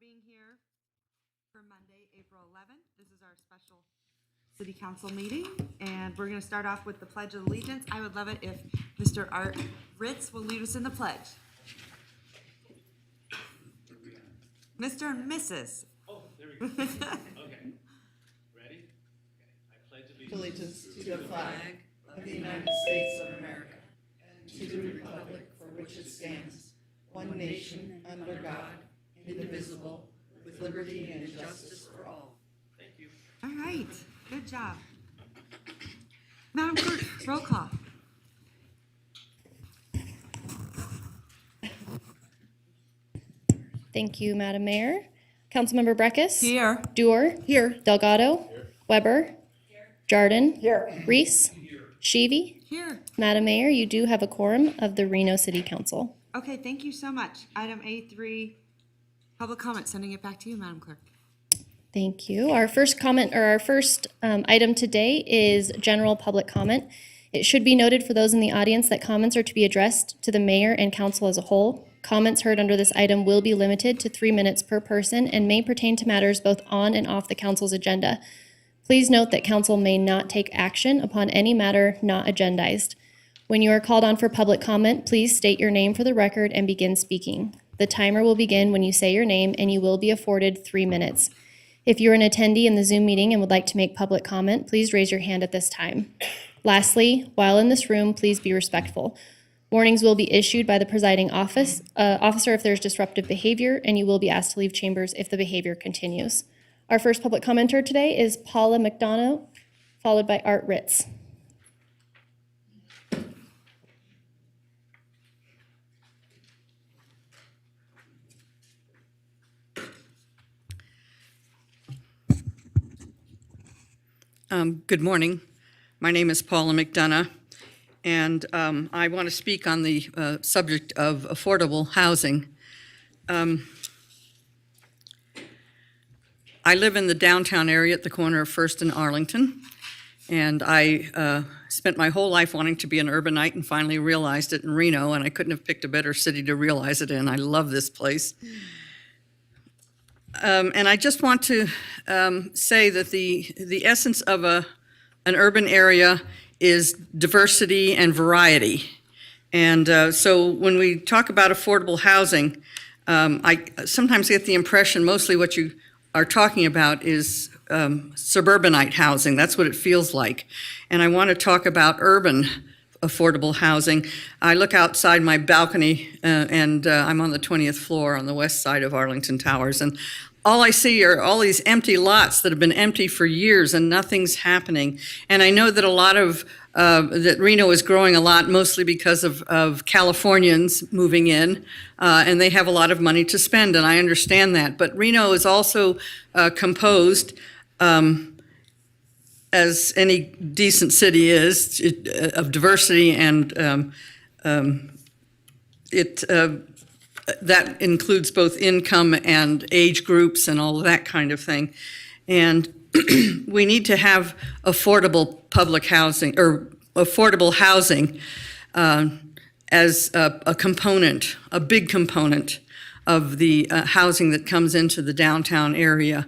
being here for Monday, April 11th. This is our special City Council meeting, and we're going to start off with the Pledge of Allegiance. I would love it if Mr. Art Ritz will lead us in the pledge. Mr. and Mrs. Oh, there we go. Okay. Ready? Okay. I pledge allegiance to the flag of the United States of America and to the republic for which it stands, one nation, under God, indivisible, with liberty and justice for all. Thank you. All right, good job. Madam Clerk, roll call. Thank you, Madam Mayor. Councilmember Breckus? Here. Dewar? Here. Delgado? Here. Weber? Here. Jardin? Here. Reese? Here. Sheevy? Here. Madam Mayor, you do have a quorum of the Reno City Council. Okay, thank you so much. Item A3, public comment. Sending it back to you, Madam Clerk. Thank you. Our first comment, or our first item today is general public comment. It should be noted for those in the audience that comments are to be addressed to the mayor and council as a whole. Comments heard under this item will be limited to 3 minutes per person and may pertain to matters both on and off the council's agenda. Please note that council may not take action upon any matter not agendized. When you are called on for public comment, please state your name for the record and begin speaking. The timer will begin when you say your name, and you will be afforded 3 minutes. If you're an attendee in the Zoom meeting and would like to make public comment, please raise your hand at this time. Lastly, while in this room, please be respectful. Warnings will be issued by the presiding officer if there's disruptive behavior, and you will be asked to leave chambers if the behavior continues. Our first public commenter today is Paula McDonough, followed by Art Ritz. Good morning. My name is Paula McDonough, and I want to speak on the subject of affordable housing. I live in the downtown area at the corner of First and Arlington, and I spent my whole life wanting to be an urbanite and finally realized it in Reno, and I couldn't have picked a better city to realize it in. I love this place. And I just want to say that the essence of an urban area is diversity and variety. And so when we talk about affordable housing, I sometimes get the impression mostly what you are talking about is suburbanite housing. That's what it feels like. And I want to talk about urban affordable housing. I look outside my balcony and I'm on the 20th floor on the west side of Arlington Towers, and all I see are all these empty lots that have been empty for years and nothing's happening. And I know that a lot of that Reno is growing a lot, mostly because of Californians moving in, and they have a lot of money to spend, and I understand that. But Reno is also composed, as any decent city is, of diversity, and that includes both income and age groups and all of that kind of thing. And we need to have affordable public housing, or affordable housing, as a component, a big component of the housing that comes into the downtown area.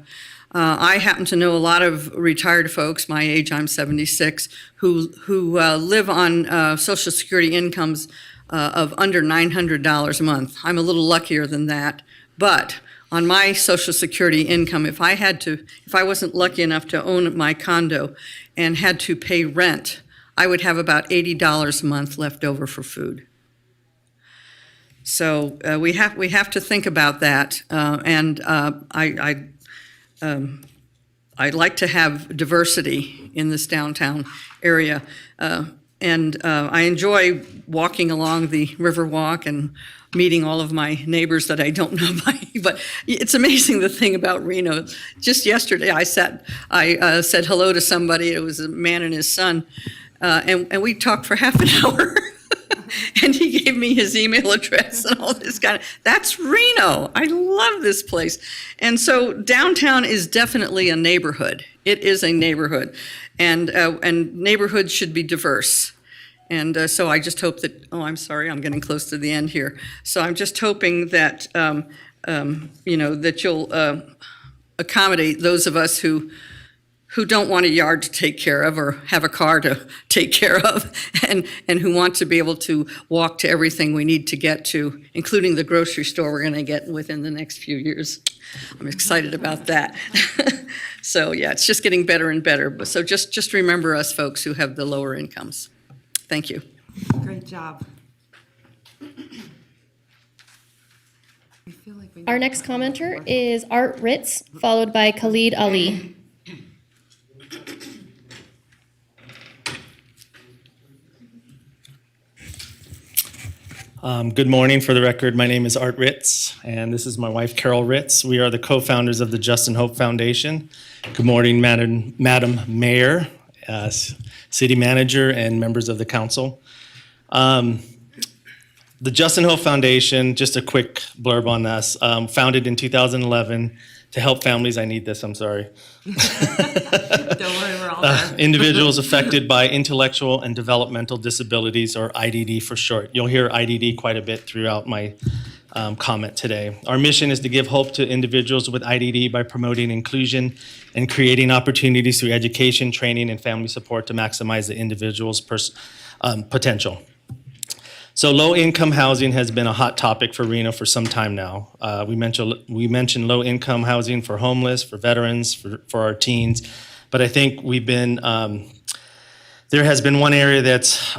I happen to know a lot of retired folks, my age, I'm 76, who live on Social Security incomes of under $900 a month. I'm a little luckier than that, but on my Social Security income, if I wasn't lucky enough to own my condo and had to pay rent, I would have about $80 a month left over for food. So we have to think about that, and I'd like to have diversity in this downtown area. And I enjoy walking along the Riverwalk and meeting all of my neighbors that I don't know by. But it's amazing, the thing about Reno. Just yesterday, I said hello to somebody. It was a man and his son, and we talked for half an hour. And he gave me his email address and all this kind of. That's Reno. I love this place. And so downtown is definitely a neighborhood. It is a neighborhood, and neighborhoods should be diverse. And so I just hope that. Oh, I'm sorry. I'm getting close to the end here. So I'm just hoping that that you'll accommodate those of us who don't want a yard to take care of or have a car to take care of, and who want to be able to walk to everything we need to get to, including the grocery store we're going to get within the next few years. I'm excited about that. So yeah, it's just getting better and better. So just remember us folks who have the lower incomes. Thank you. Great job. I feel like we Our need next one more. commenter is Art Ritz, followed by Khalid Ali. Good morning. For the record, my name is Art Ritz, and this is my wife, Carol Ritz. We are the co-founders of the Justin Hope Foundation. Good morning, Madam Mayor, City Manager, and members of the council. The Justin Hope Foundation, just a quick blurb on us, founded in 2011 to help families. I need this, I'm sorry. Don't worry, we're all there. Individuals affected by intellectual and developmental disabilities, or IDD for short. You'll hear IDD quite a bit throughout my comment today. Our mission is to give hope to individuals with IDD by promoting inclusion and creating opportunities through education, training, and family support to maximize the individual's potential. So low-income housing has been a hot topic for Reno for some time now. We mentioned low-income housing for homeless, for veterans, for our teens, but I think there has been one area that's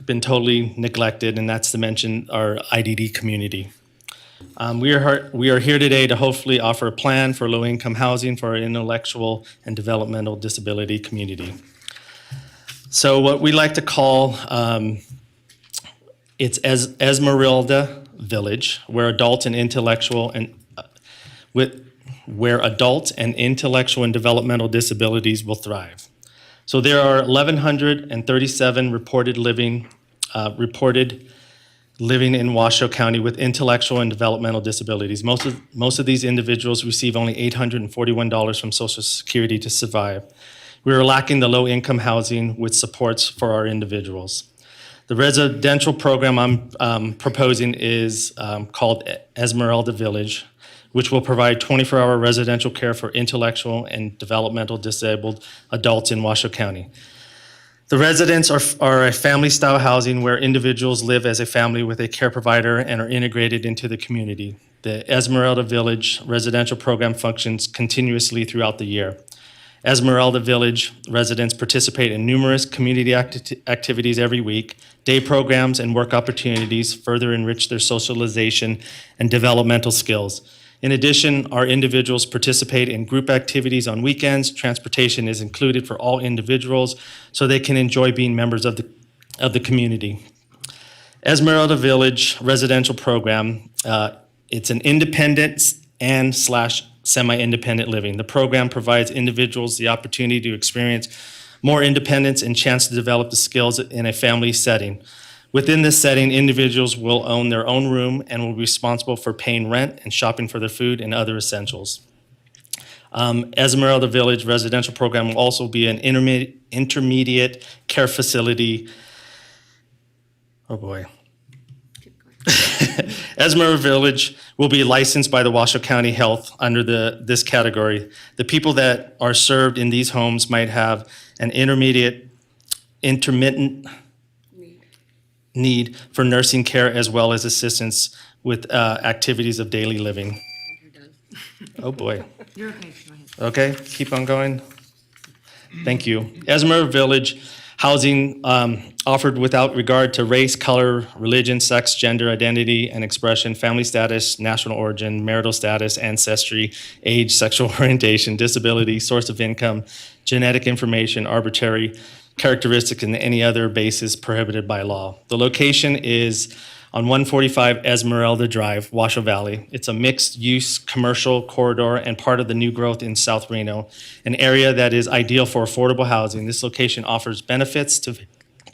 been totally neglected, and that's to mention our IDD community. We are here today to hopefully offer a plan for low-income housing for our intellectual and developmental disability community. So what we like to call it's Esmeralda Village, where adult and intellectual and developmental disabilities will thrive. So there are 1,137 reported living in Washoe County with intellectual and developmental disabilities. Most of these individuals receive only $841 from Social Security to survive. We are lacking the low-income housing with supports for our individuals. The residential program I'm proposing is called Esmeralda Village, which will provide 24-hour residential care for intellectual and developmental disabled adults in Washoe County. The residents are a family-style housing where individuals live as a family with a care provider and are integrated into the community. The Esmeralda Village residential program functions continuously throughout the year. Esmeralda Village residents participate in numerous community activities every week. Day programs and work opportunities further enrich their socialization and developmental skills. In addition, our individuals participate in group activities on weekends. Transportation is included for all individuals so they can enjoy being members of the community. Esmeralda Village residential program, it's an independent and / semi-independent living. The program provides individuals the opportunity to experience more independence and chance to develop the skills in a family setting. Within this setting, individuals will own their own room and will be responsible for paying rent and shopping for their food and other essentials. Esmeralda Village residential program will also be an intermediate care facility. Oh boy. Esmeralda Village will be licensed by the Washoe County Health under this category. The people that are served in these homes might have an intermittent need for nursing care as well as assistance with activities of daily living. Oh boy. You're okay, go ahead. Okay, keep on going. Thank you. Esmeralda Village housing offered without regard to race, color, religion, sex, gender, identity, and expression, family status, national origin, marital status, ancestry, age, sexual orientation, disability, source of income, genetic information, arbitrary characteristics, and any other basis prohibited by law. The location is on 145 Esmeralda Drive, Washoe Valley. It's a mixed-use commercial corridor and part of the new growth in South Reno, an area that is ideal for affordable housing. This location offers benefits to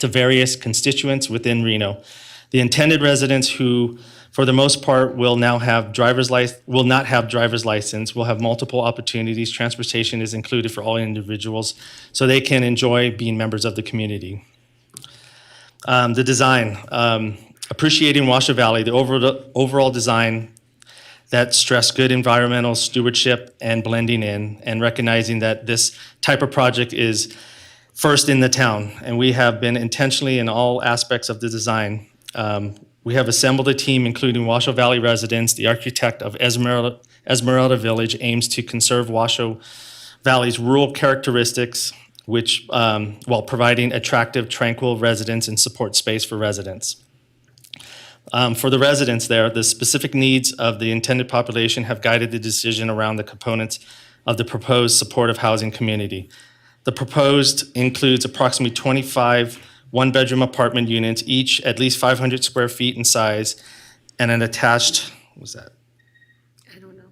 various constituents within Reno. The intended residents who, for the most part, will not have driver's license, will have multiple opportunities. Transportation is included for all individuals, so they can enjoy being members of the community. The design. Appreciating Washoe Valley, the overall design that stress good environmental stewardship and blending in, and recognizing that this type of project is first in the town. And we have been intentionally in all aspects of the design. We have assembled a team including Washoe Valley residents. The architect of Esmeralda Village aims to conserve Washoe Valley's rural characteristics, which while providing attractive, tranquil residence and support space for residents. For the residents there, the specific needs of the intended population have guided the decision around the components of the proposed supportive housing community. The proposed includes approximately 25 one-bedroom apartment units, each at least 500 square feet in size, and an attached, what was that? I don't know.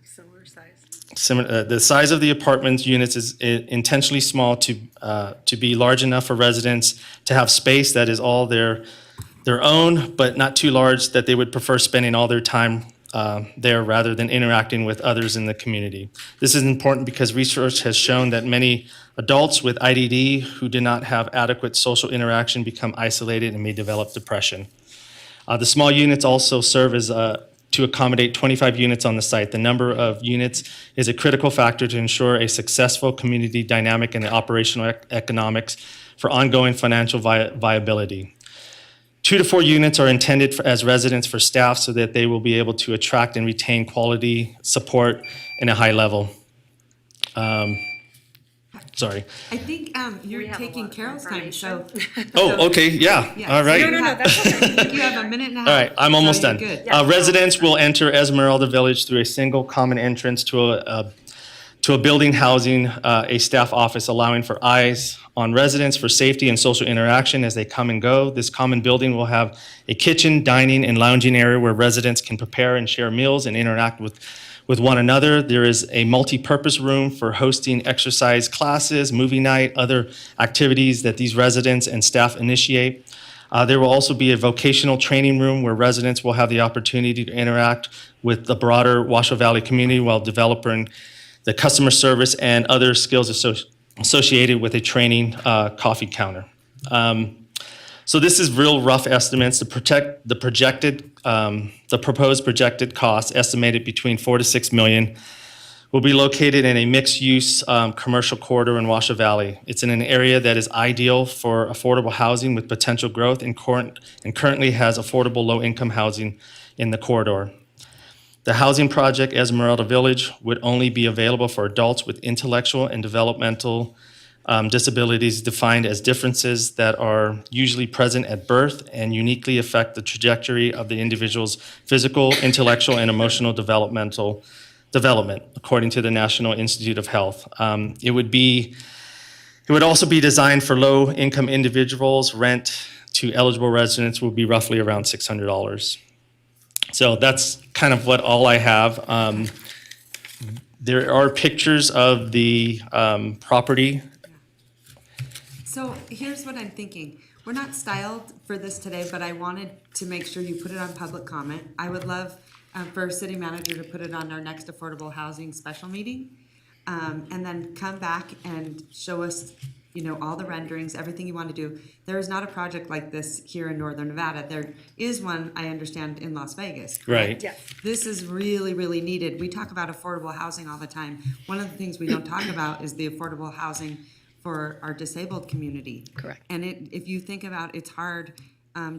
Similar size. The size of the apartment units is intentionally small to be large enough for residents to have space that is all their own, but not too large that they would prefer spending all their time there rather than interacting with others in the community. This is important because research has shown that many adults with IDD who do not have adequate social interaction become isolated and may develop depression. The small units also serve as to accommodate 25 units on the site. The number of units is a critical factor to ensure a successful community dynamic and the operational economics for ongoing financial viability. 2 to 4 units are intended as residence for staff so that they will be able to attract and retain quality support in a high level. Sorry. I think you're have a taking lot of Carol's time, so. Oh, okay, yeah, Yeah. all right. No, that's okay. I think you have a minute and a half. All right, I'm almost so done. you're good. Residents will enter Esmeralda Village through a single common entrance to a building housing a staff office, allowing for eyes on residents for safety and social interaction as they come and go. This common building will have a kitchen, dining, and lounging area where residents can prepare and share meals and interact with one another. There is a multi-purpose room for hosting exercise classes, movie night, other activities that these residents and staff initiate. There will also be a vocational training room where residents will have the opportunity to interact with the broader Washoe Valley community while developing the customer service and other skills associated with a training coffee counter. So this is real rough estimates. The proposed projected cost, estimated between $4 to $6 million, will be located in a mixed-use commercial corridor in Washoe Valley. It's in an area that is ideal for affordable housing with potential growth and currently has affordable low-income housing in the corridor. The housing project, Esmeralda Village, would only be available for adults with intellectual and developmental disabilities defined as differences that are usually present at birth and uniquely affect the trajectory of the individual's physical, intellectual, and emotional development, according to the National Institute of Health. It would also be designed for low-income individuals. Rent to eligible residents will be roughly around $600. So that's kind of what all I have. There are pictures of the property. So here's what I'm thinking. We're not styled for this today, but I wanted to make sure you put it on public comment. I would love for our city manager to put it on our next affordable housing special meeting. And then come back and show us, all the renderings, everything you want to do. There is not a project like this here in Northern Nevada. There is one, I understand, in Las Vegas. Correct? Right. Yes. This is really, really needed. We talk about affordable housing all the time. One of the things we don't talk about is the affordable housing for our disabled community. Correct. And if you think about, it's hard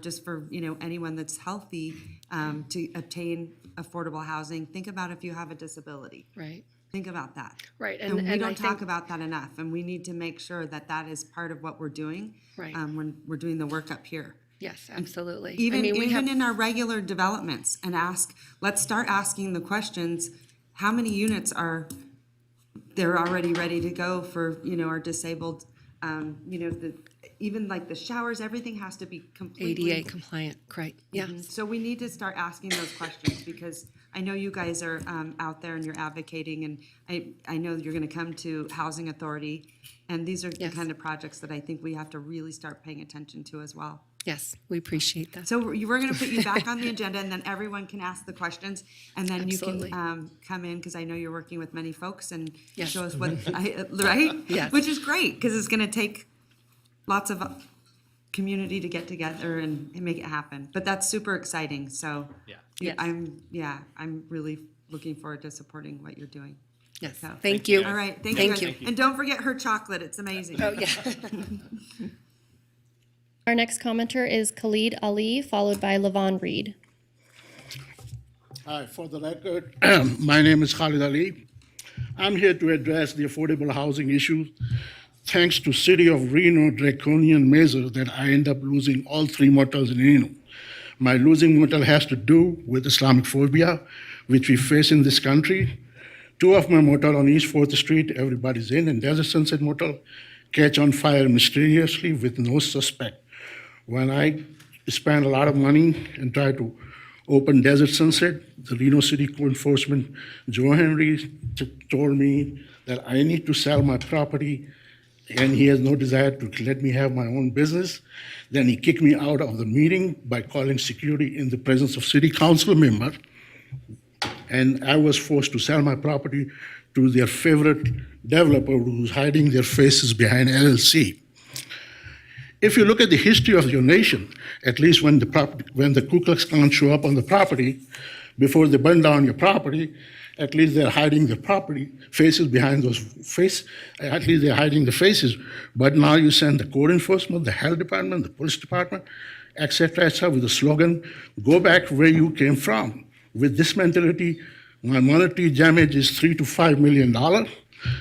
just for anyone that's healthy to obtain affordable housing. Think about if you have a disability. Right. Think about that. Right. And we I don't talk think- about that enough. And we need to make sure that that is part of what we're doing Right. when we're doing the work up here. Yes, absolutely. Even we have in our regular developments, and let's start asking the questions. How many units they're already ready to go for our disabled? Even like the showers, everything has to be completely ADA compliant, correct? Yeah. So we need to start asking those questions because I know you guys are out there and you're advocating, and I know you're going to come to Housing Authority, and these are the Yes. kind of projects that I think we have to really start paying attention to as well. Yes, we appreciate that. So we're going to put you back on the agenda, and then everyone can ask the questions, and then Absolutely. you can come in because I know you're working with many folks and Yes. show us what right, Yes. which is great because it's going to take lots of community to get together and make it happen. But that's super exciting. So Yeah. Yes. I'm really looking forward to supporting what you're doing. Yes, So- thank you. All right, thank Thank you. you. And don't forget her chocolate, it's amazing. Oh, yeah. Our next commenter is Khalid Ali, followed by Levon Reed. Hi, for the record, my name is Khalid Ali. I'm here to address the affordable housing issue. Thanks to City of Reno draconian measures that I end up losing all 3 motels in Reno. My losing motel has to do with Islamic phobia, which we face in this country. 2 of my motel on East 4th Street, everybody's in, and Desert Sunset Motel catch on fire mysteriously with no suspect. When I spent a lot of money and tried to open Desert Sunset, the Reno City Code Enforcement, Joe Henry, told me that I need to sell my property and he has no desire to let me have my own business. Then he kicked me out of the meeting by calling security in the presence of city council member. And I was forced to sell my property to their favorite developer who's hiding their faces behind LLC. If you look at the history of your nation, at least when the Ku Klux Klan show up on the property, before they burn down your property, at least they're hiding the property faces behind those faces. At least they're hiding the faces. But now you send the code enforcement, the health department, the police department, et cetera, with the slogan, "Go back where you came from." With this mentality, my monetary damage is $3 to $5 million.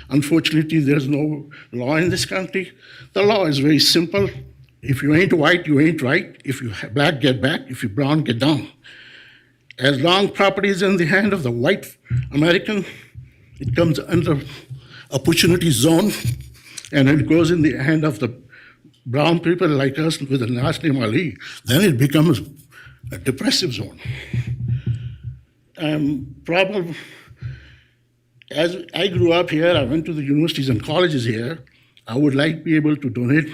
Unfortunately, there's no law in this country. The law is very simple. If you ain't white, you ain't right. If you black, get back. If you brown, get down. As long property is in the hand of the white American, it comes under opportunity zone, and it goes in the hand of the brown people like us with the last name Ali. Then it becomes a depressive zone. Problem, as I grew up here, I went to the universities and colleges here. I would like to be able to donate.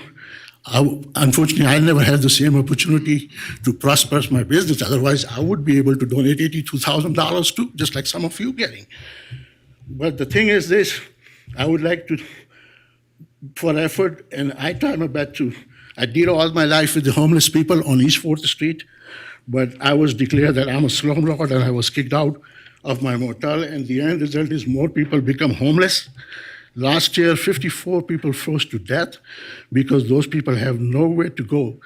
Unfortunately, I never had the same opportunity to prosper my business. Otherwise, I would be able to donate $82,000 too, just like some of you getting. But the thing is this, I would like to, for effort, and I try my best to, I did all my life with the homeless people on East 4th Street, but I was declared that I'm a slumlord and I was kicked out of my motel, and the end result is more people become homeless. Last year, 54 people froze to death because those people have nowhere to go.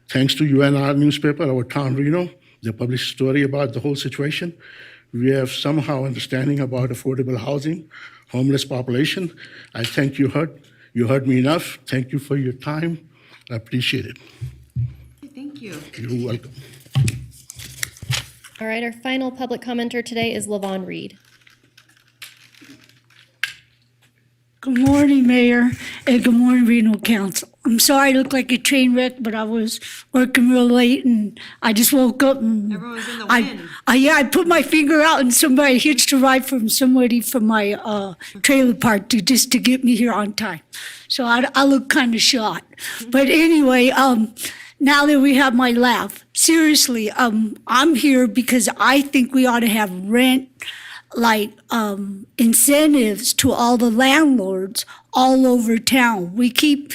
Thanks to UNR newspaper, our town Reno, they published a story about the whole situation. We have somehow understanding about affordable housing, homeless population. I think you heard me enough. Thank you for your time. I appreciate it. Thank you. You're welcome. All right, our final public commenter today is Levon Reed. Good morning, Mayor, and good morning, Reno Council. I'm sorry I look like a train wreck, but I was working real late and I just woke up and Everyone was in the wind. I put my finger out and somebody hitched a ride from somebody from my trailer park just to get me here on time. So I look kind of shot. But anyway, now that we have my laugh, seriously, I'm here because I think we ought to have rent incentives to all the landlords all over town. We keep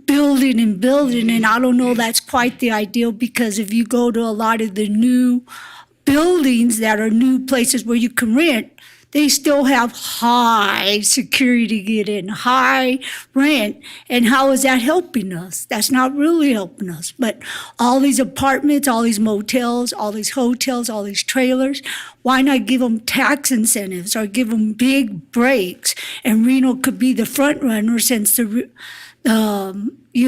building and building, and I don't know that's quite the ideal, because if you go to a lot of the new buildings that are new places where you can rent, they still have high security to get in, high rent. And how is that helping us? That's not really helping us. But all these apartments, all these motels, all these hotels, all these trailers, why not give them tax incentives or give them big breaks? And Reno could be the front runner, since you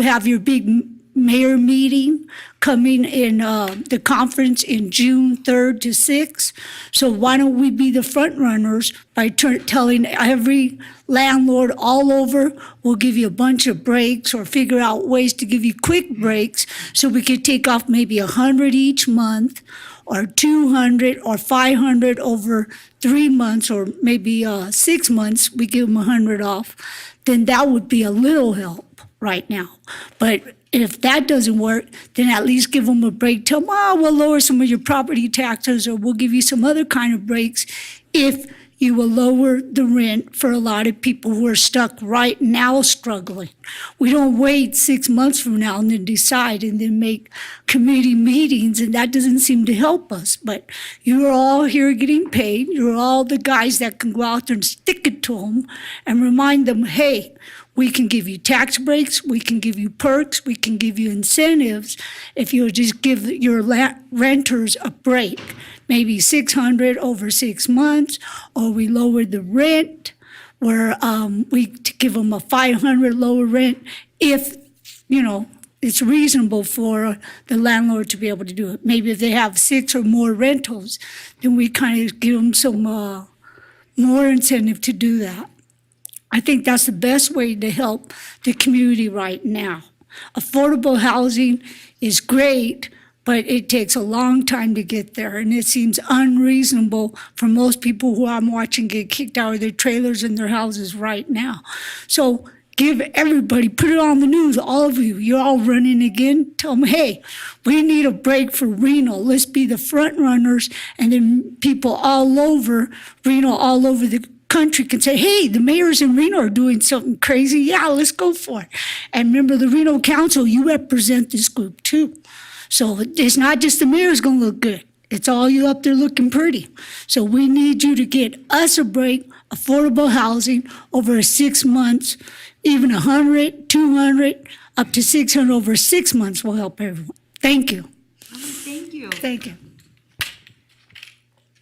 have your big mayor meeting coming in the conference in June 3rd to 6th. So why don't we be the front runners by telling every landlord all over, we'll give you a bunch of breaks, or figure out ways to give you quick breaks so we could take off maybe 100 each month, or 200 or 500 over 3 months, or maybe 6 months, we give them 100 off. Then that would be a little help right now. But if that doesn't work, then at least give them a break. Tell them, we'll lower some of your property taxes, or we'll give you some other kind of breaks if you will lower the rent for a lot of people who are stuck right now struggling. We don't wait 6 months from now and then decide and then make committee meetings, and that doesn't seem to help us. But you're all here getting paid. You're all the guys that can go out there and stick it to them and remind them, hey, we can give you tax breaks, we can give you perks, we can give you incentives if you'll just give your renters a break. Maybe $600 over 6 months, or we lower the rent, where we give them a $500 lower rent if, it's reasonable for the landlord to be able to do it. Maybe if they have 6 or more rentals, then we kind of give them some more incentive to do that. I think that's the best way to help the community right now. Affordable housing is great, but it takes a long time to get there, and it seems unreasonable for most people who I'm watching get kicked out of their trailers and their houses right now. So give everybody, put it on the news, all of you, you're all running again, tell them, hey, we need a break for Reno. Let's be the front runners, and then people all over Reno, all over the country can say, hey, the mayors in Reno are doing something crazy. Yeah, let's go for it. And remember, the Reno Council, you represent this group too. So it's not just the mayor's going to look good. It's all you up there looking pretty. So we need you to get us a break, affordable housing over 6 months, even 100, 200, up to 600 over 6 months will help everyone. Thank you. Thank you. Thank you.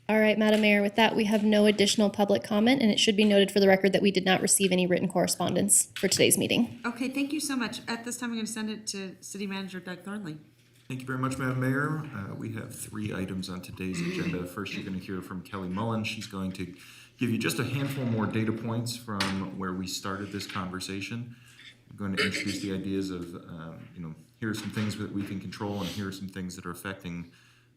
All right, Madam Mayor, with that, we have no additional public comment, and it should be noted for the record that we did not receive any written correspondence for today's meeting. Okay, thank you so much. At this time, I'm going to send it to City Manager Doug Thornley. Thank you very much, Madam Mayor. We have 3 items on today's agenda. First, you're going to hear from Kelly Mullen. She's going to give you just a handful more data points from where we started this conversation. I'm going to introduce the ideas of, here are some things that we can control, and here are some things that are affecting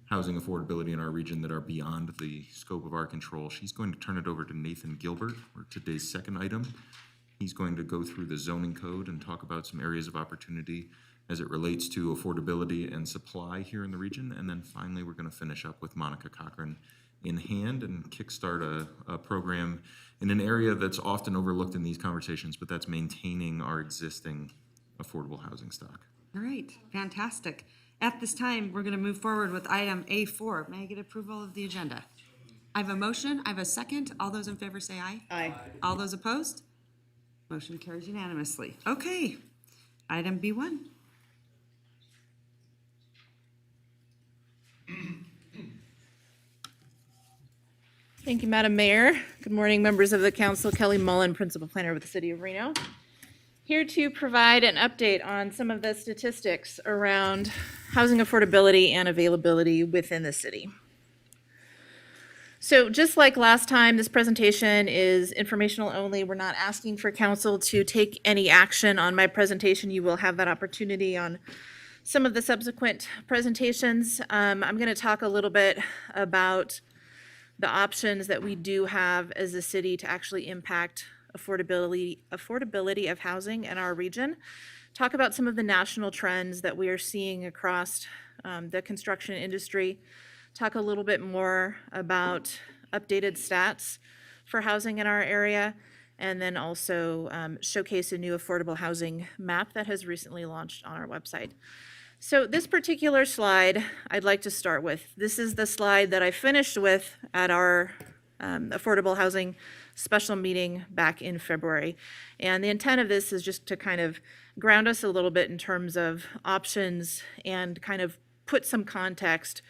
housing affordability in our region that are beyond the scope of our control. She's going to turn it over to Nathan Gilbert for today's second item. He's going to go through the zoning code and talk about some areas of opportunity as it relates to affordability and supply here in the region. And then finally, we're going to finish up with Monica Cochran in hand and kickstart a program in an area that's often overlooked in these conversations, but that's maintaining our existing affordable housing stock. All right, fantastic. At this time, we're going to move forward with item A4. May I get approval of the agenda? I have a motion. I have a second. All those in favor say aye. Aye. All those opposed? Motion carries unanimously. Okay, item B1. Thank you, Madam Mayor. Good morning, members of the council. Kelly Mullen, Principal Planner with the City of Reno. Here to provide an update on some of the statistics around housing affordability and availability within the city. So just like last time, this presentation is informational only. We're not asking for council to take any action on my presentation. You will have that opportunity on some of the subsequent presentations. I'm going to talk a little bit about the options that we do have as a city to actually impact affordability of housing in our region. Talk about some of the national trends that we are seeing across the construction industry. Talk a little bit more about updated stats for housing in our area, and then also showcase a new affordable housing map that has recently launched on our website. So this particular slide I'd like to start with. This is the slide that I finished with at our affordable housing special meeting back in February. And the intent of this is just to kind of ground us a little bit in terms of options and kind of put some context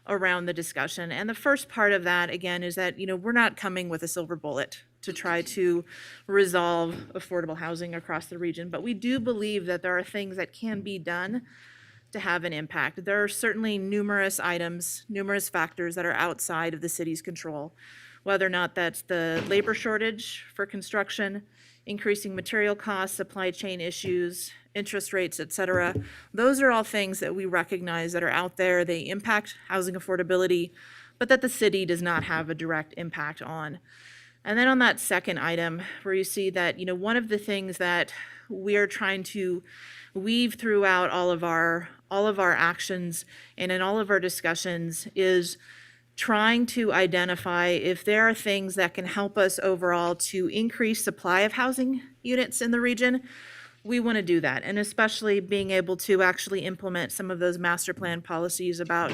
around the discussion. And the first part of that, again, is that, we're not coming with a silver bullet to try to resolve affordable housing across the region, but we do believe that there are things that can be done to have an impact. There are certainly numerous items, numerous factors that are outside of the city's control, whether or not that's the labor shortage for construction, increasing material costs, supply chain issues, interest rates, et cetera. Those are all things that we recognize that are out there. They impact housing affordability, but that the city does not have a direct impact on. And then on that second item, where you see that, one of the things that we are trying to weave throughout all of our actions and in all of our discussions is trying to identify if there are things that can help us overall to increase supply of housing units in the region. We want to do that, and especially being able to actually implement some of those master plan policies about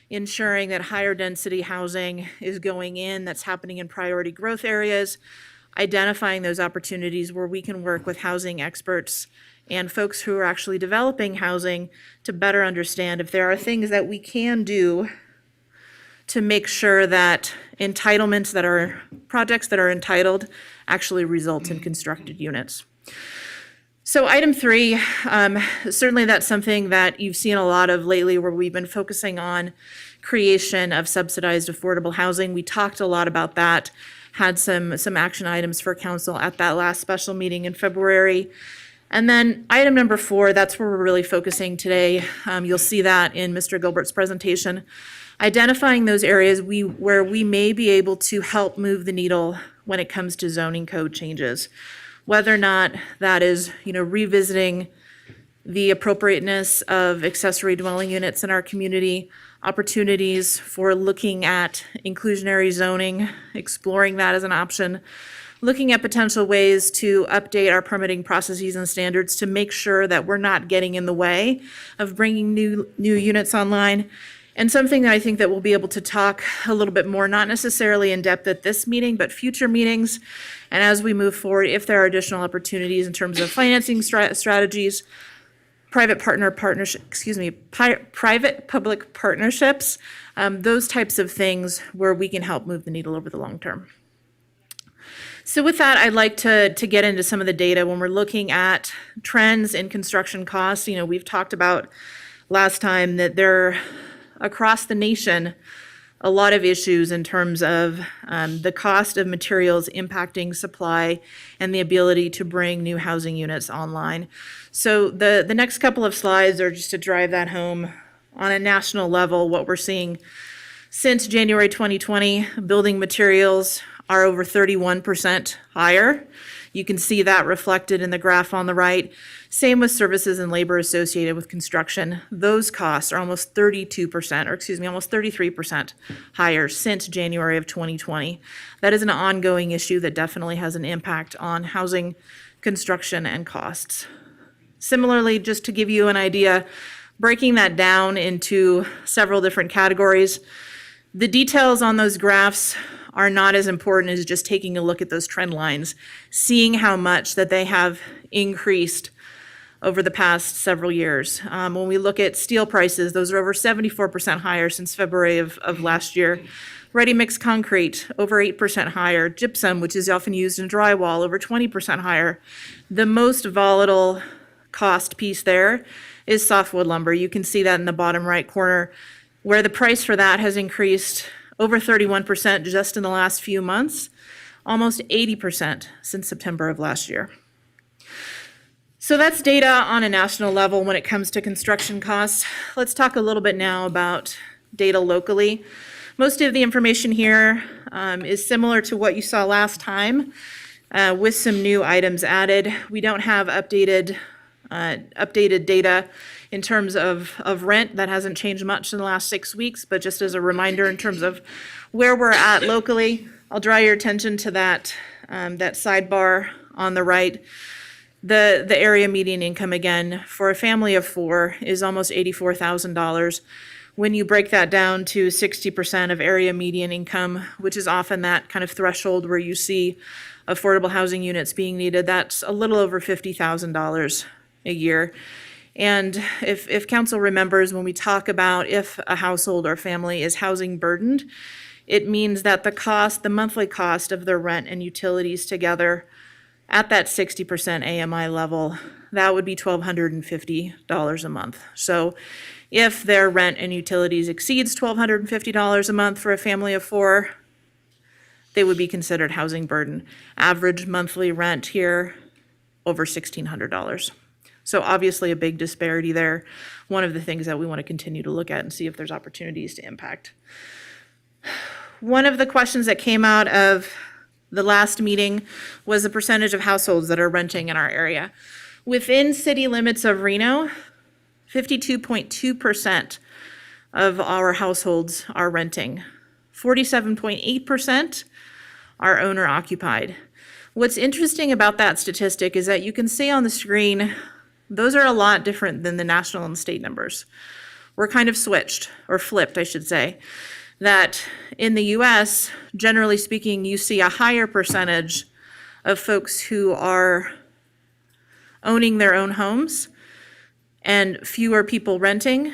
ensuring that higher density housing is going in, that's happening in priority growth areas, identifying those opportunities where we can work with housing experts and folks who are actually developing housing to better understand if there are things that we can do to make sure that entitlements that are, projects that are entitled actually result in constructed units. So item 3, certainly that's something that you've seen a lot of lately where we've been focusing on creation of subsidized affordable housing. We talked a lot about that, had some action items for council at that last special meeting in February. And then item number 4, that's where we're really focusing today. You'll see that in Mr. Gilbert's presentation. Identifying those areas where we may be able to help move the needle when it comes to zoning code changes. Whether or not that is, revisiting the appropriateness of accessory dwelling units in our community, opportunities for looking at inclusionary zoning, exploring that as an option, looking at potential ways to update our permitting processes and standards to make sure that we're not getting in the way of bringing new units online. And something that I think that we'll be able to talk a little bit more, not necessarily in depth at this meeting, but future meetings. And as we move forward, if there are additional opportunities in terms of financing strategies, private public partnerships, those types of things where we can help move the needle over the long term. So with that, I'd like to get into some of the data when we're looking at trends in construction costs. We've talked about last time that there across the nation a lot of issues in terms of the cost of materials impacting supply and the ability to bring new housing units online. So the next couple of slides are just to drive that home on a national level. What we're seeing since January 2020, building materials are over 31% higher. You can see that reflected in the graph on the right. Same with services and labor associated with construction. Those costs are almost 33% higher since January of 2020. That is an ongoing issue that definitely has an impact on housing construction and costs. Similarly, just to give you an idea, breaking that down into several different categories, the details on those graphs are not as important as just taking a look at those trend lines, seeing how much that they have increased over the past several years. When we look at steel prices, those are over 74% higher since February of last year. Ready-mix concrete, over 8% higher. Gypsum, which is often used in drywall, over 20% higher. The most volatile cost piece there is softwood lumber. You can see that in the bottom right corner, where the price for that has increased over 31% just in the last few months, almost 80% since September of last year. So that's data on a national level when it comes to construction costs. Let's talk a little bit now about data locally. Most of the information here is similar to what you saw last time, with some new items added. We don't have updated data in terms of rent. That hasn't changed much in the last 6 weeks, but just as a reminder in terms of where we're at locally, I'll draw your attention to that sidebar on the right. The area median income, again, for a family of 4 is almost $84,000. When you break that down to 60% of area median income, which is often that kind of threshold where you see affordable housing units being needed, that's a little over $50,000 a year. And if council remembers, when we talk about if a household or family is housing burdened, it means that the monthly cost of their rent and utilities together at that 60% AMI level, that would be $1,250 a month. So if their rent and utilities exceeds $1,250 a month for a family of 4, they would be considered housing burden. Average monthly rent here, over $1,600. So obviously a big disparity there. One of the things that we want to continue to look at and see if there's opportunities to impact. One of the questions that came out of the last meeting was the percentage of households that are renting in our area. Within city limits of Reno, 52.2% of our households are renting. 47.8% are owner occupied. What's interesting about that statistic is that you can see on the screen, those are a lot different than the national and state numbers. We're kind of switched, or flipped, I should say, that in the US, generally speaking, you see a higher percentage of folks who are owning their own homes and fewer people renting.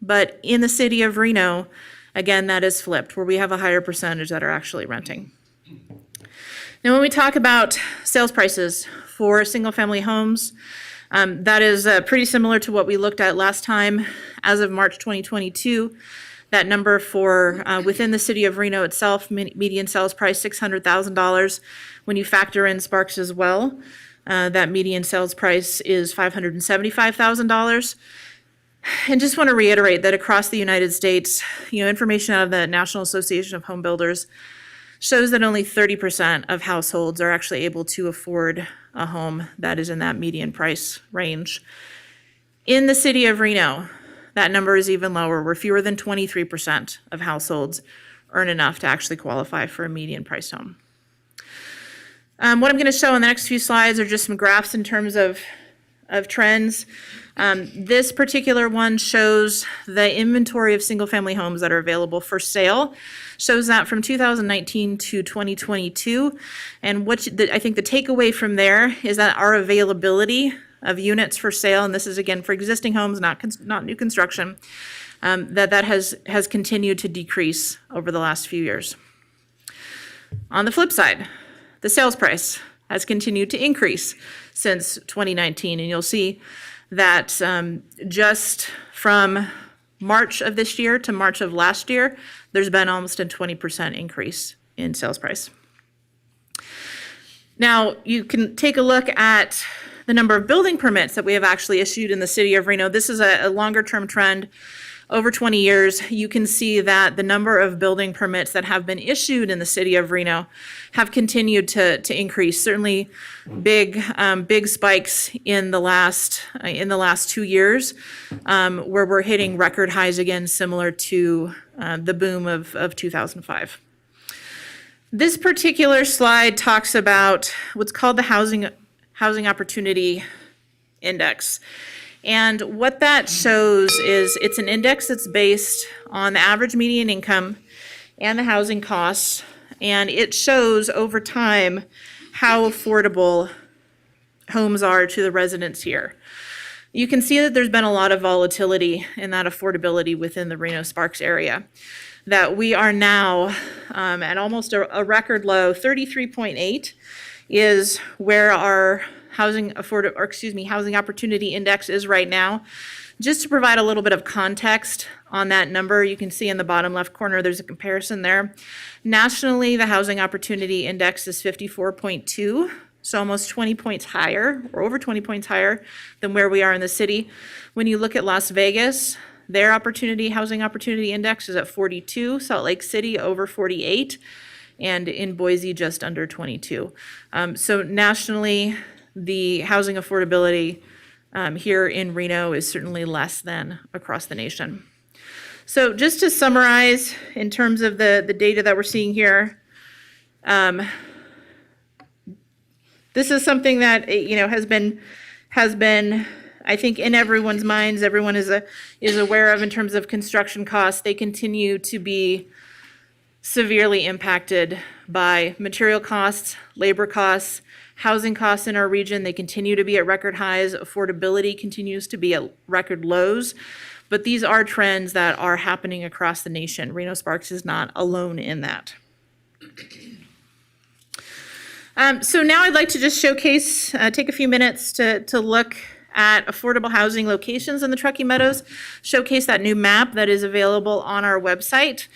But in the city of Reno, again, that is flipped, where we have a higher percentage that are actually renting. Now, when we talk about sales prices for single-family homes, that is pretty similar to what we looked at last time. As of March 2022, that number for within the city of Reno itself, median sales price $600,000. When you factor in Sparks as well, that median sales price is $575,000. And just want to reiterate that across the United States, information out of the National Association of Home Builders shows that only 30% of households are actually able to afford a home that is in that median price range. In the city of Reno, that number is even lower, where fewer than 23% of households earn enough to actually qualify for a median price home. What I'm going to show in the next few slides are just some graphs in terms of trends. This particular one shows the inventory of single-family homes that are available for sale. Shows that from 2019 to 2022. And I think the takeaway from there is that our availability of units for sale, and this is again for existing homes, not new construction, that has continued to decrease over the last few years. On the flip side, the sales price has continued to increase since 2019, and you'll see that just from March of this year to March of last year, there's been almost a 20% increase in sales price. Now, you can take a look at the number of building permits that we have actually issued in the city of Reno. This is a longer-term trend. Over 20 years, you can see that the number of building permits that have been issued in the city of Reno have continued to increase. Certainly, big spikes in the last 2 years, where we're hitting record highs again, similar to the boom of 2005. This particular slide talks about what's called the Housing Opportunity Index. And what that shows is it's an index that's based on the average median income and the housing costs, and it shows over time how affordable homes are to the residents here. You can see that there's been a lot of volatility in that affordability within the Reno-Sparks area, that we are now at almost a record low. 33.8 is where our Housing Opportunity Index is right now. Just to provide a little bit of context on that number, you can see in the bottom left corner, there's a comparison there. Nationally, the Housing Opportunity Index is 54.2, so almost 20 points higher, or over 20 points higher than where we are in the city. When you look at Las Vegas, their Housing Opportunity Index is at 42, Salt Lake City over 48, and in Boise just under 22. So nationally, the housing affordability here in Reno is certainly less than across the nation. So just to summarize, in terms of the data that we're seeing here, this is something that has been I think in everyone's minds. Everyone is aware of in terms of construction costs. They continue to be severely impacted by material costs, labor costs, housing costs in our region. They continue to be at record highs. Affordability continues to be at record lows. But these are trends that are happening across the nation. Reno-Sparks is not alone in that. So now I'd like to just showcase, take a few minutes to look at affordable housing locations in the Truckee Meadows, showcase that new map that is available on our website.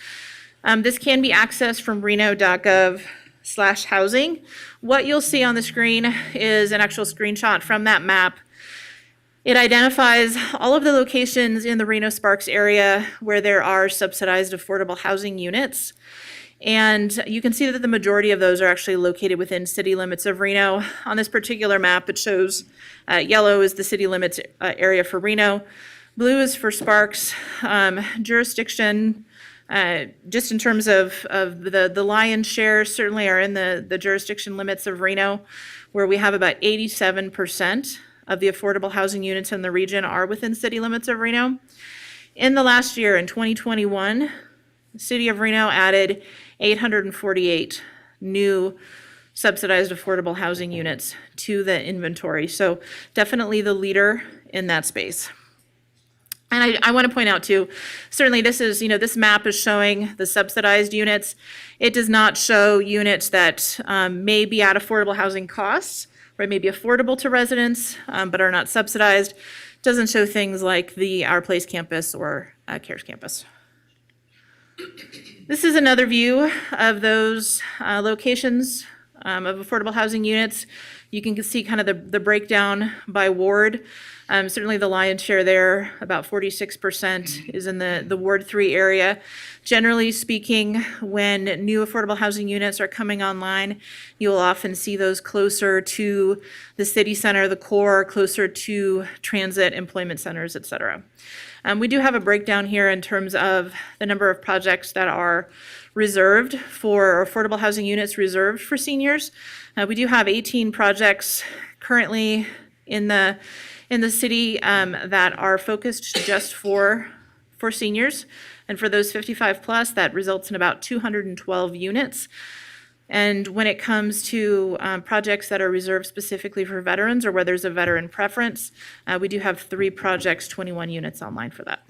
This can be accessed from reno.gov/housing. What you'll see on the screen is an actual screenshot from that map. It identifies all of the locations in the Reno-Sparks area where there are subsidized affordable housing units. And you can see that the majority of those are actually located within city limits of Reno. On this particular map, it shows yellow is the city limits area for Reno. Blue is for Sparks. Jurisdiction Just in terms of the lion's share, certainly are in the jurisdiction limits of Reno, where we have about 87% of the affordable housing units in the region are within city limits of Reno. In the last year, in 2021, the city of Reno added 848 new subsidized affordable housing units to the inventory. So definitely the leader in that space. And I want to point out too, certainly this is, this map is showing the subsidized units. It does not show units that may be at affordable housing costs, or may be affordable to residents, but are not subsidized. It doesn't show things like the Our Place campus or CARES campus. This is another view of those locations of affordable housing units. You can see kind of the breakdown by ward. Certainly the lion's share there, about 46%, is in the Ward 3 area. Generally speaking, when new affordable housing units are coming online, you will often see those closer to the city center, the core, closer to transit, employment centers, et cetera. We do have a breakdown here in terms of the number of projects that are reserved for affordable housing units reserved for seniors. We do have 18 projects currently in the city that are focused just for seniors. And for those 55 plus, that results in about 212 units. And when it comes to projects that are reserved specifically for veterans or where there's a veteran preference, we do have 3 projects, 21 units online for that.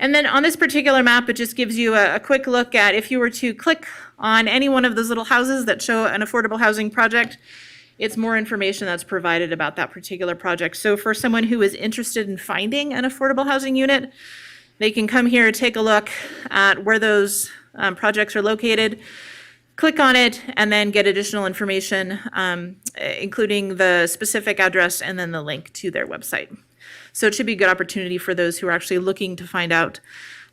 And then on this particular map, it just gives you a quick look at if you were to click on any one of those little houses that show an affordable housing project, it's more information that's provided about that particular project. So for someone who is interested in finding an affordable housing unit, they can come here, take a look at where those projects are located, click on it, and then get additional information, including the specific address and then the link to their website. So it should be a good opportunity for those who are actually looking to find out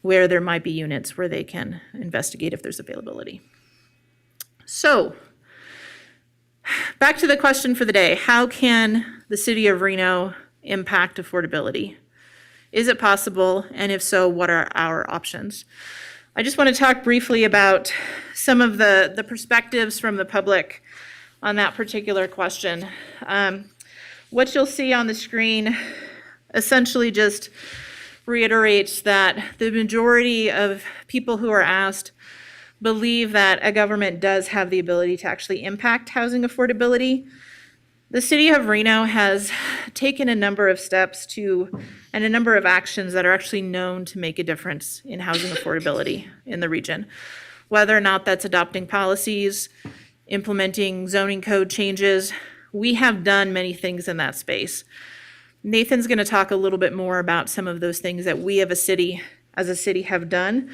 where there might be units where they can investigate if there's availability. So, back to the question for the day. How can the city of Reno impact affordability? Is it possible? And if so, what are our options? I just want to talk briefly about some of the perspectives from the public on that particular question. What you'll see on the screen essentially just reiterates that the majority of people who are asked believe that a government does have the ability to actually impact housing affordability. The city of Reno has taken a number of steps and a number of actions that are actually known to make a difference in housing affordability in the region. Whether or not that's adopting policies, implementing zoning code changes, we have done many things in that space. Nathan's going to talk a little bit more about some of those things that we as a city have done.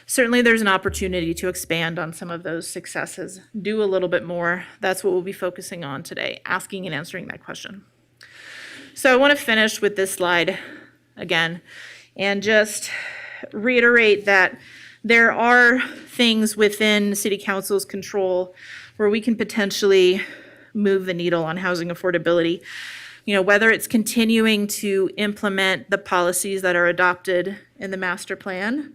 Certainly there's an opportunity to expand on some of those successes, do a little bit more. That's what we'll be focusing on today, asking and answering that question. So I want to finish with this slide again and just reiterate that there are things within City Council's control where we can potentially move the needle on housing affordability. Whether it's continuing to implement the policies that are adopted in the master plan,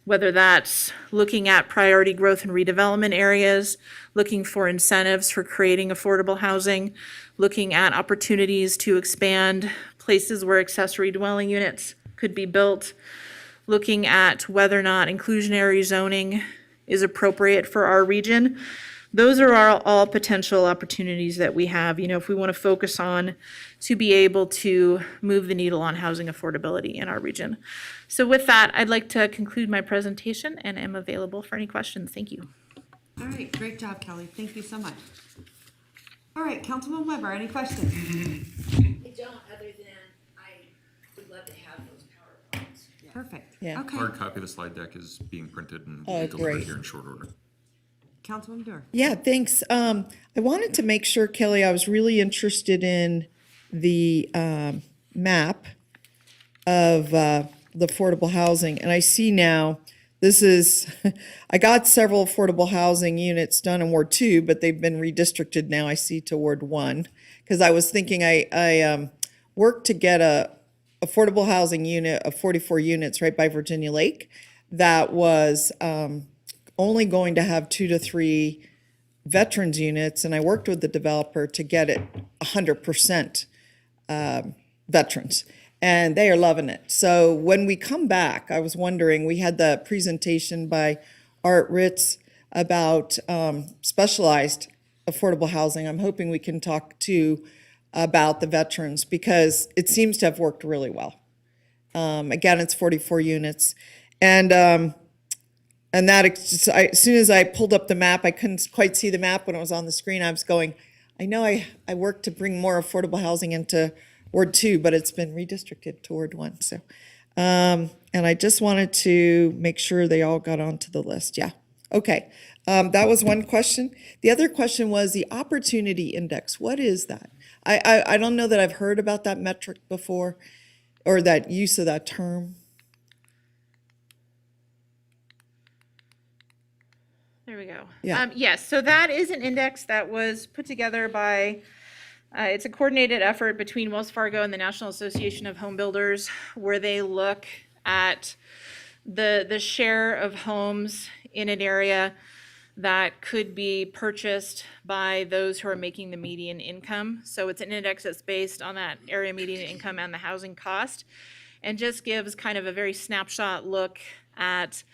whether that's looking at priority growth and redevelopment areas, looking for incentives for creating affordable housing, looking at opportunities to expand places where accessory dwelling units could be built, looking at whether or not inclusionary zoning is appropriate for our region. Those are all potential opportunities that we have, if we want to focus on to be able to move the needle on housing affordability in our region. So with that, I'd like to conclude my presentation and am available for any questions. Thank you. All right, great job, Kelly. Thank you so much. All right, Councilman Weber, any questions? I don't, other than I would love to have those PowerPoints. Perfect. Yeah. Okay. Hard copy of the slide deck is being printed and Oh, delivered great. here in short order. Councilman Durr. Yeah, thanks. I wanted to make sure, Kelly, I was really interested in the map of the affordable housing. And I see now, I got several affordable housing units done in Ward 2, but they've been redistricted now, I see, to Ward 1. Because I was thinking I worked to get affordable housing unit of 44 units right by Virginia Lake that was only going to have 2 to 3 veterans units, and I worked with the developer to get it 100% veterans, and they are loving it. So when we come back, I was wondering, we had the presentation by Art Ritz about specialized affordable housing. I'm hoping we can talk too about the veterans because it seems to have worked really well. Again, it's 44 units, and that as soon as I pulled up the map, I couldn't quite see the map when it was on the screen. I was going, I know I worked to bring more affordable housing into Ward 2, but it's been redistricted to Ward 1. So, and I just wanted to make sure they all got onto the list. Yeah. Okay. That was one question. The other question was the opportunity index. What is that? I don't know that I've heard about that metric before or that use of that term. There we go. Yeah. Yes, so that is an index that was put together by, it's a coordinated effort between Wells Fargo and the National Association of Home Builders, where they look at the share of homes in an area that could be purchased by those who are making the median income. So it's an index that's based on that area median income and the housing cost, and just gives kind of a very snapshot look at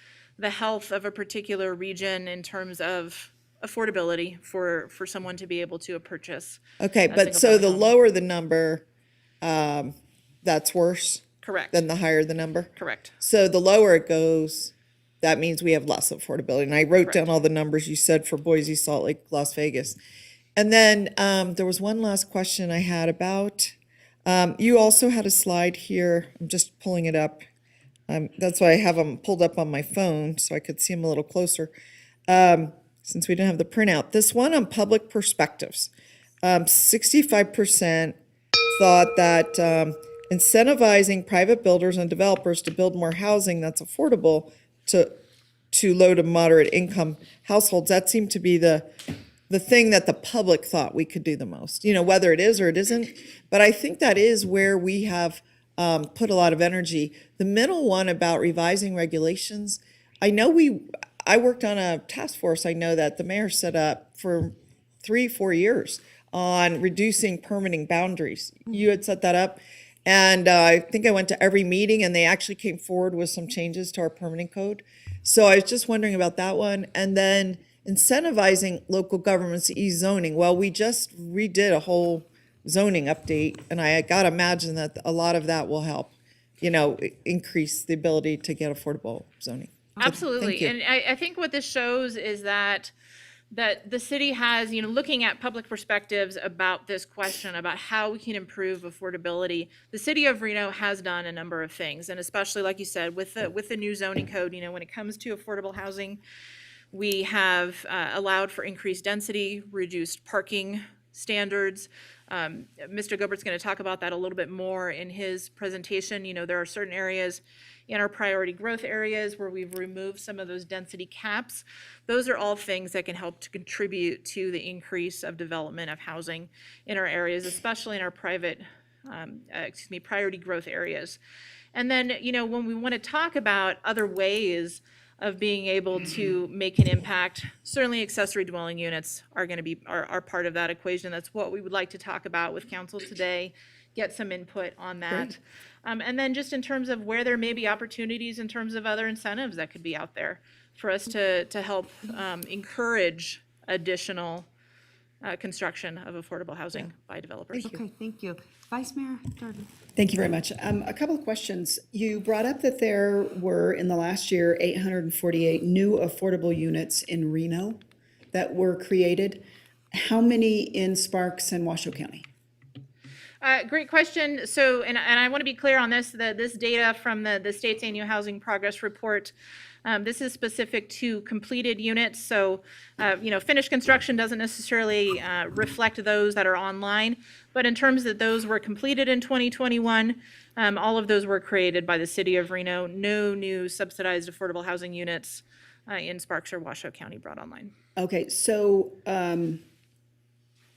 the health of a particular region in terms of affordability for someone to be able to purchase. Okay, but so single-family the home. lower the number, that's worse Correct. than the higher the number? Correct. So the lower it goes, that means we have less affordability. And I wrote down all the numbers you said for Boise, Salt Lake, Las Vegas. And then there was one last question I had about, you also had a slide here. I'm just pulling it up. That's why I have them pulled up on my phone so I could see them a little closer. Since we didn't have the printout. This one on public perspectives. 65% thought that incentivizing private builders and developers to build more housing that's affordable to low to moderate income households, that seemed to be the thing that the public thought we could do the most, whether it is or it isn't. But I think that is where we have put a lot of energy. The middle one about revising regulations, I worked on a task force, I know that the mayor set up for 3-4 years on reducing permitting boundaries. You had set that up, and I think I went to every meeting, and they actually came forward with some changes to our permitting code. So I was just wondering about that one. And then incentivizing local governments to e-zoning. Well, we just redid a whole zoning update, and I gotta imagine that a lot of that will help, increase the ability to get affordable zoning. So, Absolutely. thank you. And I think what this shows is that the city has, looking at public perspectives about this question, about how we can improve affordability. The city of Reno has done a number of things, and especially, like you said, with the new zoning code, when it comes to affordable housing, we have allowed for increased density, reduced parking standards. Mr. Gobert's going to talk about that a little bit more in his presentation. There are certain areas in our priority growth areas where we've removed some of those density caps. Those are all things that can help to contribute to the increase of development of housing in our areas, especially in our priority growth areas. And then, when we want to talk about other ways of being able to make an impact, certainly accessory dwelling units are going to be are part of that equation. That's what we would like to talk about with council today, get some input on that. And then just in terms of where there may be opportunities in terms of other incentives that could be out there for us to help encourage additional construction of affordable housing by developers. Okay, thank you. Vice Mayor Darden. Thank you very much. A couple of questions. You brought up that there were, in the last year, 848 new affordable units in Reno that were created. How many in Sparks and Washoe County? Great question. So, and I want to be clear on this, this data from the state's annual housing progress report, this is specific to completed units. So, finished construction doesn't necessarily reflect those that are online, but in terms that those were completed in 2021, all of those were created by the city of Reno. No new subsidized affordable housing units in Sparks or Washoe County brought online. Okay, so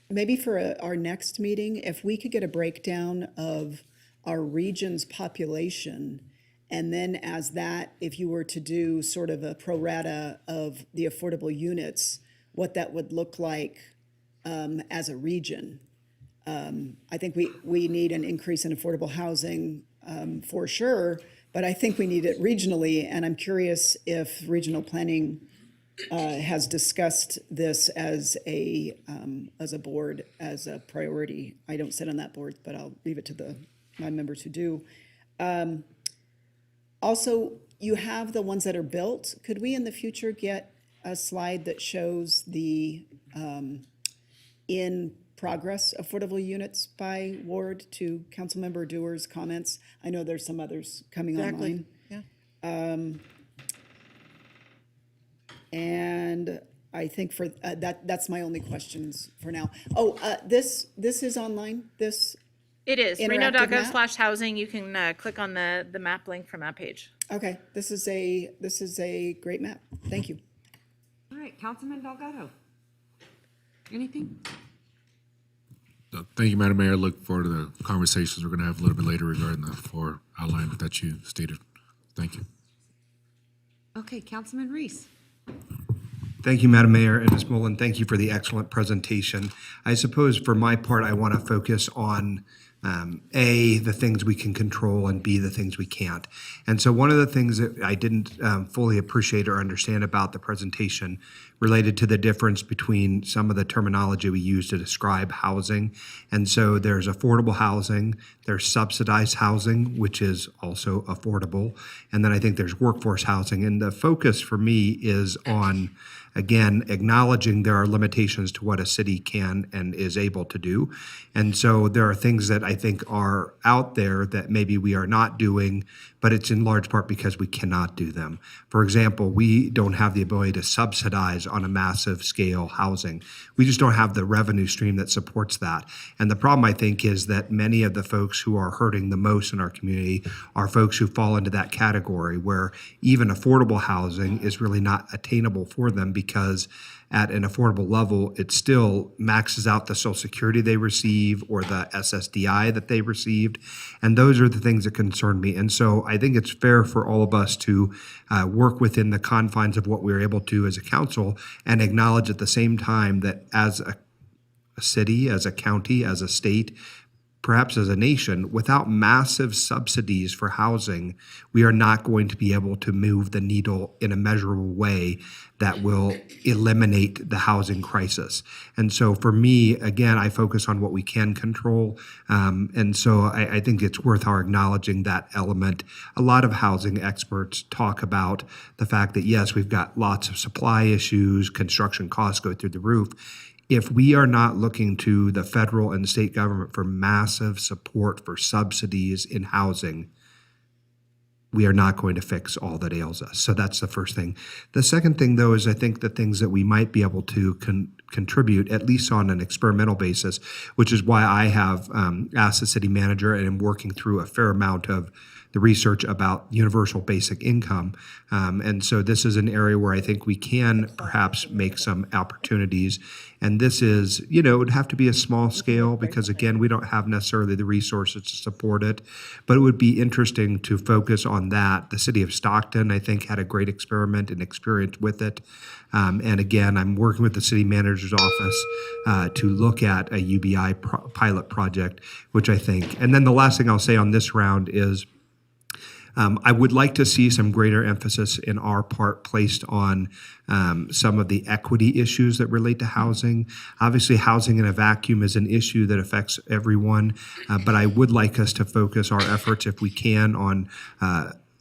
maybe for our next meeting, if we could get a breakdown of our region's population, and then as that, if you were to do sort of a pro rata of the affordable units, what that would look like as a region. I think we need an increase in affordable housing for sure, but I think we need it regionally, and I'm curious if regional planning has discussed this as a board, as a priority. I don't sit on that board, but I'll leave it to my members who do. Also, you have the ones that are built. Could we in the future get a slide that shows the in progress affordable units by ward to Councilmember Dewar's comments? I know there's some others coming online. Yeah. And I think for that's my only questions for now. Oh, this is online, this? It is, Interactive map? reno.gov/housing. You can click on the map link from that page. Okay, this is a great map. Thank you. All right, Councilman Delgado. Anything? Thank you, Madam Mayor. Look forward to the conversations we're going to have a little bit later regarding the four outline that you stated. Thank you. Okay, Councilman Reese. Thank you, Madam Mayor, and Ms. Mullen, thank you for the excellent presentation. I suppose for my part, I want to focus on A, the things we can control, and B, the things we can't. And so one of the things that I didn't fully appreciate or understand about the presentation related to the difference between some of the terminology we use to describe housing. And so there's affordable housing, there's subsidized housing, which is also affordable, and then I think there's workforce housing. And the focus for me is on, again, acknowledging there are limitations to what a city can and is able to do. And so there are things that I think are out there that maybe we are not doing, but it's in large part because we cannot do them. For example, we don't have the ability to subsidize on a massive scale housing. We just don't have the revenue stream that supports that. And the problem, I think, is that many of the folks who are hurting the most in our community are folks who fall into that category where even affordable housing is really not attainable for them because at an affordable level, it still maxes out the Social Security they receive or the SSDI that they received. And those are the things that concern me. And so I think it's fair for all of us to work within the confines of what we're able to as a council and acknowledge at the same time that as a city, as a county, as a state, perhaps as a nation, without massive subsidies for housing, we are not going to be able to move the needle in a measurable way that will eliminate the housing crisis. And so for me, again, I focus on what we can control. And so I think it's worth our acknowledging that element. A lot of housing experts talk about the fact that, yes, we've got lots of supply issues, construction costs go through the roof. If we are not looking to the federal and state government for massive support for subsidies in housing, we are not going to fix all that ails us. So that's the first thing. The second thing, though, is I think the things that we might be able to contribute, at least on an experimental basis, which is why I have asked the city manager and am working through a fair amount of the research about universal basic income. And so this is an area where I think we can perhaps make some opportunities. And this is, it would have to be a small scale because, again, we don't have necessarily the resources to support it. But it would be interesting to focus on that. The city of Stockton, I think, had a great experiment and experience with it. And again, I'm working with the city manager's office to look at a UBI pilot project, which I think. And then the last thing I'll say on this round is, I would like to see some greater emphasis in our part placed on some of the equity issues that relate to housing. Obviously, housing in a vacuum is an issue that affects everyone, but I would like us to focus our efforts, if we can, on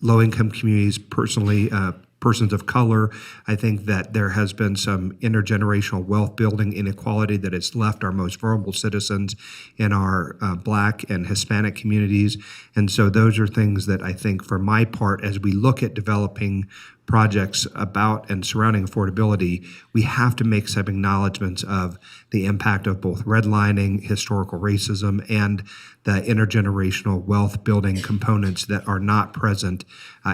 low-income communities, persons of color. I think that there has been some intergenerational wealth building inequality that has left our most vulnerable citizens in our Black and Hispanic communities. And so those are things that I think, for my part, as we look at developing projects about and surrounding affordability, we have to make some acknowledgments of the impact of both redlining, historical racism, and the intergenerational wealth building components that are not present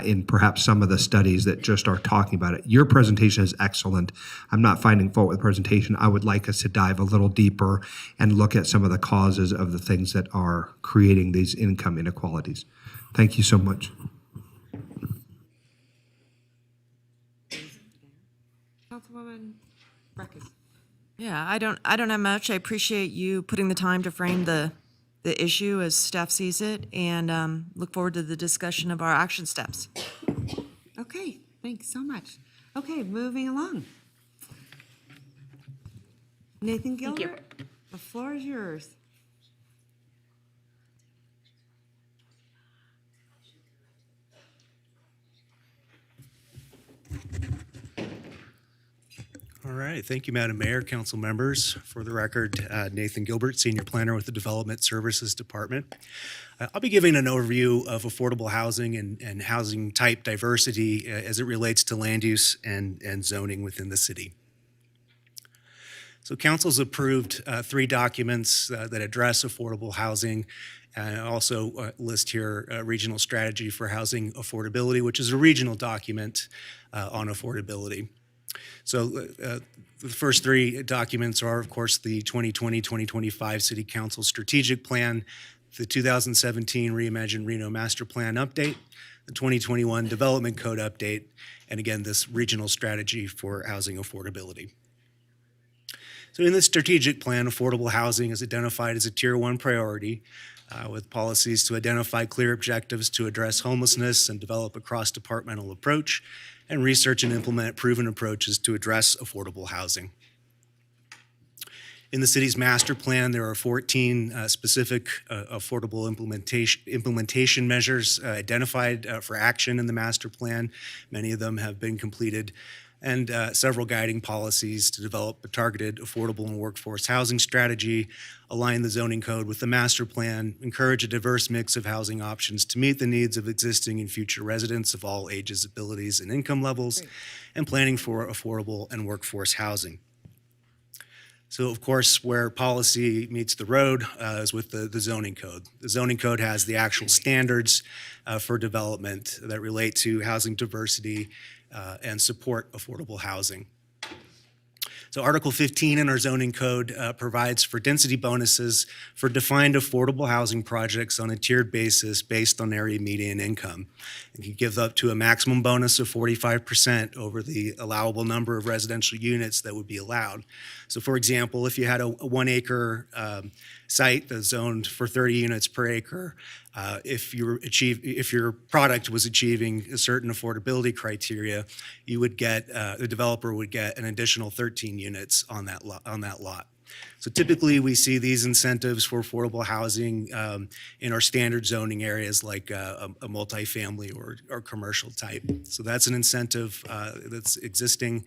in perhaps some of the studies that just are talking about it. Your presentation is excellent. I'm not finding fault with the presentation. I would like us to dive a little deeper and look at some of the causes of the things that are creating these income inequalities. Thank you so much. Councilwoman Breckes. Yeah, I don't have much. I appreciate you putting the time to frame the issue as staff sees it, and look forward to the discussion of our action steps. Okay, thanks so much. Okay, moving along. Nathan Gilbert, the floor is yours. All right, thank you, Madam Mayor, council members. For the record, Nathan Gilbert, Senior Planner with the Development Services Department. I'll be giving an overview of affordable housing and housing type diversity as it relates to land use and zoning within the city. So council's approved 3 documents that address affordable housing. And I also list here a regional strategy for housing affordability, which is a regional document on affordability. So the first 3 documents are, of course, the 2020-2025 City Council Strategic Plan, the 2017 Reimagine Reno Master Plan Update, the 2021 Development Code Update, and again, this regional strategy for housing affordability. So in the strategic plan, affordable housing is identified as a Tier 1 priority with policies to identify clear objectives to address homelessness and develop a cross-departmental approach, and research and implement proven approaches to address affordable housing. In the city's master plan, there are 14 specific affordable implementation measures identified for action in the master plan. Many of them have been completed, and several guiding policies to develop a targeted, affordable, and workforce housing strategy, align the zoning code with the master plan, encourage a diverse mix of housing options to meet the needs of existing and future residents of all ages, abilities, and income levels, and planning for affordable and workforce housing. So, of course, where policy meets the road is with the zoning code. The zoning code has the actual standards for development that relate to housing diversity and support affordable housing. So Article 15 in our zoning code provides for density bonuses for defined affordable housing projects on a tiered basis based on area median income. It can give up to a maximum bonus of 45% over the allowable number of residential units that would be allowed. So for example, if you had a 1 acre site that's zoned for 30 units per acre, if your product was achieving a certain affordability criteria, you would get the developer would get an additional 13 units on that lot. So typically, we see these incentives for affordable housing in our standard zoning areas like a multifamily or commercial type. So that's an incentive that's existing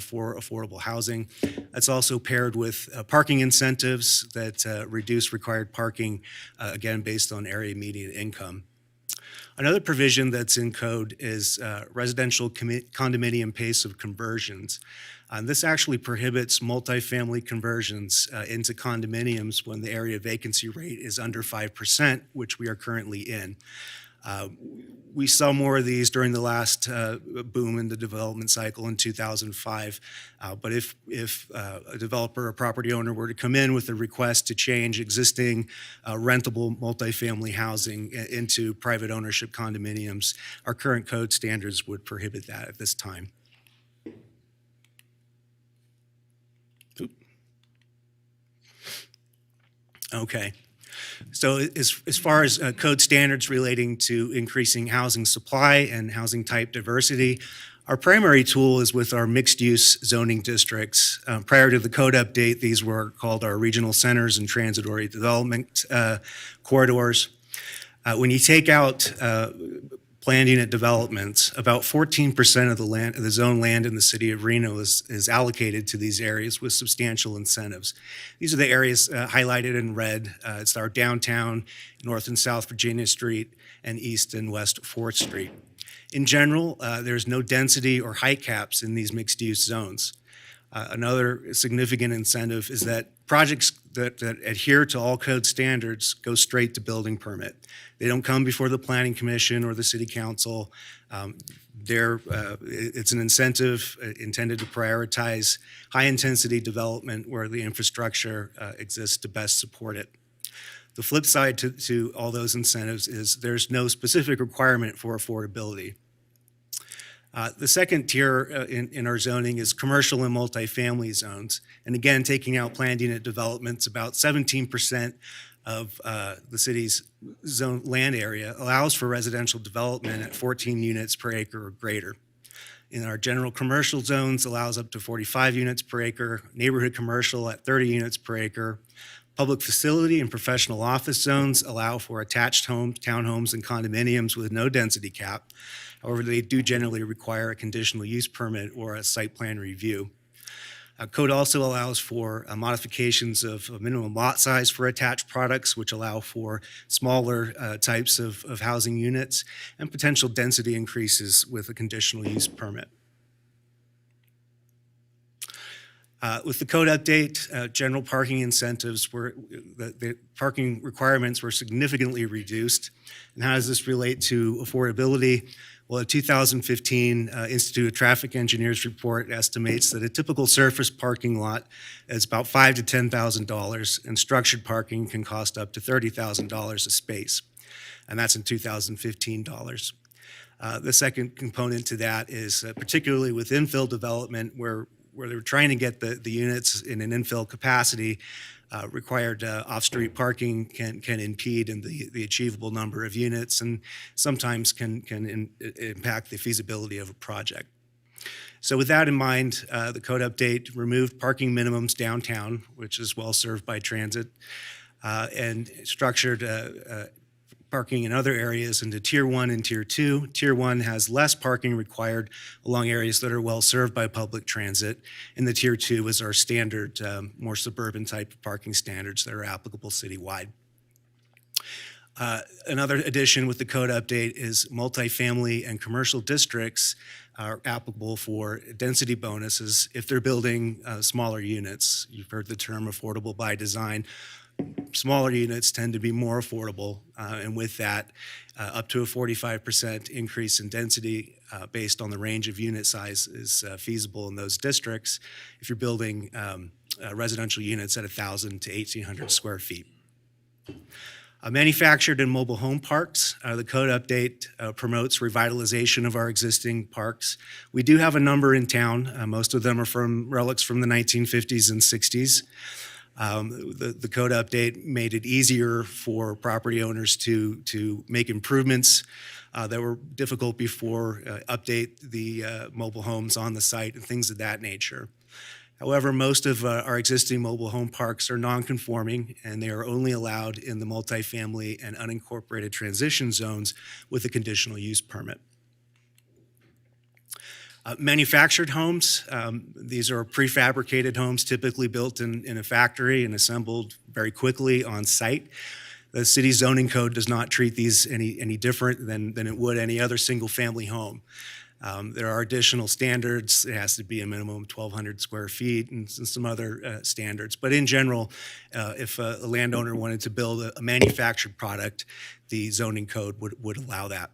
for affordable housing. That's also paired with parking incentives that reduce required parking, again, based on area median income. Another provision that's in code is residential condominium pace of conversions. This actually prohibits multifamily conversions into condominiums when the area vacancy rate is under 5%, which we are currently in. We saw more of these during the last boom in the development cycle in 2005. But if a developer or property owner were to come in with a request to change existing rentable multifamily housing into private ownership condominiums, our current code standards would prohibit that at this time. Okay. So as far as code standards relating to increasing housing supply and housing type diversity, our primary tool is with our mixed-use zoning districts. Prior to the code update, these were called our regional centers and transitory development corridors. When you take out planned unit developments, about 14% of the zone land in the city of Reno is allocated to these areas with substantial incentives. These are the areas highlighted in red. It's our downtown, North and South Virginia Street, and East and West 4th Street. In general, there's no density or height caps in these mixed-use zones. Another significant incentive is that projects that adhere to all code standards go straight to building permit. They don't come before the Planning Commission or the City Council. It's an incentive intended to prioritize high-intensity development where the infrastructure exists to best support it. The flip side to all those incentives is there's no specific requirement for affordability. The second tier in our zoning is commercial and multifamily zones. And again, taking out planned unit developments, about 17% of the city's zone land area allows for residential development at 14 units per acre or greater. In our general commercial zones allows up to 45 units per acre, neighborhood commercial at 30 units per acre. Public facility and professional office zones allow for attached homes, townhomes, and condominiums with no density cap. However, they do generally require a conditional use permit or a site plan review. Code also allows for modifications of minimum lot size for attached products, which allow for smaller types of housing units and potential density increases with a conditional use permit. With the code update, general parking incentives the parking requirements were significantly reduced. And how does this relate to affordability? Well, a 2015 Institute of Traffic Engineers report estimates that a typical surface parking lot is about $5,000 to $10,000, and structured parking can cost up to $30,000 a space, and that's in 2015 dollars. The second component to that is particularly with infill development, where they're trying to get the units in an infill capacity, required off-street parking can impede in the achievable number of units and sometimes can impact the feasibility of a project. So with that in mind, the code update removed parking minimums downtown, which is well served by transit, and structured parking in other areas into Tier 1 and Tier 2. Tier 1 has less parking required along areas that are well served by public transit, and the Tier 2 is our standard, more suburban type of parking standards that are applicable citywide. Another addition with the code update is multifamily and commercial districts are applicable for density bonuses if they're building smaller units. You've heard the term affordable by design. Smaller units tend to be more affordable, and with that, up to a 45% increase in density based on the range of unit size is feasible in those districts if you're building residential units at 1,000 to 1,800 square feet. Manufactured and mobile home parks, the code update promotes revitalization of our existing parks. We do have a number in town. Most of them are from relics from the 1950s and 60s. The code update made it easier for property owners to make improvements that were difficult before, update the mobile homes on the site and things of that nature. However, most of our existing mobile home parks are non-conforming, and they are only allowed in the multifamily and unincorporated transition zones with a conditional use permit. Manufactured homes, these are prefabricated homes typically built in a factory and assembled very quickly on site. The city zoning code does not treat these any different than it would any other single-family home. There are additional standards. It has to be a minimum of 1,200 square feet and some other standards. But in general, if a landowner wanted to build a manufactured product, the zoning code would allow that.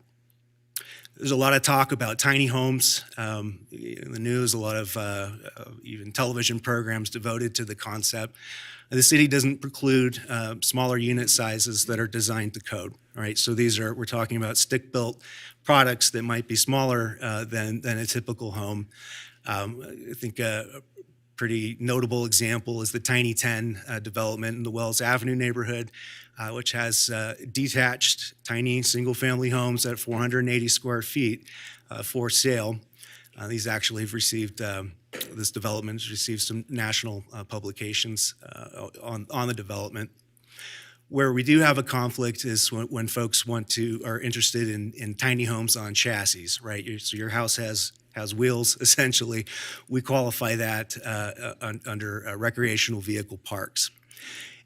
There's a lot of talk about tiny homes in the news, a lot of even television programs devoted to the concept. The city doesn't preclude smaller unit sizes that are designed to code, right? So we're talking about stick-built products that might be smaller than a typical home. I think a pretty notable example is the Tiny 10 development in the Wells Avenue neighborhood, which has detached tiny single-family homes at 480 square feet for sale. These actually have received, this development has received some national publications on the development. Where we do have a conflict is when folks are interested in tiny homes on chassis, right? So your house has wheels, essentially. We qualify that under recreational vehicle parks.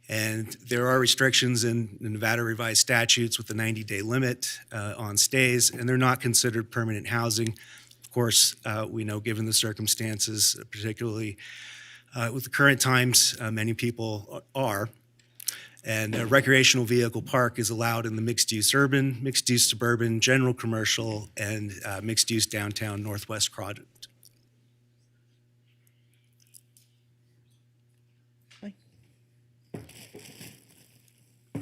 And there are restrictions in the Nevada revised statutes with the 90-day limit on stays, and they're not considered permanent housing. Of course, we know given the circumstances, particularly with the current times, many people are. And a recreational vehicle park is allowed in the mixed-use urban, mixed-use suburban, general commercial, and mixed-use downtown northwest quadrant. I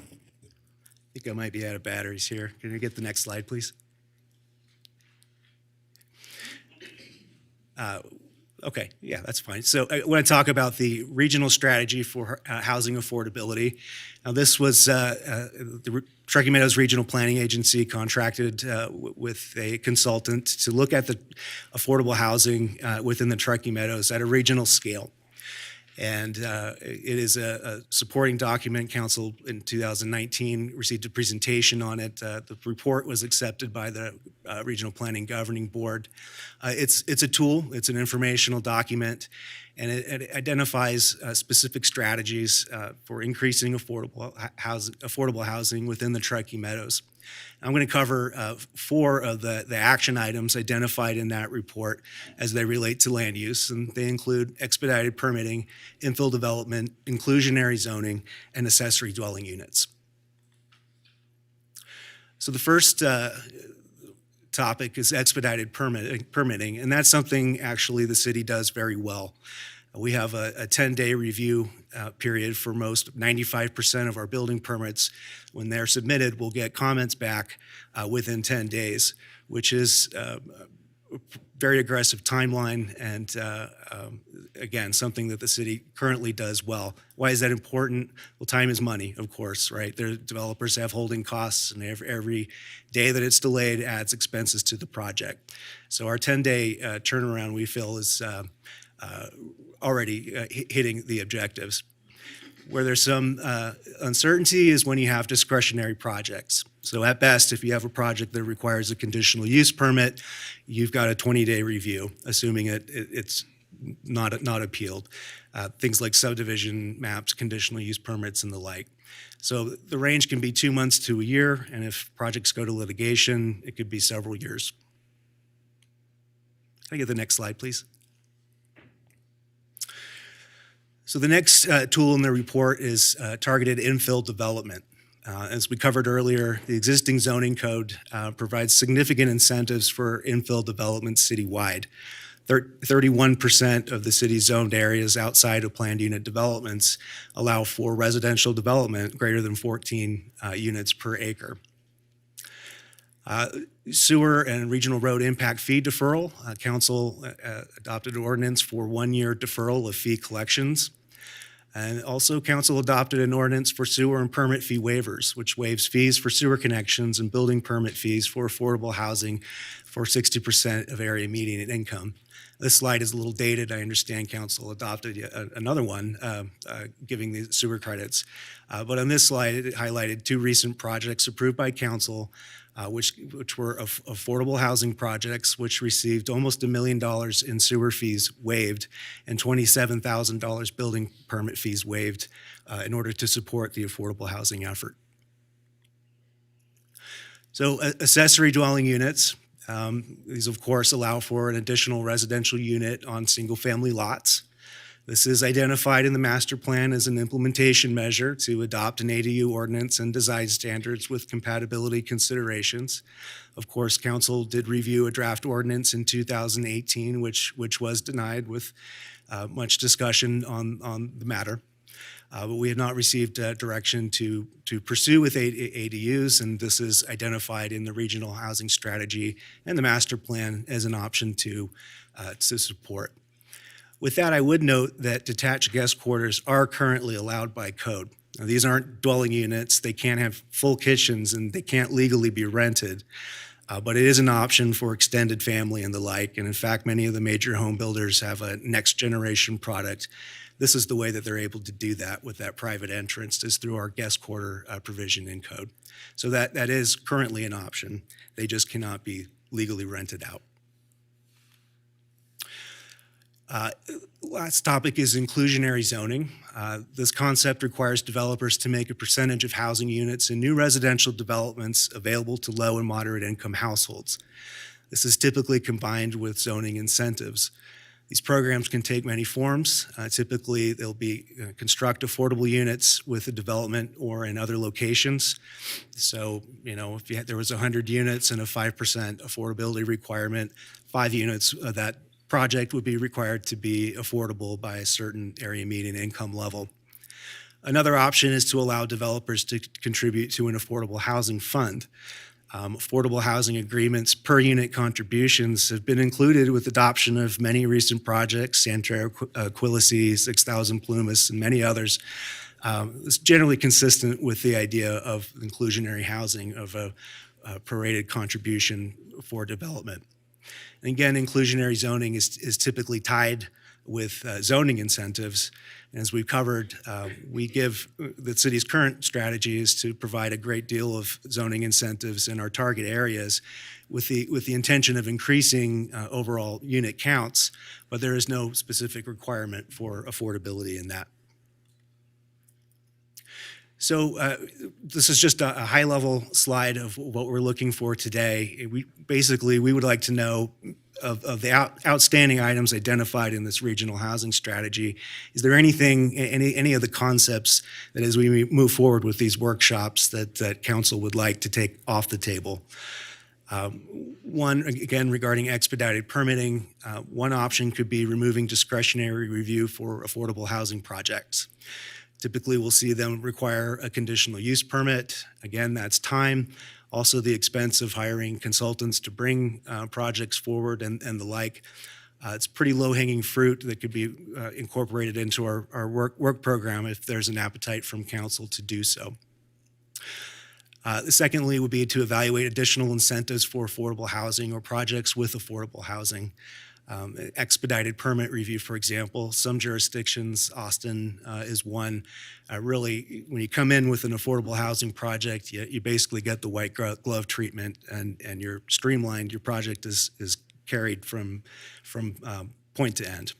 think I might be out of batteries here. Can you get the next slide, please? Okay, yeah, that's fine. So I want to talk about the regional strategy for housing affordability. Now, this was the Truckee Meadows Regional Planning Agency contracted with a consultant to look at the affordable housing within the Truckee Meadows at a regional scale. And it is a supporting document. Council in 2019 received a presentation on it. The report was accepted by the Regional Planning Governing Board. It's a tool, it's an informational document, and it identifies specific strategies for increasing affordable housing within the Truckee Meadows. I'm going to cover 4 of the action items identified in that report as they relate to land use, and they include expedited permitting, infill development, inclusionary zoning, and accessory dwelling units. So the first topic is expedited permitting, and that's something actually the city does very well. We have a 10-day review period for most 95% of our building permits. When they're submitted, we'll get comments back within 10 days, which is a very aggressive timeline and, again, something that the city currently does well. Why is that important? Well, time is money, of course, right? Their developers have holding costs, and every day that it's delayed adds expenses to the project. So our 10-day turnaround, we feel, is already hitting the objectives. Where there's some uncertainty is when you have discretionary projects. So at best, if you have a project that requires a conditional use permit, you've got a 20-day review, assuming it's not appealed. Things like subdivision maps, conditional use permits, and the like. So the range can be 2 months to a year, and if projects go to litigation, it could be several years. Can I get the next slide, please? So the next tool in the report is targeted infill development. As we covered earlier, the existing zoning code provides significant incentives for infill development citywide. 31% of the city's zoned areas outside of planned unit developments allow for residential development greater than 14 units per acre. Sewer and regional road impact fee deferral. Council adopted an ordinance for 1-year deferral of fee collections. And also, council adopted an ordinance for sewer and permit fee waivers, which waives fees for sewer connections and building permit fees for affordable housing for 60% of area median income. This slide is a little dated. I understand council adopted another one giving the sewer credits. But on this slide, it highlighted 2 recent projects approved by council, which were affordable housing projects, which received almost $1 million in sewer fees waived and $27,000 building permit fees waived in order to support the affordable housing effort. So accessory dwelling units, these of course allow for an additional residential unit on single-family lots. This is identified in the master plan as an implementation measure to adopt an ADU ordinance and design standards with compatibility considerations. Of course, council did review a draft ordinance in 2018, which was denied with much discussion on the matter. But we have not received direction to pursue with ADUs, and this is identified in the regional housing strategy and the master plan as an option to support. With that, I would note that detached guest quarters are currently allowed by code. Now, these aren't dwelling units. They can't have full kitchens, and they can't legally be rented. But it is an option for extended family and the like. And in fact, many of the major home builders have a next generation product. This is the way that they're able to do that with that private entrance, is through our guest quarter provision in code. So that is currently an option. They just cannot be legally rented out. Last topic is inclusionary zoning. This concept requires developers to make a percentage of housing units in new residential developments available to low and moderate income households. This is typically combined with zoning incentives. These programs can take many forms. Typically, they'll be construct affordable units with a development or in other locations. So, if there was 100 units and a 5% affordability requirement, 5 units of that project would be required to be affordable by a certain area median income level. Another option is to allow developers to contribute to an affordable housing fund. Affordable housing agreements per unit contributions have been included with adoption of many recent projects, Santerre, Quilisi, 6000 Plumas, and many others. It's generally consistent with the idea of inclusionary housing, of a prorated contribution for development. And again, inclusionary zoning is typically tied with zoning incentives. And as we've covered, we give the city's current strategy is to provide a great deal of zoning incentives in our target areas with the intention of increasing overall unit counts, but there is no specific requirement for affordability in that. So this is just a high-level slide of what we're looking for today. We would like to know of the outstanding items identified in this regional housing strategy. Is there anything, any of the concepts that as we move forward with these workshops that council would like to take off the table? One, again, regarding expedited permitting, one option could be removing discretionary review for affordable housing projects. Typically, we'll see them require a conditional use permit. Again, that's time. Also, the expense of hiring consultants to bring projects forward and the like. It's pretty low-hanging fruit that could be incorporated into our work program if there's an appetite from council to do so. Secondly, would be to evaluate additional incentives for affordable housing or projects with affordable housing. Expedited permit review, for example. Some jurisdictions, Austin is one, really, when you come in with an affordable housing project, you basically get the white glove treatment and you're streamlined. Your project is carried from point to end.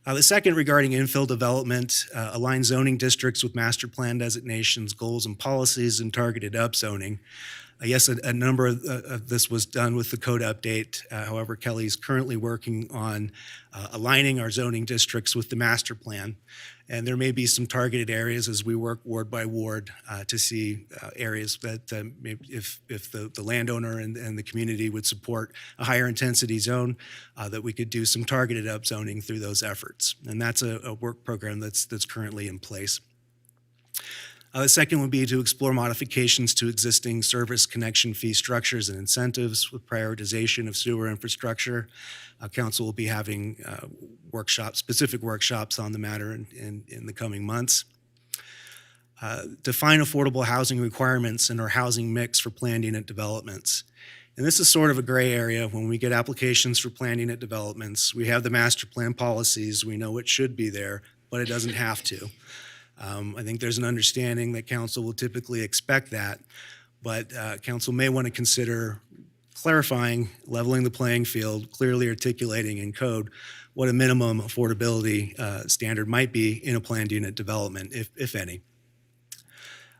The second, regarding infill development, align zoning districts with master plan designations, goals and policies, and targeted upzoning. Yes, a number of this was done with the code update. However, Kelly is currently working on aligning our zoning districts with the master plan. And there may be some targeted areas as we work ward by ward to see areas that maybe if the landowner and the community would support a higher intensity zone, that we could do some targeted upzoning through those efforts. And that's a work program that's currently in place. The second would be to explore modifications to existing service connection fee structures and incentives with prioritization of sewer infrastructure. Council will be having specific workshops on the matter in the coming months. Define affordable housing requirements in our housing mix for planned unit developments. And this is sort of a gray area. When we get applications for planned unit developments, we have the master plan policies. We know it should be there, but it doesn't have to. I think there's an understanding that council will typically expect that, but council may want to consider clarifying, leveling the playing field, clearly articulating in code what a minimum affordability standard might be in a planned unit development, if any.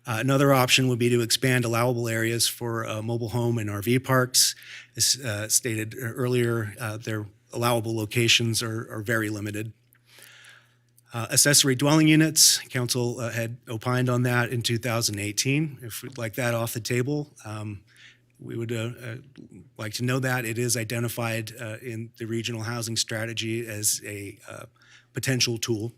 Another option would be to expand allowable areas for mobile home and RV parks. As stated earlier, their allowable locations are very limited. Accessory dwelling units, council had opined on that in 2018. If we'd like that off the table, we would like to know that. It is identified in the regional housing strategy as a potential tool.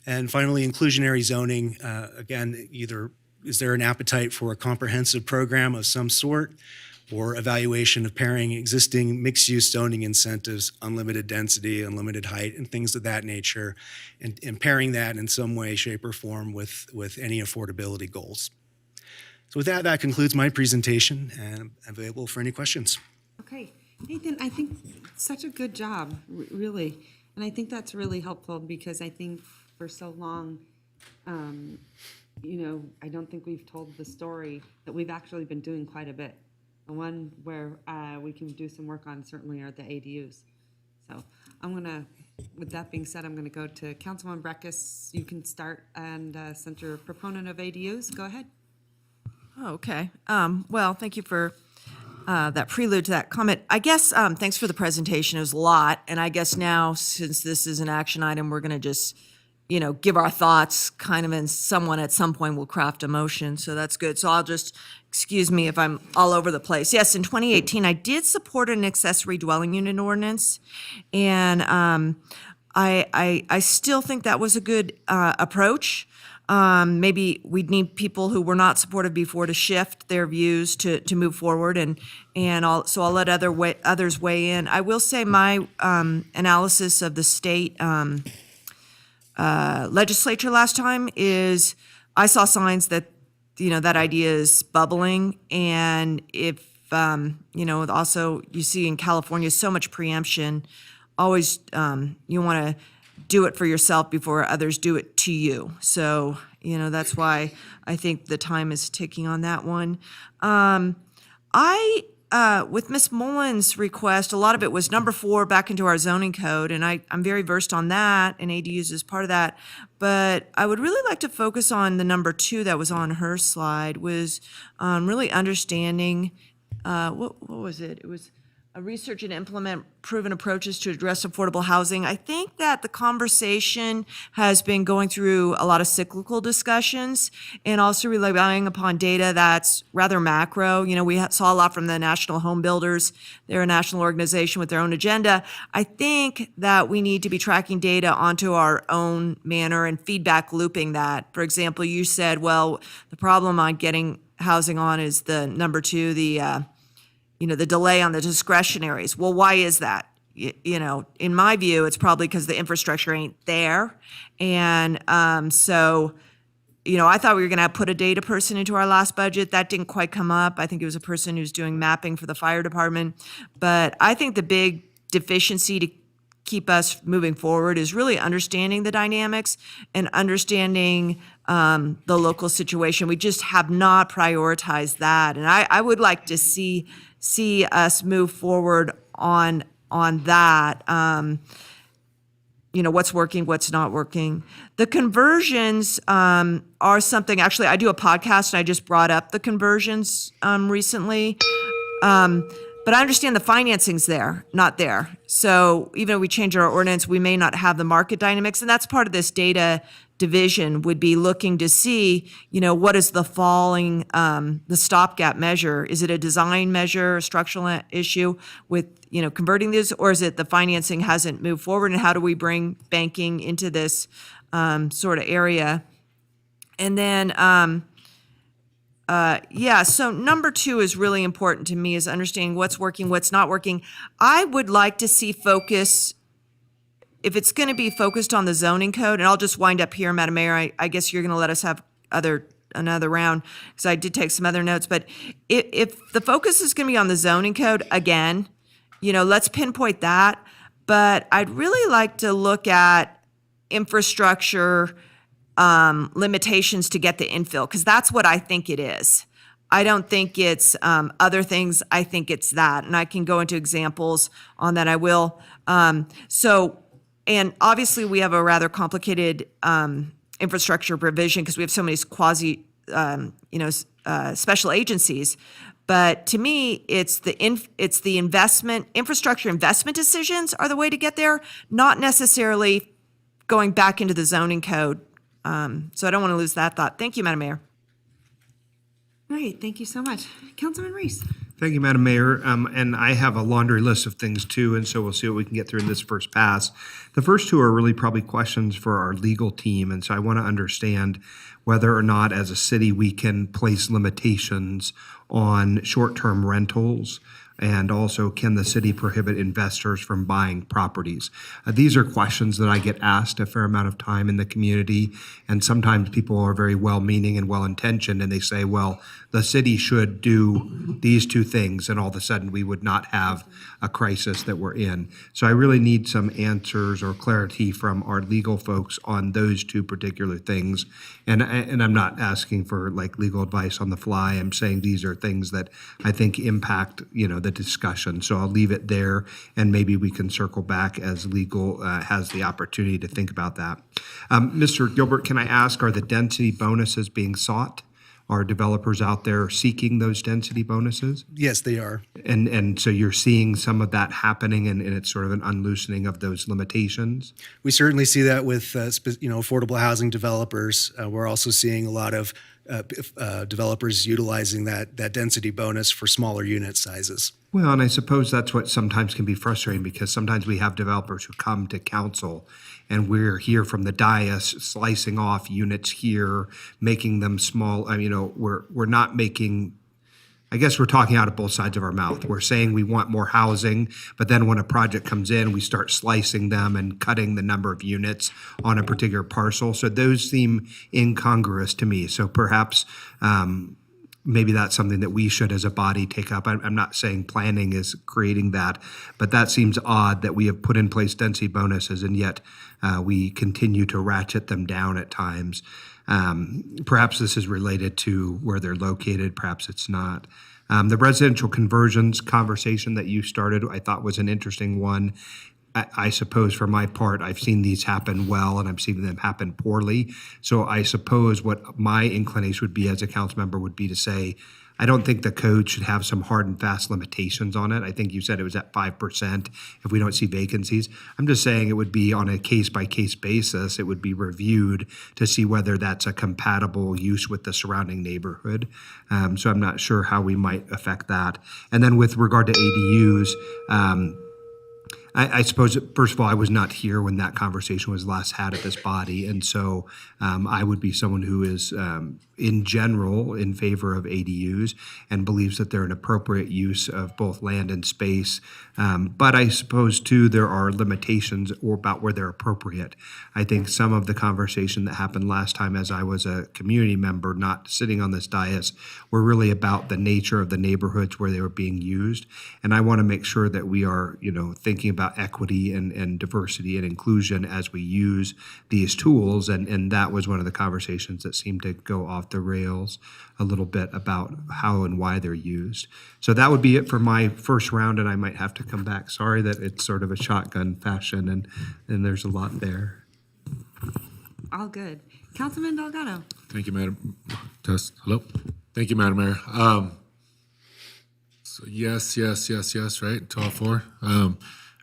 And finally, inclusionary zoning, again, either is there an appetite for a comprehensive program of some sort, or evaluation of pairing existing mixed-use zoning incentives, unlimited density, unlimited height, and things of that nature, and pairing that in some way, shape, or form with any affordability goals. So with that concludes my presentation, and I'm available for any questions. Okay, Nathan, I think such a good job, really. And I think that's really helpful because I think for so long, I don't think we've told the story that we've actually been doing quite a bit. The one where we can do some work on certainly are the ADUs. So with that being said, I'm gonna go to Councilman Breckus. You can start, and since you're a proponent of ADUs, go ahead. Oh, okay. Well, thank you for that prelude to that comment. I guess, thanks for the presentation. It was a lot. And I guess now, since this is an action item, we're going to just, give our thoughts kind of, and someone at some point will craft a motion. So that's good. So I'll just, excuse me if I'm all over the place. Yes, in 2018, I did support an accessory dwelling unit ordinance. And I still think that was a good approach. Maybe we'd need people who were not supportive before to shift their views to move forward, and I'll let others weigh in. I will say my analysis of the state legislature last time is I saw signs that that idea is bubbling, and if also you see in California so much preemption. Always you want to do it for yourself before others do it to you. So, that's why I think the time is ticking on that one. With Ms. Mullen's request, a lot of it was number 4 back into our zoning code, and I'm very versed on that, and ADUs is part of that. But I would really like to focus on the number 2 that was on her slide, was really understanding, what was it? It was research and implement proven approaches to address affordable housing. I think that the conversation has been going through a lot of cyclical discussions and also relying upon data that's rather macro. We saw a lot from the national home builders. They're a national organization with their own agenda. I think that we need to be tracking data onto our own manner and feedback looping that. For example, you said, well, the problem on getting housing on is the number 2, the delay on the discretionaries. Well, why is that? In my view, it's probably because the infrastructure ain't there. And so, I thought we were going to put a data person into our last budget. That didn't quite come up. I think it was a person who's doing mapping for the fire department. But I think the big deficiency to keep us moving forward is really understanding the dynamics and understanding the local situation. We just have not prioritized that. And I would like to see us move forward on that. What's working, what's not working. The conversions are something, actually, I do a podcast and I just brought up the conversions recently. But I understand the financing's there, not there. So even if we change our ordinance, we may not have the market dynamics. And that's part of this data division, would be looking to see, what is the falling, the stopgap measure? Is it a design measure, a structural issue with, converting these, or is it the financing hasn't moved forward? And how do we bring banking into this sort of area? And then, so number 2 is really important to me, is understanding what's working, what's not working. I would like to see focus, if it's going to be focused on the zoning code, and I'll just wind up here, Madam Mayor, I guess you're going to let us have another round, because I did take some other notes, but if the focus is going to be on the zoning code, again, let's pinpoint that, but I'd really like to look at infrastructure limitations to get the infill, because that's what I think it is. I don't think it's other things. I think it's that, and I can go into examples on that. I will. And obviously, we have a rather complicated infrastructure provision because we have so many quasi, special agencies. But to me, it's the infrastructure investment decisions are the way to get there, not necessarily going back into the zoning code. So I don't want to lose that thought. Thank you, Madam Mayor. All right, thank you so much. Councilman Reese. Thank you, Madam Mayor. And I have a laundry list of things too, and so we'll see what we can get through in this first pass. The first 2 are really probably questions for our legal team, and so I want to understand whether or not as a city we can place limitations on short-term rentals, and also can the city prohibit investors from buying properties? These are questions that I get asked a fair amount of time in the community, and sometimes people are very well-meaning and well-intentioned, and they say, well, the city should do these 2 things, and all of a sudden we would not have a crisis that we're in. So I really need some answers or clarity from our legal folks on those 2 particular things. And and I'm not asking for like legal advice on the fly. I'm saying these are things that I think impact, the discussion. So I'll leave it there, and maybe we can circle back as legal has the opportunity to think about that. Mr. Gilbert, can I ask, are the density bonuses being sought? Are developers out there seeking those density bonuses? Yes, they are. And so you're seeing some of that happening, and it's sort of an unloosening of those limitations? We certainly see that with affordable housing developers. We're also seeing a lot of developers utilizing that density bonus for smaller unit sizes. Well, and I suppose that's what sometimes can be frustrating, because sometimes we have developers who come to council and we're here from the dais slicing off units here, making them small. We're not making, I guess we're talking out of both sides of our mouth. We're saying we want more housing, but then when a project comes in, we start slicing them and cutting the number of units on a particular parcel. So those seem incongruous to me. So perhaps maybe that's something that we should as a body take up. I'm not saying planning is creating that, but that seems odd that we have put in place density bonuses and yet we continue to ratchet them down at times. Perhaps this is related to where they're located, perhaps it's not. The residential conversions conversation that you started, I thought was an interesting one. I suppose for my part, I've seen these happen well and I've seen them happen poorly. So I suppose what my inclination would be as a council member would be to say, I don't think the code should have some hard and fast limitations on it. I think you said it was at 5% if we don't see vacancies. I'm just saying it would be on a case-by-case basis. It would be reviewed to see whether that's a compatible use with the surrounding neighborhood. So I'm not sure how we might affect that. And then with regard to ADUs, I suppose, first of all, I was not here when that conversation was last had at this body. And so I would be someone who is, in general, in favor of ADUs and believes that they're an appropriate use of both land and space. But I suppose, too, there are limitations about where they're appropriate. I think some of the conversation that happened last time as I was a community member, not sitting on this dais, were really about the nature of the neighborhoods where they were being used. And I want to make sure that we are, thinking about equity and diversity and inclusion as we use these tools. And that was one of the conversations that seemed to go off the rails a little bit about how and why they're used. So that would be it for my first round, and I might have to come back. Sorry that it's sort of a shotgun fashion and there's a lot there. All good. Councilman Delgado. Thank you, Madam. Hello. Thank you, Madam Mayor. So yes, right, to all four.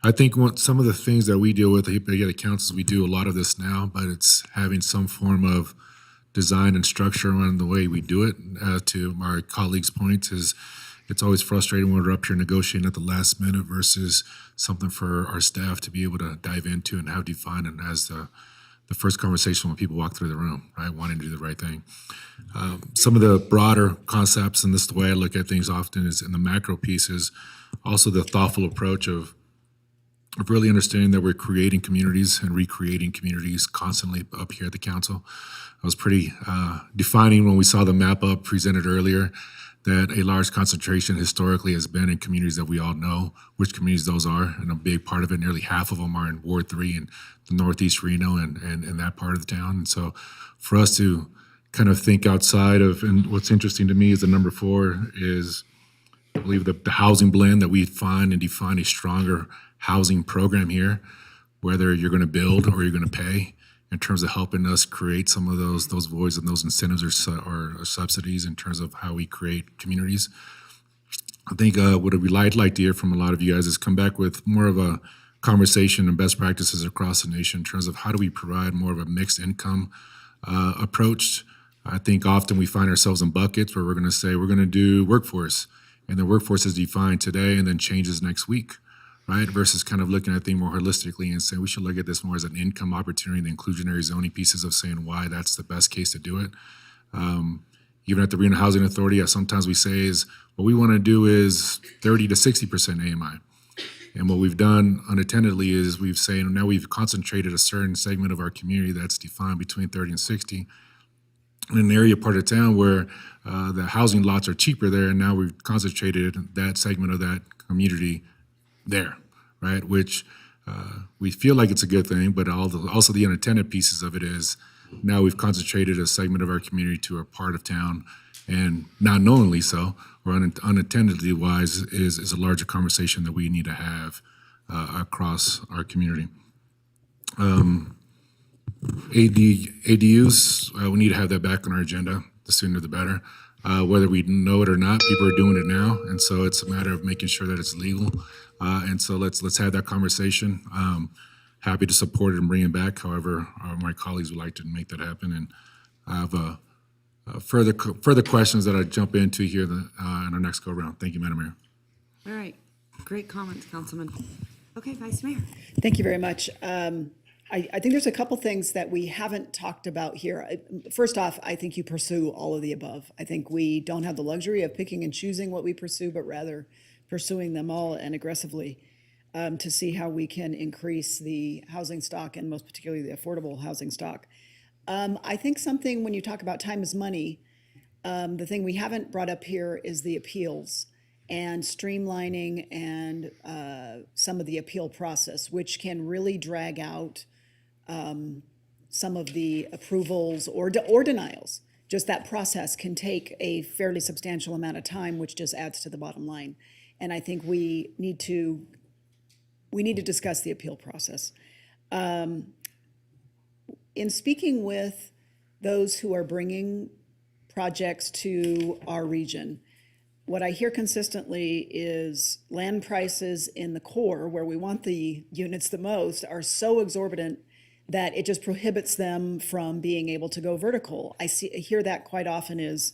I think some of the things that we deal with at councils, we do a lot of this now, but it's having some form of design and structure around the way we do it. To our colleagues' points, is it's always frustrating when we're up here negotiating at the last minute versus something for our staff to be able to dive into and have defined, and as the first conversation when people walk through the room, right, wanting to do the right thing. Some of the broader concepts, and this is the way I look at things often, is in the macro pieces, also the thoughtful approach of really understanding that we're creating communities and recreating communities constantly up here at the council. I was pretty defining when we saw the map up presented earlier that a large concentration historically has been in communities that we all know which communities those are, and a big part of it, nearly half of them are in Ward 3 in the Northeast Reno and that part of the town. And so for us to kind of think outside of, and what's interesting to me is the number 4 is, I believe, the housing blend that we find and define a stronger housing program here, whether you're going to build or you're going to pay, in terms of helping us create some of those voids and those incentives or subsidies in terms of how we create communities. I think what we'd like to hear from a lot of you guys is come back with more of a conversation and best practices across the nation in terms of how do we provide more of a mixed income approach. I think often we find ourselves in buckets where we're going to say we're going to do workforce, and the workforce is defined today and then changes next week. Right, versus kind of looking at things more holistically and saying we should look at this more as an income opportunity, the inclusionary zoning pieces of saying why that's the best case to do it. Even at the Reno Housing Authority, sometimes we say is what we want to do is 30 to 60% AMI. And what we've done unattendedly is we've said now we've concentrated a certain segment of our community that's defined between 30 and 60 in an area part of town where the housing lots are cheaper there, and now we've concentrated that segment of that community there, right? Which we feel like it's a good thing, but also the unintended pieces of it is now we've concentrated a segment of our community to a part of town, and not knowingly so, or unattendedly wise, is a larger conversation that we need to have across our community. ADUs, we need to have that back on our agenda. The sooner the better. Whether we know it or not, people are doing it now, and so it's a matter of making sure that it's legal. And so let's have that conversation. Happy to support it and bring it back. However, my colleagues would like to make that happen. And I have further questions that I jump into here in our next go round. Thank you, Madam Mayor. All right, great comments, Councilman. Okay, Vice Mayor. Thank you very much. I think there's a couple things that we haven't talked about here. First off, I think you pursue all of the above. I think we don't have the luxury of picking and choosing what we pursue, but rather pursuing them all and aggressively to see how we can increase the housing stock and most particularly the affordable housing stock. I think something, when you talk about time is money, the thing we haven't brought up here is the appeals and streamlining and some of the appeal process, which can really drag out some of the approvals or denials. Just that process can take a fairly substantial amount of time, which just adds to the bottom line. And I think we need to discuss the appeal process. In speaking with those who are bringing projects to our region, what I hear consistently is land prices in the core, where we want the units the most, are so exorbitant that it just prohibits them from being able to go vertical. I hear that quite often is,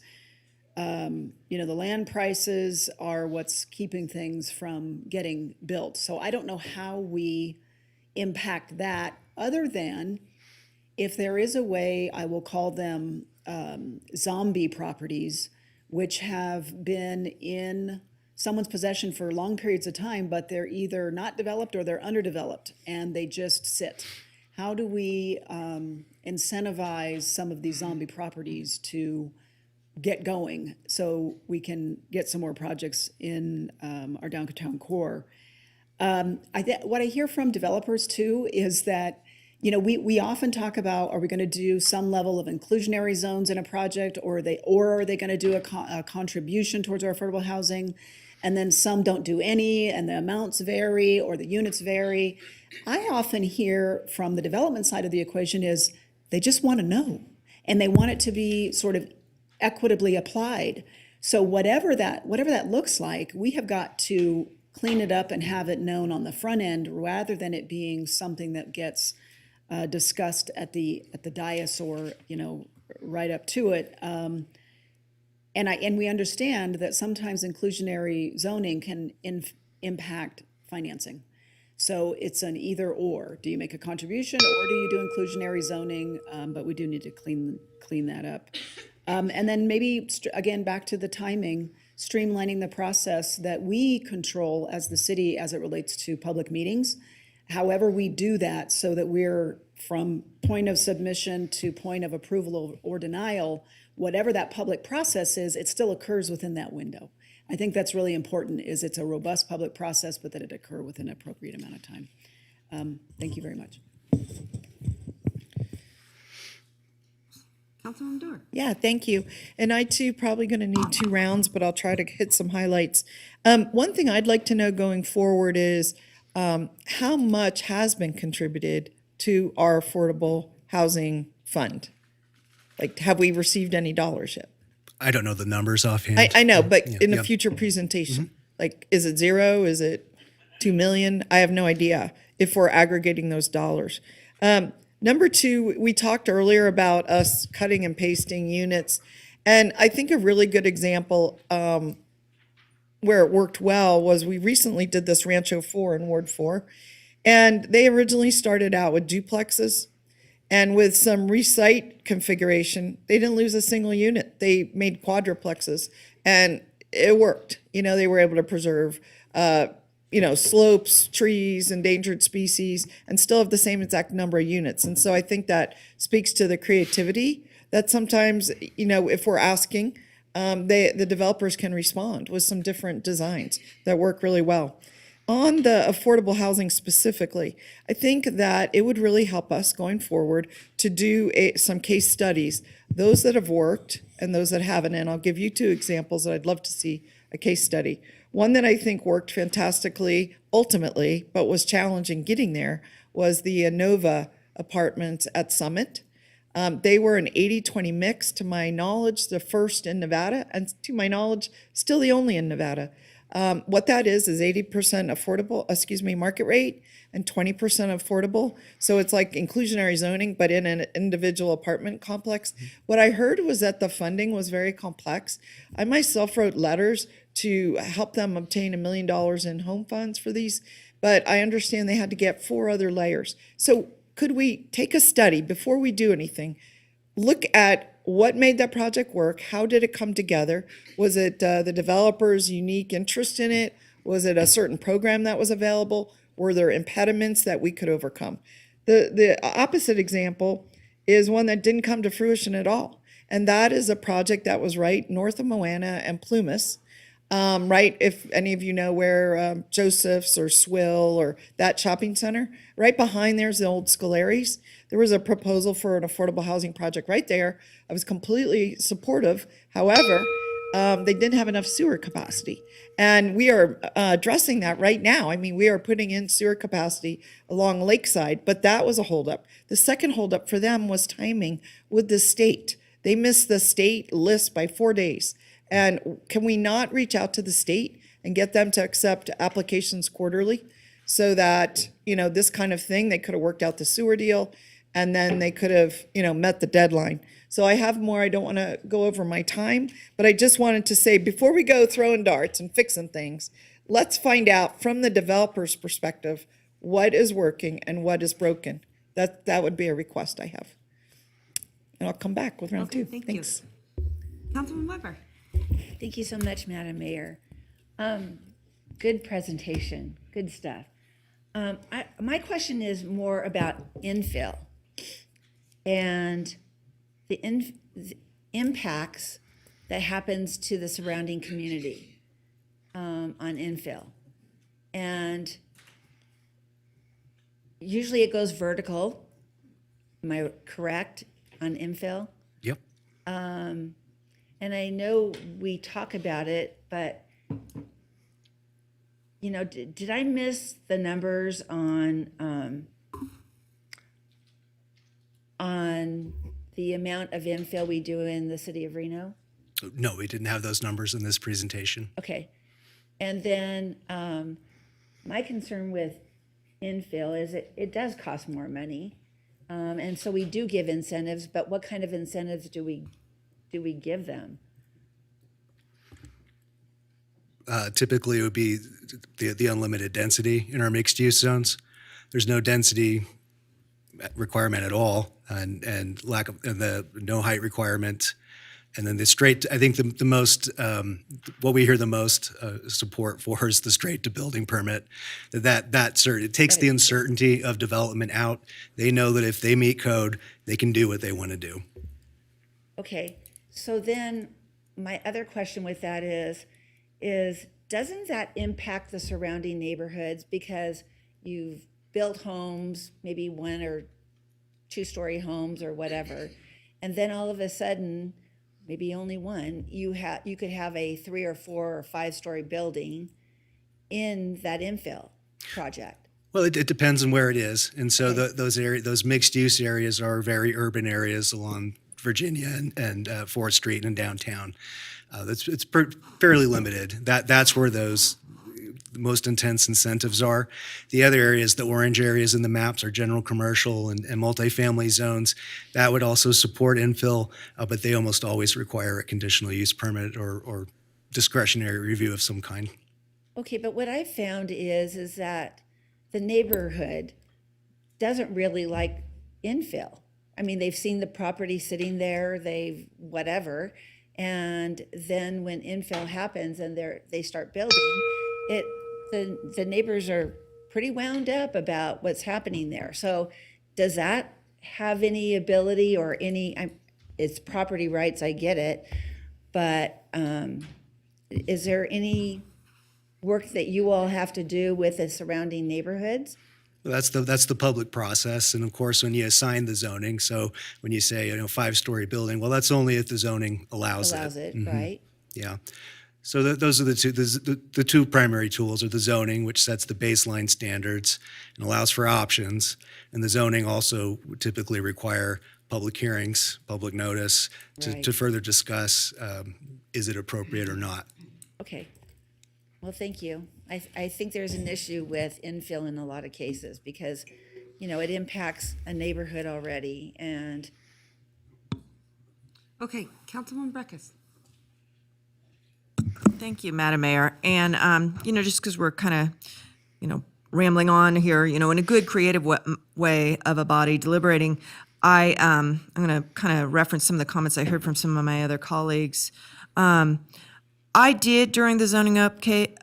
the land prices are what's keeping things from getting built. So I don't know how we impact that, other than if there is a way, I will call them zombie properties, which have been in someone's possession for long periods of time, but they're either not developed or they're underdeveloped and they just sit. How do we incentivize some of these zombie properties to get going so we can get some more projects in our downtown core? What I hear from developers too is that, we often talk about, are we going to do some level of inclusionary zones in a project, or are they going to do a contribution towards our affordable housing? And then some don't do any, and the amounts vary or the units vary. I often hear from the development side of the equation is they just want to know, and they want it to be sort of equitably applied. So whatever that looks like, we have got to clean it up and have it known on the front end, rather than it being something that gets discussed at the dais or right up to it. And we understand that sometimes inclusionary zoning can impact financing. So it's an either or. Do you make a contribution, or do you do inclusionary zoning? But we do need to clean that up. And then maybe, again, back to the timing, streamlining the process that we control as the city as it relates to public meetings. However we do that, so that we're from point of submission to point of approval or denial, whatever that public process is, it still occurs within that window. I think that's really important, is it's a robust public process, but that it occur within an appropriate amount of time. Thank you very much. Councilwoman Dorr. Yeah, thank you. And I too probably going to need 2 rounds, but I'll try to hit some highlights. One thing I'd like to know going forward is how much has been contributed to our affordable housing fund? Like, have we received any dollars yet? I don't know the numbers offhand. I know, but in a future presentation, like, is it 0? Is it 2 million? I have no idea if we're aggregating those dollars. Number 2, we talked earlier about us cutting and pasting units. And I think a really good example where it worked well was we recently did this Rancho 4 in Ward 4. And they originally started out with duplexes. And with some recite configuration, they didn't lose a single unit. They made quadruplexes, and it worked. They were able to preserve, slopes, trees, endangered species, and still have the same exact number of units. And so I think that speaks to the creativity that sometimes, if we're asking, the developers can respond with some different designs that work really well. On the affordable housing specifically, I think that it would really help us going forward to do some case studies, those that have worked and those that haven't. And I'll give you two examples that I'd love to see a case study. One that I think worked fantastically ultimately, but was challenging getting there, was the Nova apartments at Summit. They were an 80-20 mix, to my knowledge, the first in Nevada, and to my knowledge, still the only in Nevada. What that is 80% affordable, market rate, and 20% affordable. So it's like inclusionary zoning, but in an individual apartment complex. What I heard was that the funding was very complex. I myself wrote letters to help them obtain $1 million in home funds for these, but I understand they had to get 4 other layers. So could we take a study before we do anything, look at what made that project work? How did it come together? Was it the developer's unique interest in it? Was it a certain program that was available? Were there impediments that we could overcome? The opposite example is one that didn't come to fruition at all. And that is a project that was right north of Moana and Plumas. Right, if any of you know where Joseph's or Swill or that shopping center, right behind there's the old Scolaries. There was a proposal for an affordable housing project right there. I was completely supportive. However, they didn't have enough sewer capacity. And we are addressing that right now. I mean, we are putting in sewer capacity along Lakeside, but that was a holdup. The second holdup for them was timing with the state. They missed the state list by 4 days. And can we not reach out to the state and get them to accept applications quarterly so that, this kind of thing, they could have worked out the sewer deal and then they could have, met the deadline. So I have more. I don't want to go over my time, but I just wanted to say, before we go throwing darts and fixing things, let's find out from the developer's perspective what is working and what is broken. That would be a request I have. And I'll come back with round 2. Thanks. Councilman Weber. Thank you so much, Madam Mayor. Good presentation, good stuff. My question is more about infill and the impacts that happens to the surrounding community on infill. And usually it goes vertical. Am I correct on infill? Yep. And I know we talk about it, but, did I miss the numbers on the amount of infill we do in the city of Reno? No, we didn't have those numbers in this presentation. Okay. And then my concern with infill is it does cost more money. And so we do give incentives, but what kind of incentives do we give them? Typically, it would be the unlimited density in our mixed-use zones. There's no density requirement at all, and lack of the no height requirement, and then the straight. I think the most what we hear the most support for is the straight to building permit. It takes the uncertainty of development out. They know that if they meet code, they can do what they want to do. Okay. So then my other question with that is doesn't that impact the surrounding neighborhoods because you've built homes, maybe 1 or 2-story homes or whatever, and then all of a sudden, maybe only one, you could have a 3 or 4 or 5-story building in that infill project? Well, it depends on where it is, and so those mixed-use areas are very urban areas along Virginia and 4th Street and downtown. It's fairly limited. That's where those most intense incentives are. The other areas, the orange areas in the maps, are general commercial and multifamily zones. That would also support infill, but they almost always require a conditional use permit or discretionary review of some kind. Okay, but what I found is that the neighborhood doesn't really like infill. I mean, they've seen the property sitting there, whatever, and then when infill happens and they start building, the neighbors are pretty wound up about what's happening there. So does that have any ability or it's property rights, I get it, but is there any work that you all have to do with the surrounding neighborhoods? That's the public process, and of course, when you assign the zoning, so when you say, 5-story building, well, that's only if the zoning allows it. Allows it, Mhm. right? Yeah. So those are the two primary tools are the zoning, which sets the baseline standards and allows for options, and the zoning also would typically require public hearings, public notice to Right. further discuss, is it appropriate or not. Okay. Well, thank you. I think there's an issue with infill in a lot of cases because, it impacts a neighborhood already and. Okay, Councilwoman Breckus. Thank you, Madam Mayor. And, just because we're kind of, rambling on here, in a good creative way of a body deliberating, I'm going to kind of reference some of the comments I heard from some of my other colleagues. I did, during the zoning update,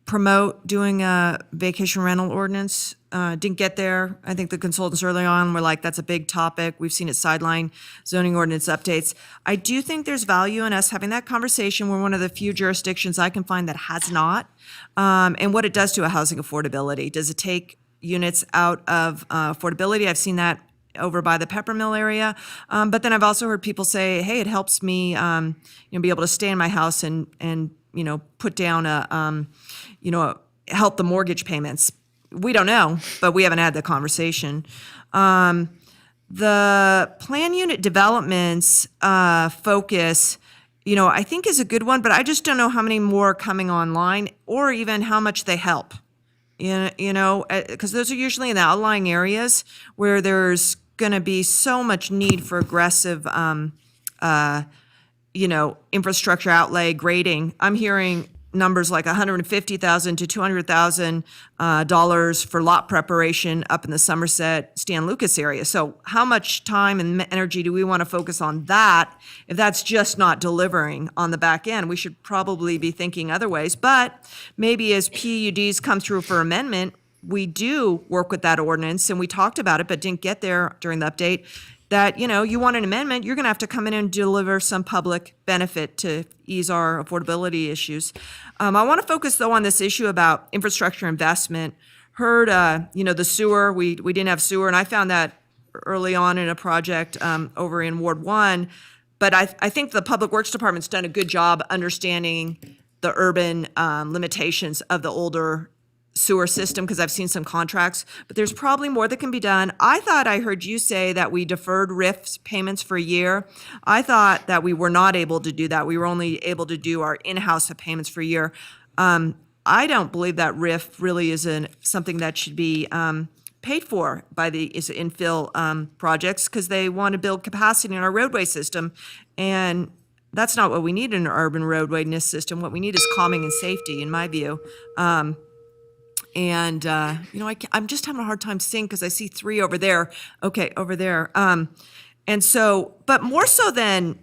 promote doing a vacation rental ordinance. Didn't get there. I think the consultants early on were like, that's a big topic. We've seen it sideline zoning ordinance updates. I do think there's value in us having that conversation. We're one of the few jurisdictions I can find that has not. And what it does to a housing affordability. Does it take units out of affordability? I've seen that over by the Peppermill area. But then I've also heard people say, hey, it helps me, be able to stay in my house and put down help the mortgage payments. We don't know, but we haven't had the conversation. The plan unit developments focus, I think is a good one, but I just don't know how many more are coming online or even how much they help. Because those are usually in the outlying areas where there's going to be so much need for aggressive, infrastructure outlay grading. I'm hearing numbers like $150,000 to $200,000 for lot preparation up in the Somerset, Stan Lucas area. So how much time and energy do we want to focus on that if that's just not delivering on the back end? We should probably be thinking other ways. But maybe as PUDs come through for amendment, we do work with that ordinance, and we talked about it but didn't get there during the update, that, you want an amendment, you're going to have to come in and deliver some public benefit to ease our affordability issues. I want to focus, though, on this issue about infrastructure investment. Heard, the sewer, we didn't have sewer, and I found that early on in a project over in Ward 1. But I think the Public Works Department's done a good job understanding the urban limitations of the older sewer system, because I've seen some contracts, but there's probably more that can be done. I thought I heard you say that we deferred RIF payments for a year. I thought that we were not able to do that. We were only able to do our in-house payments for a year. I don't believe that RIF really is something that should be paid for by the infill projects, because they want to build capacity in our roadway system, and that's not what we need in an urban roadway system. What we need is calming and safety, in my view. I'm just having a hard time seeing because I see 3 over there. Okay, over there. And so, but more so than,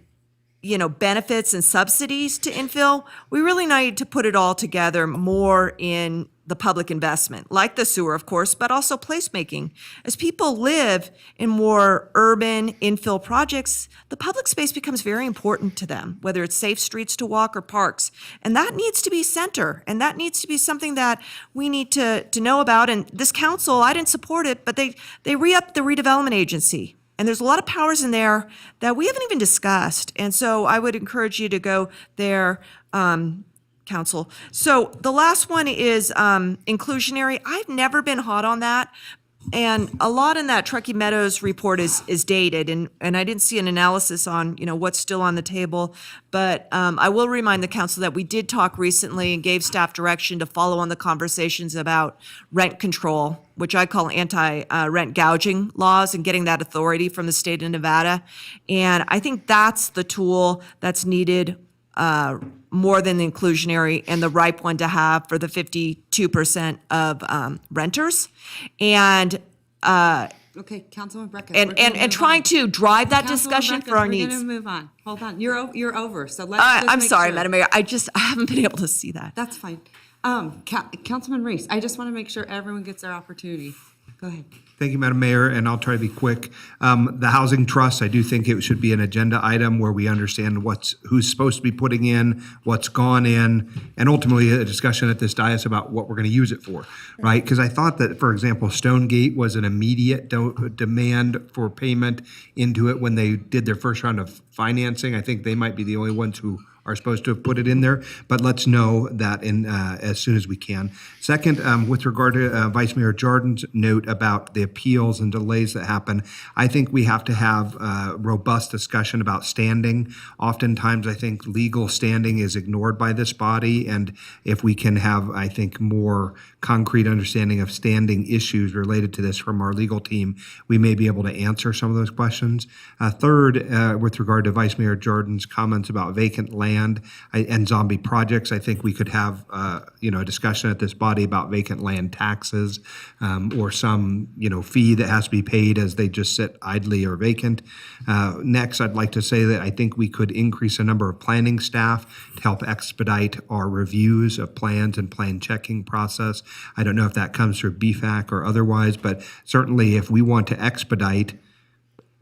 benefits and subsidies to infill, we really need to put it all together more in the public investment, like the sewer, of course, but also placemaking. As people live in more urban infill projects, the public space becomes very important to them, whether it's safe streets to walk or parks. And that needs to be center, and that needs to be something that we need to know about. And this council, I didn't support it, but they re-upped the redevelopment agency. And there's a lot of powers in there that we haven't even discussed. And so I would encourage you to go there, Council. So the last one is inclusionary. I've never been hot on that. And a lot in that Truckee Meadows report is dated, and I didn't see an analysis on, what's still on the table. But I will remind the council that we did talk recently and gave staff direction to follow on the conversations about rent control, which I call anti-rent gouging laws, and getting that authority from the state of Nevada. And I think that's the tool that's needed more than the inclusionary, and the ripe one to have for the 52% of renters. And Okay, Councilwoman Breckus. and trying to drive that discussion for our We're needs. going to move on. Hold on. You're over. So let's just I'm make sorry, sure. Madam Mayor. I haven't been able to see that. That's fine. Councilman Reese, I just want to make sure everyone gets their opportunity. Go ahead. Thank you, Madam Mayor, and I'll try to be quick. The Housing Trust, I do think it should be an agenda item where we understand who's supposed to be putting in, what's gone in, and ultimately a discussion at this dais about what we're going to use it for, right? Because I thought that, for example, Stonegate was an immediate demand for payment into it when they did their first round of financing. I think they might be the only ones who are supposed to have put it in there, but let's know that as soon as we can. Second, with regard to Vice Mayor Jordan's note about the appeals and delays that happen, I think we have to have a robust discussion about standing. Oftentimes, I think legal standing is ignored by this body, and if we can have, I think, more concrete understanding of standing issues related to this from our legal team, we may be able to answer some of those questions. Third, with regard to Vice Mayor Jordan's comments about vacant land and zombie projects, I think we could have a discussion at this body about vacant land taxes or some fee that has to be paid as they just sit idly or vacant. Next, I'd like to say that I think we could increase the number of planning staff to help expedite our reviews of plans and plan checking process. I don't know if that comes through BFAC or otherwise, but certainly if we want to expedite,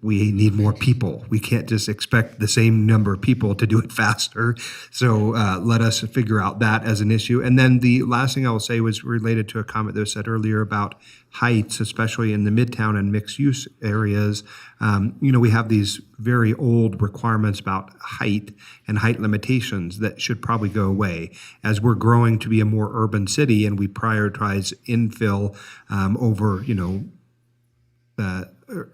we need more people. We can't just expect the same number of people to do it faster. So let us figure out that as an issue. And then the last thing I will say was related to a comment that was said earlier about heights, especially in the Midtown and mixed use areas. We have these very old requirements about height and height limitations that should probably go away. As we're growing to be a more urban city and we prioritize infill over,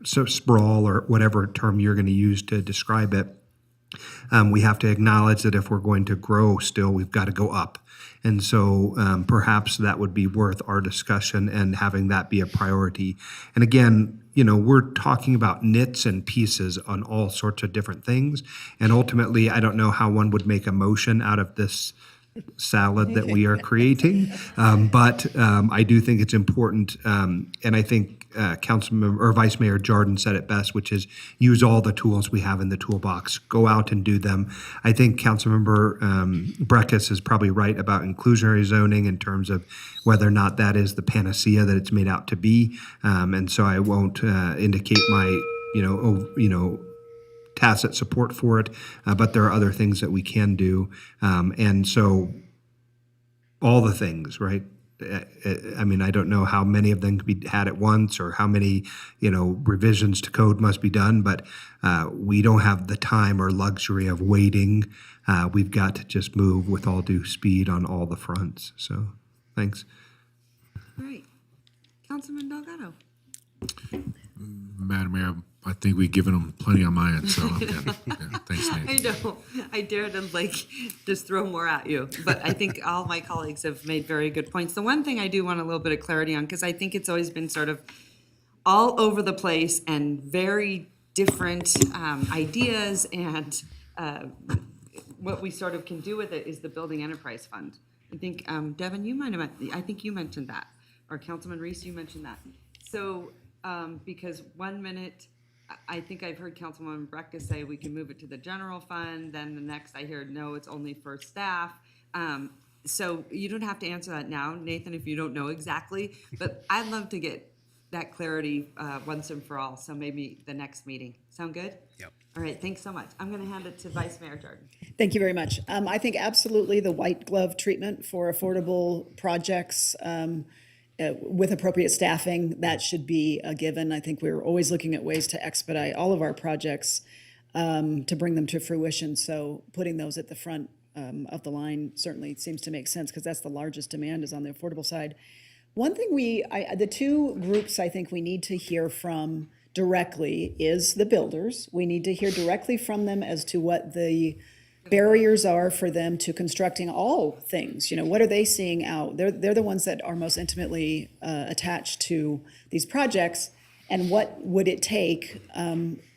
so sprawl or whatever term you're going to use to describe it, we have to acknowledge that if we're going to grow still, we've got to go up. And so perhaps that would be worth our discussion and having that be a priority. And again, we're talking about nits and pieces on all sorts of different things. And ultimately, I don't know how one would make a motion out of this salad that we are creating. But I do think it's important. And I think Councilmember or Vice Mayor Jordan said it best, which is use all the tools we have in the toolbox. Go out and do them. I think Councilmember Breckus is probably right about inclusionary zoning in terms of whether or not that is the panacea that it's made out to be. And so I won't indicate my, tacit support for it, but there are other things that we can do. And so all the things, right? I mean, I don't know how many of them can be had at once or how many, revisions to code must be done, but we don't have the time or luxury of waiting. We've got to just move with all due speed on all the fronts. So thanks. Great. Councilman Delgado. Madam Mayor, I think we've given them plenty on my end, so I'm good. Yeah, thanks, Nate. I know. I dare to just throw more at you, but I think all my colleagues have made very good points. The one thing I do want a little bit of clarity on, because I think it's always been sort of all over the place and very different ideas, and what we sort of can do with it is the Building Enterprise Fund. I think, Devin, I think you mentioned that, or Councilman Reese, you mentioned that. So, because 1 minute, I think I've heard Councilwoman Breckus say we can move it to the general fund, then the next I hear, no, it's only for staff. So you don't have to answer that now, Nathan, if you don't know exactly, but I'd love to get that clarity once and for all, so maybe the next meeting. Sound good? Yep. All right, thanks so much. I'm gonna hand it to Vice Mayor Jordan. Thank you very much. I think absolutely the white glove treatment for affordable projects with appropriate staffing, that should be a given. I think we're always looking at ways to expedite all of our projects to bring them to fruition. So putting those at the front of the line certainly seems to make sense, because that's the largest demand is on the affordable side. One thing the two groups I think we need to hear from directly is the builders. We need to hear directly from them as to what the barriers are for them to constructing all things. What are they seeing out? They're the ones that are most intimately attached to these projects, and what would it take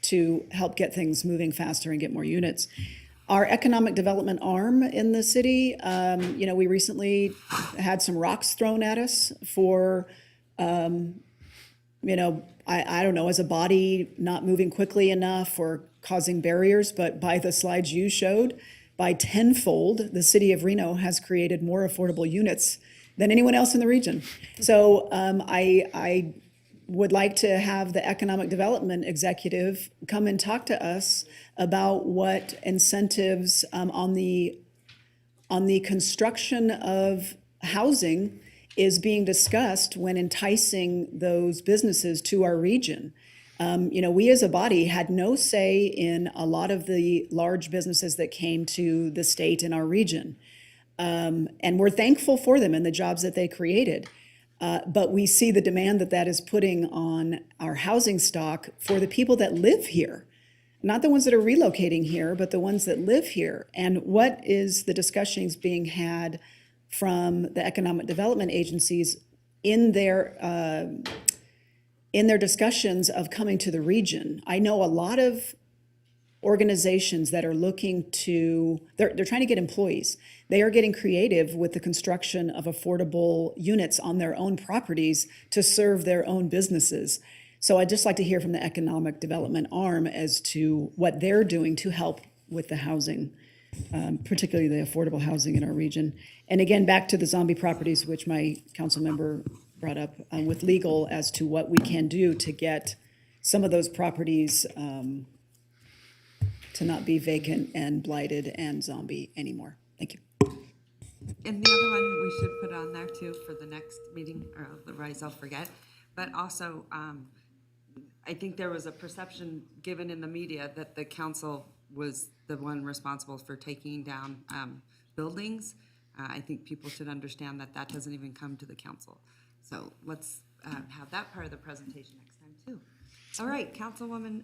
to help get things moving faster and get more units? Our economic development arm in the city, we recently had some rocks thrown at us for, I don't know, as a body not moving quickly enough or causing barriers, but by the slides you showed, by tenfold, the city of Reno has created more affordable units than anyone else in the region. So I would like to have the economic development executive come and talk to us about what incentives on the construction of housing is being discussed when enticing those businesses to our region. We as a body had no say in a lot of the large businesses that came to the state in our region. And we're thankful for them and the jobs that they created. But we see the demand that is putting on our housing stock for the people that live here. Not the ones that are relocating here, but the ones that live here. And what is the discussions being had from the economic development agencies in their discussions of coming to the region? I know a lot of organizations that are looking to, they're trying to get employees. They are getting creative with the construction of affordable units on their own properties to serve their own businesses. So I'd just like to hear from the economic development arm as to what they're doing to help with the housing, particularly the affordable housing in our region. And again, back to the zombie properties, which my council member brought up with legal as to what we can do to get some of those properties to not be vacant and blighted and zombie anymore. Thank you. And the other one we should put on there too for the next meeting, or otherwise I'll forget. But also, I think there was a perception given in the media that the council was the one responsible for taking down buildings. I think people should understand that that doesn't even come to the council. So let's have that part of the presentation next time too. All right, Councilwoman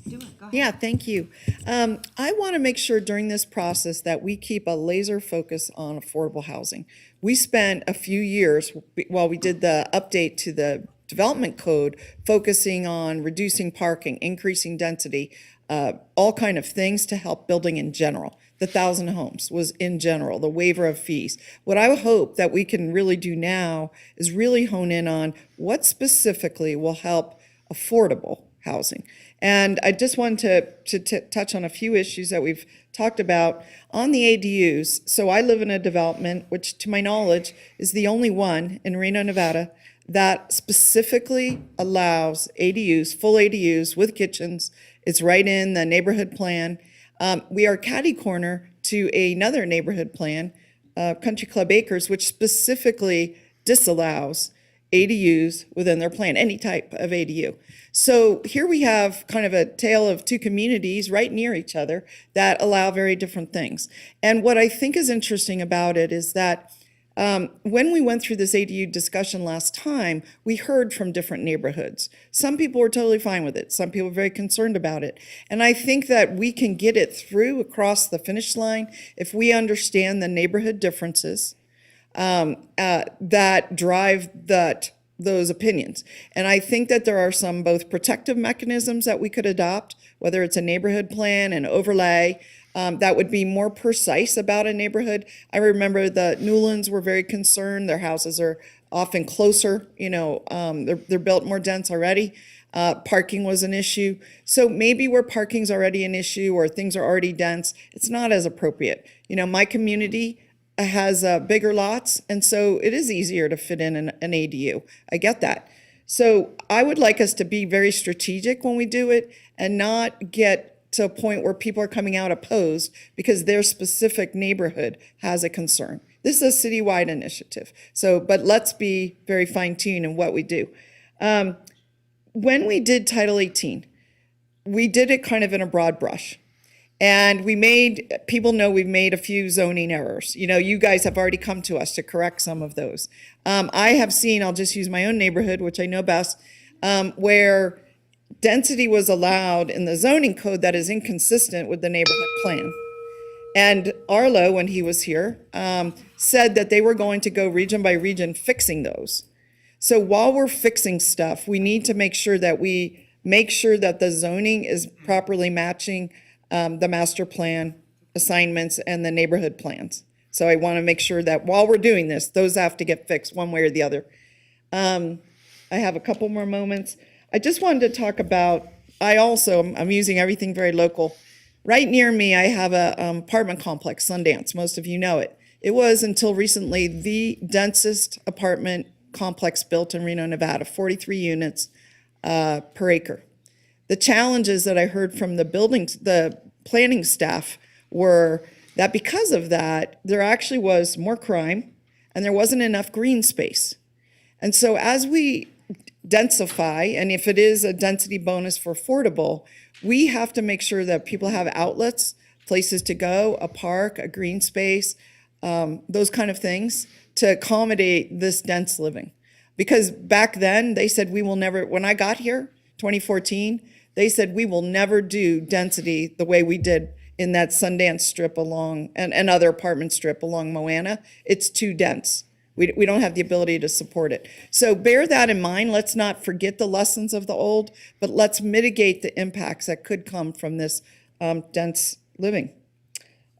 Dewar, go ahead. Yeah, thank you. I want to make sure during this process that we keep a laser focus on affordable housing. We spent a few years while we did the update to the development code focusing on reducing parking, increasing density, all kind of things to help building in general. The 1,000 homes was in general, the waiver of fees. What I hope that we can really do now is really hone in on what specifically will help affordable housing. And I just wanted to touch on a few issues that we've talked about on the ADUs. So I live in a development, which to my knowledge is the only one in Reno, Nevada, that specifically allows ADUs, full ADUs with kitchens. It's right in the neighborhood plan. We are catty corner to another neighborhood plan, Country Club Acres, which specifically disallows ADUs within their plan, any type of ADU. So here we have kind of a tale of two communities right near each other that allow very different things. And what I think is interesting about it is that when we went through this ADU discussion last time, we heard from different neighborhoods. Some people were totally fine with it. Some people were very concerned about it. And I think that we can get it through across the finish line if we understand the neighborhood differences that drive those opinions. And I think that there are some both protective mechanisms that we could adopt, whether it's a neighborhood plan, an overlay, that would be more precise about a neighborhood. I remember the Newlands were very concerned. Their houses are often closer, they're built more dense already. Parking was an issue. So maybe where parking's already an issue or things are already dense, it's not as appropriate. My community has bigger lots, and so it is easier to fit in an ADU. I get that. So I would like us to be very strategic when we do it and not get to a point where people are coming out opposed because their specific neighborhood has a concern. This is a citywide initiative. But let's be very fine-tuned in what we do. When we did Title 18, we did it kind of in a broad brush. And people know we've made a few zoning errors. You guys have already come to us to correct some of those. I have seen, I'll just use my own neighborhood, which I know best, where density was allowed in the zoning code that is inconsistent with the neighborhood plan. And Arlo, when he was here, said that they were going to go region by region fixing those. So while we're fixing stuff, we need to make sure that the zoning is properly matching the master plan assignments and the neighborhood plans. So I want to make sure that while we're doing this, those have to get fixed one way or the other. I have a couple more moments. I just wanted to talk about, I'm using everything very local. Right near me, I have an apartment complex, Sundance. Most of you know it. It was until recently the densest apartment complex built in Reno, Nevada, 43 units per acre. The challenges that I heard from the planning staff were that because of that, there actually was more crime and there wasn't enough green space. And so as we densify, and if it is a density bonus for affordable, we have to make sure that people have outlets, places to go, a park, a green space, those kind of things to accommodate this dense living. Because back then, they said we will never, when I got here, 2014, they said we will never do density the way we did in that Sundance strip along, and other apartment strip along Moana. It's too dense. We don't have the ability to support it. So bear that in mind. Let's not forget the lessons of the old, but let's mitigate the impacts that could come from this dense living.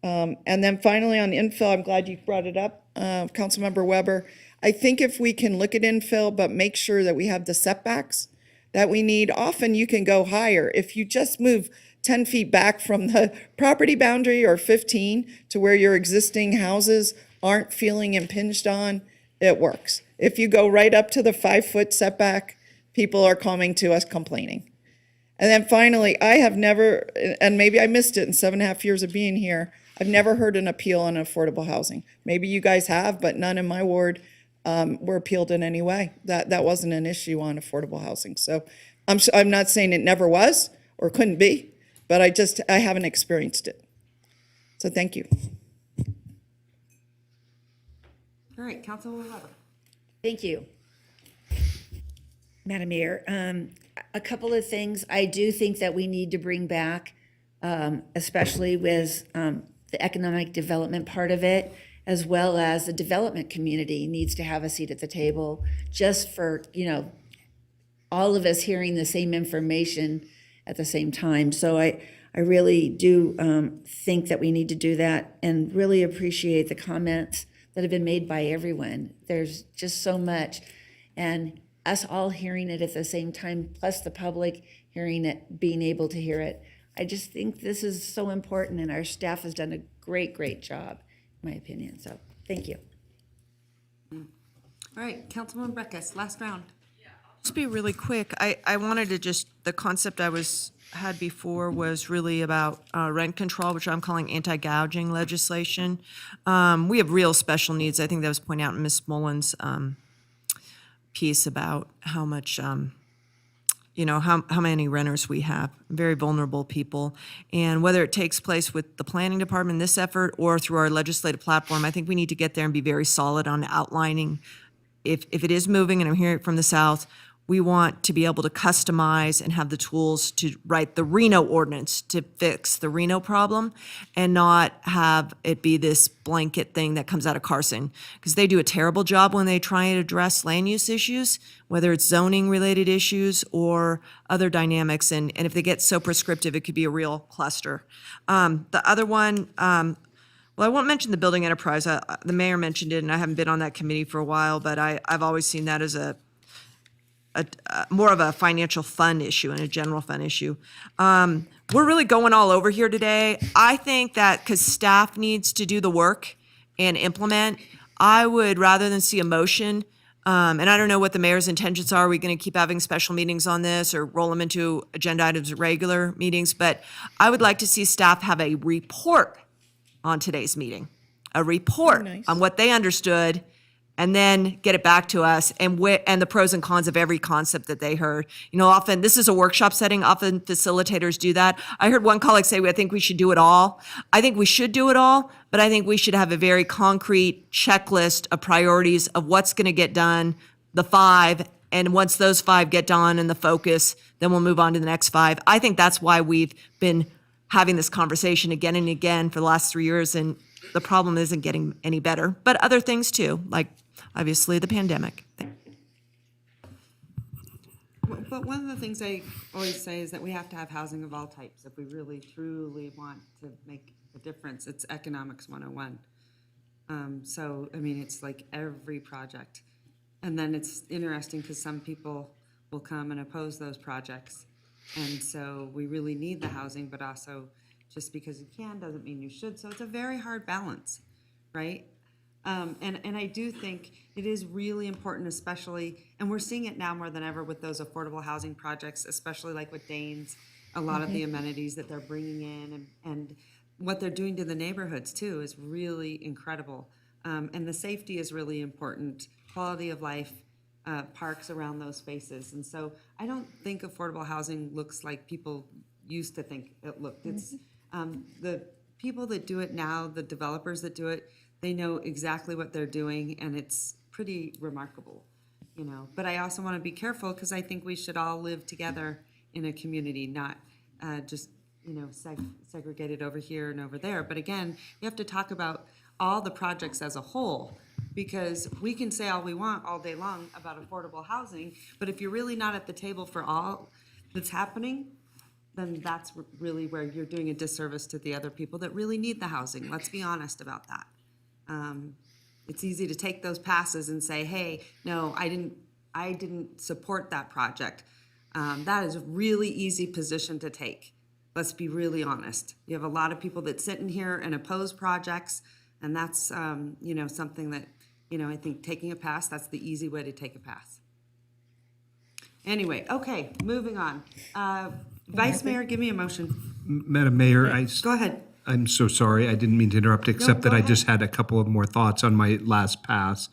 And then finally on infill, I'm glad you brought it up, Councilmember Weber. I think if we can look at infill, but make sure that we have the setbacks that we need, often you can go higher. If you just move 10 feet back from the property boundary or 15 to where your existing houses aren't feeling impinged on, it works. If you go right up to the 5-foot setback, people are coming to us complaining. And then finally, I have never, and maybe I missed it in 7.5 years of being here, I've never heard an appeal on affordable housing. Maybe you guys have, but none in my ward were appealed in any way. That wasn't an issue on affordable housing. So I'm not saying it never was or couldn't be, but I haven't experienced it. So thank you. All right, Councilwoman Weber. Thank you. Madam Mayor, a couple of things I do think that we need to bring back, especially with the economic development part of it, as well as the development community needs to have a seat at the table, just for, all of us hearing the same information at the same time. So I really do think that we need to do that, and really appreciate the comments that have been made by everyone. There's just so much. And us all hearing it at the same time, plus the public hearing it, being able to hear it. I just think this is so important, and our staff has done a great job, in my opinion. So thank you. All right, Councilwoman Breckus, last round. Just be really quick. I wanted to the concept I had before was really about rent control, which I'm calling anti-gouging legislation. We have real special needs. I think that was pointed out in Ms. Mullen's piece about how much, how many renters we have, very vulnerable people. And whether it takes place with the planning department, this effort, or through our legislative platform, I think we need to get there and be very solid on outlining if it is moving, and I'm hearing it from the South, we want to be able to customize and have the tools to write the Reno ordinance to fix the Reno problem, and not have it be this blanket thing that comes out of Carson. Because they do a terrible job when they try and address land use issues, whether it's zoning related issues or other dynamics. And if they get so prescriptive, it could be a real cluster. The other one, well, I won't mention the building enterprise. The mayor mentioned it, and I haven't been on that committee for a while, but I've always seen that as a more of a financial fund issue and a general fund issue. We're really going all over here today. I think that because staff needs to do the work and implement, I would, rather than see a motion, and I don't know what the mayor's intentions are. Are we going to keep having special meetings on this or roll them into agenda items at regular meetings? But I would like to see staff have a report on today's meeting, a report on what they understood, and then get it back to us, and the pros and cons of every concept that they heard. Often, this is a workshop setting, often facilitators do that. I heard one colleague say, I think we should do it all. I think we should do it all, but I think we should have a very concrete checklist of priorities of what's gonna get done, the 5, and once those 5 get done and the focus, then we'll move on to the next 5. I think that's why we've been having this conversation again and again for the last 3 years, and the problem isn't getting any better, but other things too, like obviously the pandemic. But one of the things I always say is that we have to have housing of all types if we really, truly want to make a difference. It's economics 101. So, it's like every project. And then it's interesting because some people will come and oppose those projects. And so we really need the housing, but also just because you can doesn't mean you should. So it's a very hard balance, right? And I do think it is really important, especially, and we're seeing it now more than ever with those affordable housing projects, especially like with Danes, a lot of the amenities that they're bringing in and what they're doing to the neighborhoods too is really incredible. And the safety is really important, quality of life, parks around those spaces. And so I don't think affordable housing looks like people used to think it looked. It's the people that do it now, the developers that do it, they know exactly what they're doing, and it's pretty remarkable, you know. But I also want to be careful because I think we should all live together in a community, not just, you know, segregated over here and over there. But again, you have to talk about all the projects as a whole, because we can say all we want all day long about affordable housing, but if you're really not at the table for all that's happening, then that's really where you're doing a disservice to the other people that really need the housing. Let's be honest about that. It's easy to take those passes and say, hey, no, I didn't support that project. That is a really easy position to take. Let's be really honest. You have a lot of people that sit in here and oppose projects, and that's, you know, something that, you know, I think taking a pass, that's the easy way to take a pass. Anyway, okay, moving on. Vice Mayor, give me a motion. Madam Mayor, Go ahead. I'm so sorry. I didn't mean to interrupt, except that I just had a couple of more thoughts on my last pass.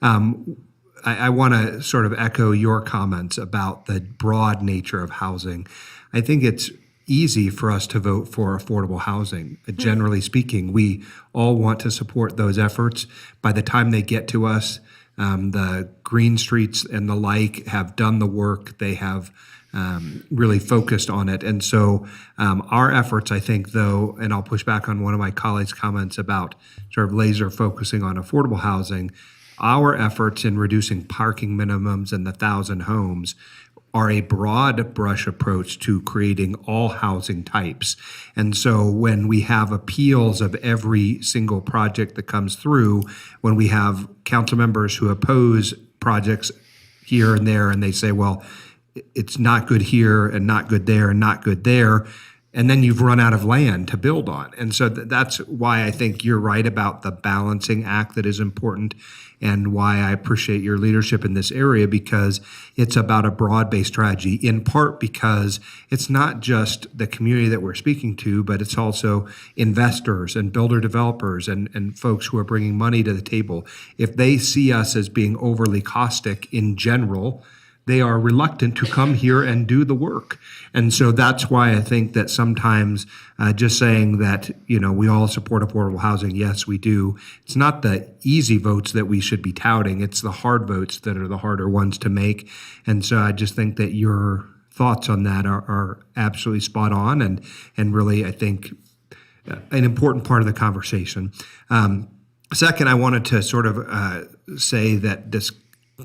I want to sort of echo your comments about the broad nature of housing. I think it's easy for us to vote for affordable housing. Generally speaking, we all want to support those efforts. By the time they get to us, the Green Streets and the like have done the work. They have really focused on it. And so our efforts, I think, though, and I'll push back on one of my colleagues' comments about sort of laser focusing on affordable housing, our efforts in reducing parking minimums and the 1,000 homes are a broad brush approach to creating all housing types. And so when we have appeals of every single project that comes through, when we have council members who oppose projects here and there, and they say, well, it's not good here and not good there and not good there, and then you've run out of land to build on. And so that's why I think you're right about the balancing act that is important, and why I appreciate your leadership in this area, because it's about a broad-based strategy, in part because it's not just the community that we're speaking to, but it's also investors and builder developers and folks who are bringing money to the table. If they see us as being overly caustic in general, they are reluctant to come here and do the work. And so that's why I think that sometimes just saying that, you know, we all support affordable housing, yes, we do. It's not the easy votes that we should be touting. It's the hard votes that are the harder ones to make. And so I just think that your thoughts on that are absolutely spot on, and really, I think, an important part of the conversation. Second, I wanted to sort of say that this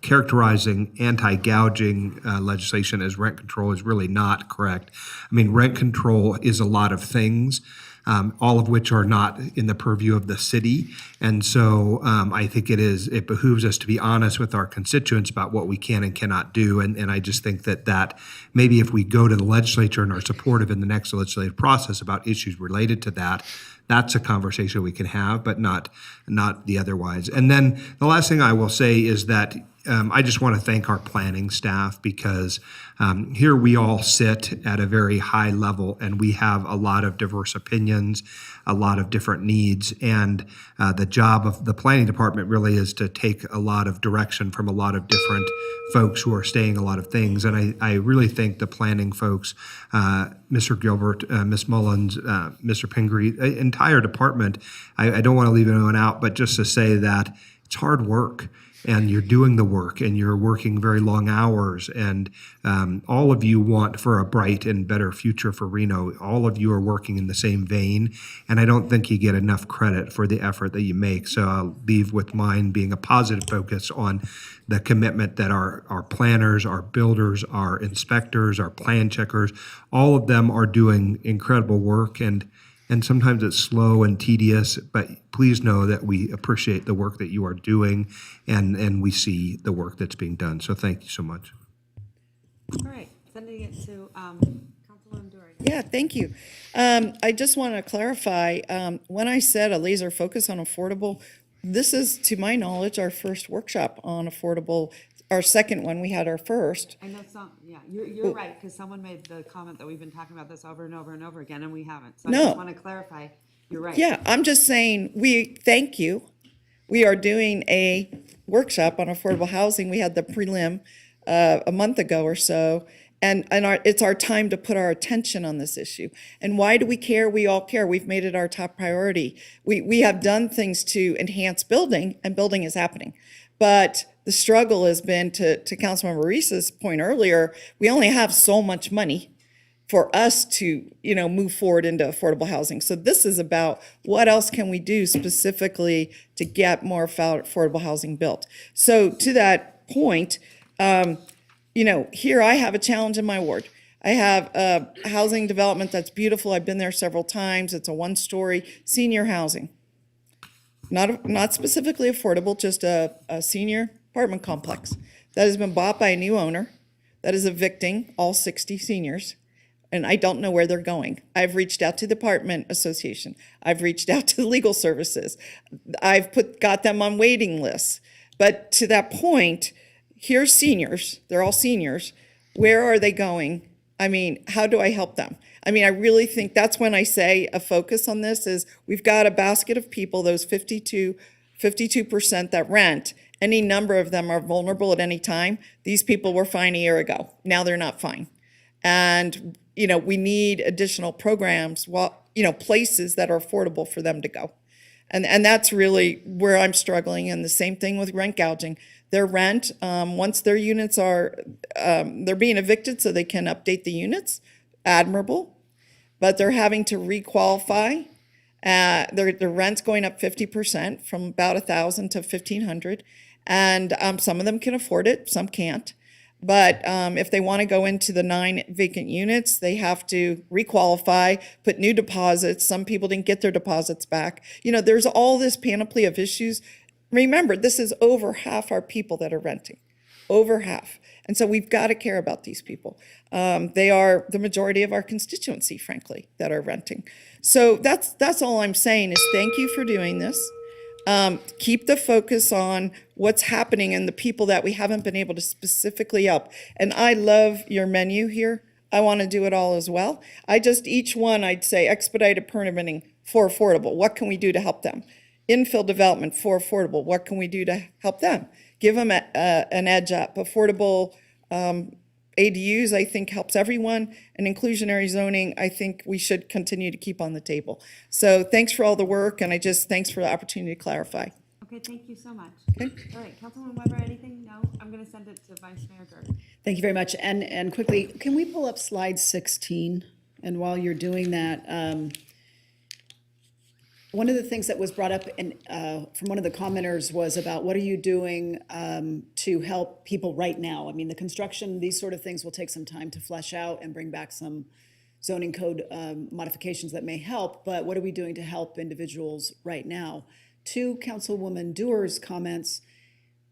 characterizing anti-gouging legislation as rent control is really not correct. I mean, rent control is a lot of things, all of which are not in the purview of the city. And so I think it behooves us to be honest with our constituents about what we can and cannot do. And I just think that maybe if we go to the legislature and are supportive in the next legislative process about issues related to that, that's a conversation we can have, but not the otherwise. And then the last thing I will say is that I just want to thank our planning staff, because here we all sit at a very high level, and we have a lot of diverse opinions, a lot of different needs, and the job of the planning department really is to take a lot of direction from a lot of different folks who are saying a lot of things. And I really think the planning folks, Mr. Gilbert, Ms. Mullins, Mr. Pingree, entire department, I don't want to leave anyone out, but just to say that it's hard work. And you're doing the work, and you're working very long hours, and all of you want for a bright and better future for Reno. All of you are working in the same vein, and I don't think you get enough credit for the effort that you make. So I'll leave with mine being a positive focus on the commitment that our planners, our builders, our inspectors, our plan checkers, all of them are doing incredible work, and sometimes it's slow and tedious, but please know that we appreciate the work that you are doing, and we see the work that's being done. So thank you so much. All right, sending it to Councilwoman Dory. Yeah, thank you. I just want to clarify, when I said a laser focus on affordable, this is, to my knowledge, our first workshop on affordable, our second one, we had our first. I know you're right, because someone made the comment that we've been talking about this over and over and over again, and we haven't. So I No. just want to clarify, you're right. Yeah, I'm just saying, thank you. We are doing a workshop on affordable housing. We had the prelim a month ago or so, and it's our time to put our attention on this issue. And why do we care? We all care. We've made it our top priority. We have done things to enhance building, and building is happening. But the struggle has been, to Councilmember Reese's point earlier, we only have so much money for us to, move forward into affordable housing. So this is about what else can we do specifically to get more affordable housing built. So to that point, here I have a challenge in my ward. I have a housing development that's beautiful. I've been there several times. It's a one-story senior housing. Not specifically affordable, just a senior apartment complex that has been bought by a new owner that is evicting all 60 seniors. And I don't know where they're going. I've reached out to the apartment association. I've reached out to the legal services. I've got them on waiting lists. But to that point, here's seniors. They're all seniors. Where are they going? I mean, how do I help them? I mean, I really think that's when I say a focus on this is we've got a basket of people, those 52% that rent. Any number of them are vulnerable at any time. These people were fine a year ago. Now they're not fine. And we need additional programs, places that are affordable for them to go. And that's really where I'm struggling. And the same thing with rent gouging. Their rent, once their units are, they're being evicted so they can update the units, admirable. But they're having to requalify. Their rent's going up 50% from about $1,000 to $1,500. And some of them can afford it, some can't. But if they want to go into the 9 vacant units, they have to requalify, put new deposits. Some people didn't get their deposits back. There's all this panoply of issues. Remember, this is over half our people that are renting, over half. And so we've got to care about these people. They are the majority of our constituency, frankly, that are renting. So that's all I'm saying is thank you for doing this. Keep the focus on what's happening and the people that we haven't been able to specifically help. And I love your menu here. I want to do it all as well. Each one, I'd say expedited permitting for affordable. What can we do to help them? Infill development for affordable. What can we do to help them? Give them an edge up. Affordable ADUs, I think, helps everyone. And inclusionary zoning, I think we should continue to keep on the table. So thanks for all the work, and thanks for the opportunity to clarify. Okay, thank you so much. Okay. All right, Councilwoman Weber, anything? No? I'm going to send it to Vice Mayor Durden. Thank you very much. And quickly, can we pull up slide 16? And while you're doing that, one of the things that was brought up from one of the commenters was about what are you doing to help people right now? I mean, the construction, these sort of things will take some time to flesh out and bring back some zoning code modifications that may help, but what are we doing to help individuals right now? To Councilwoman Dewar's comments,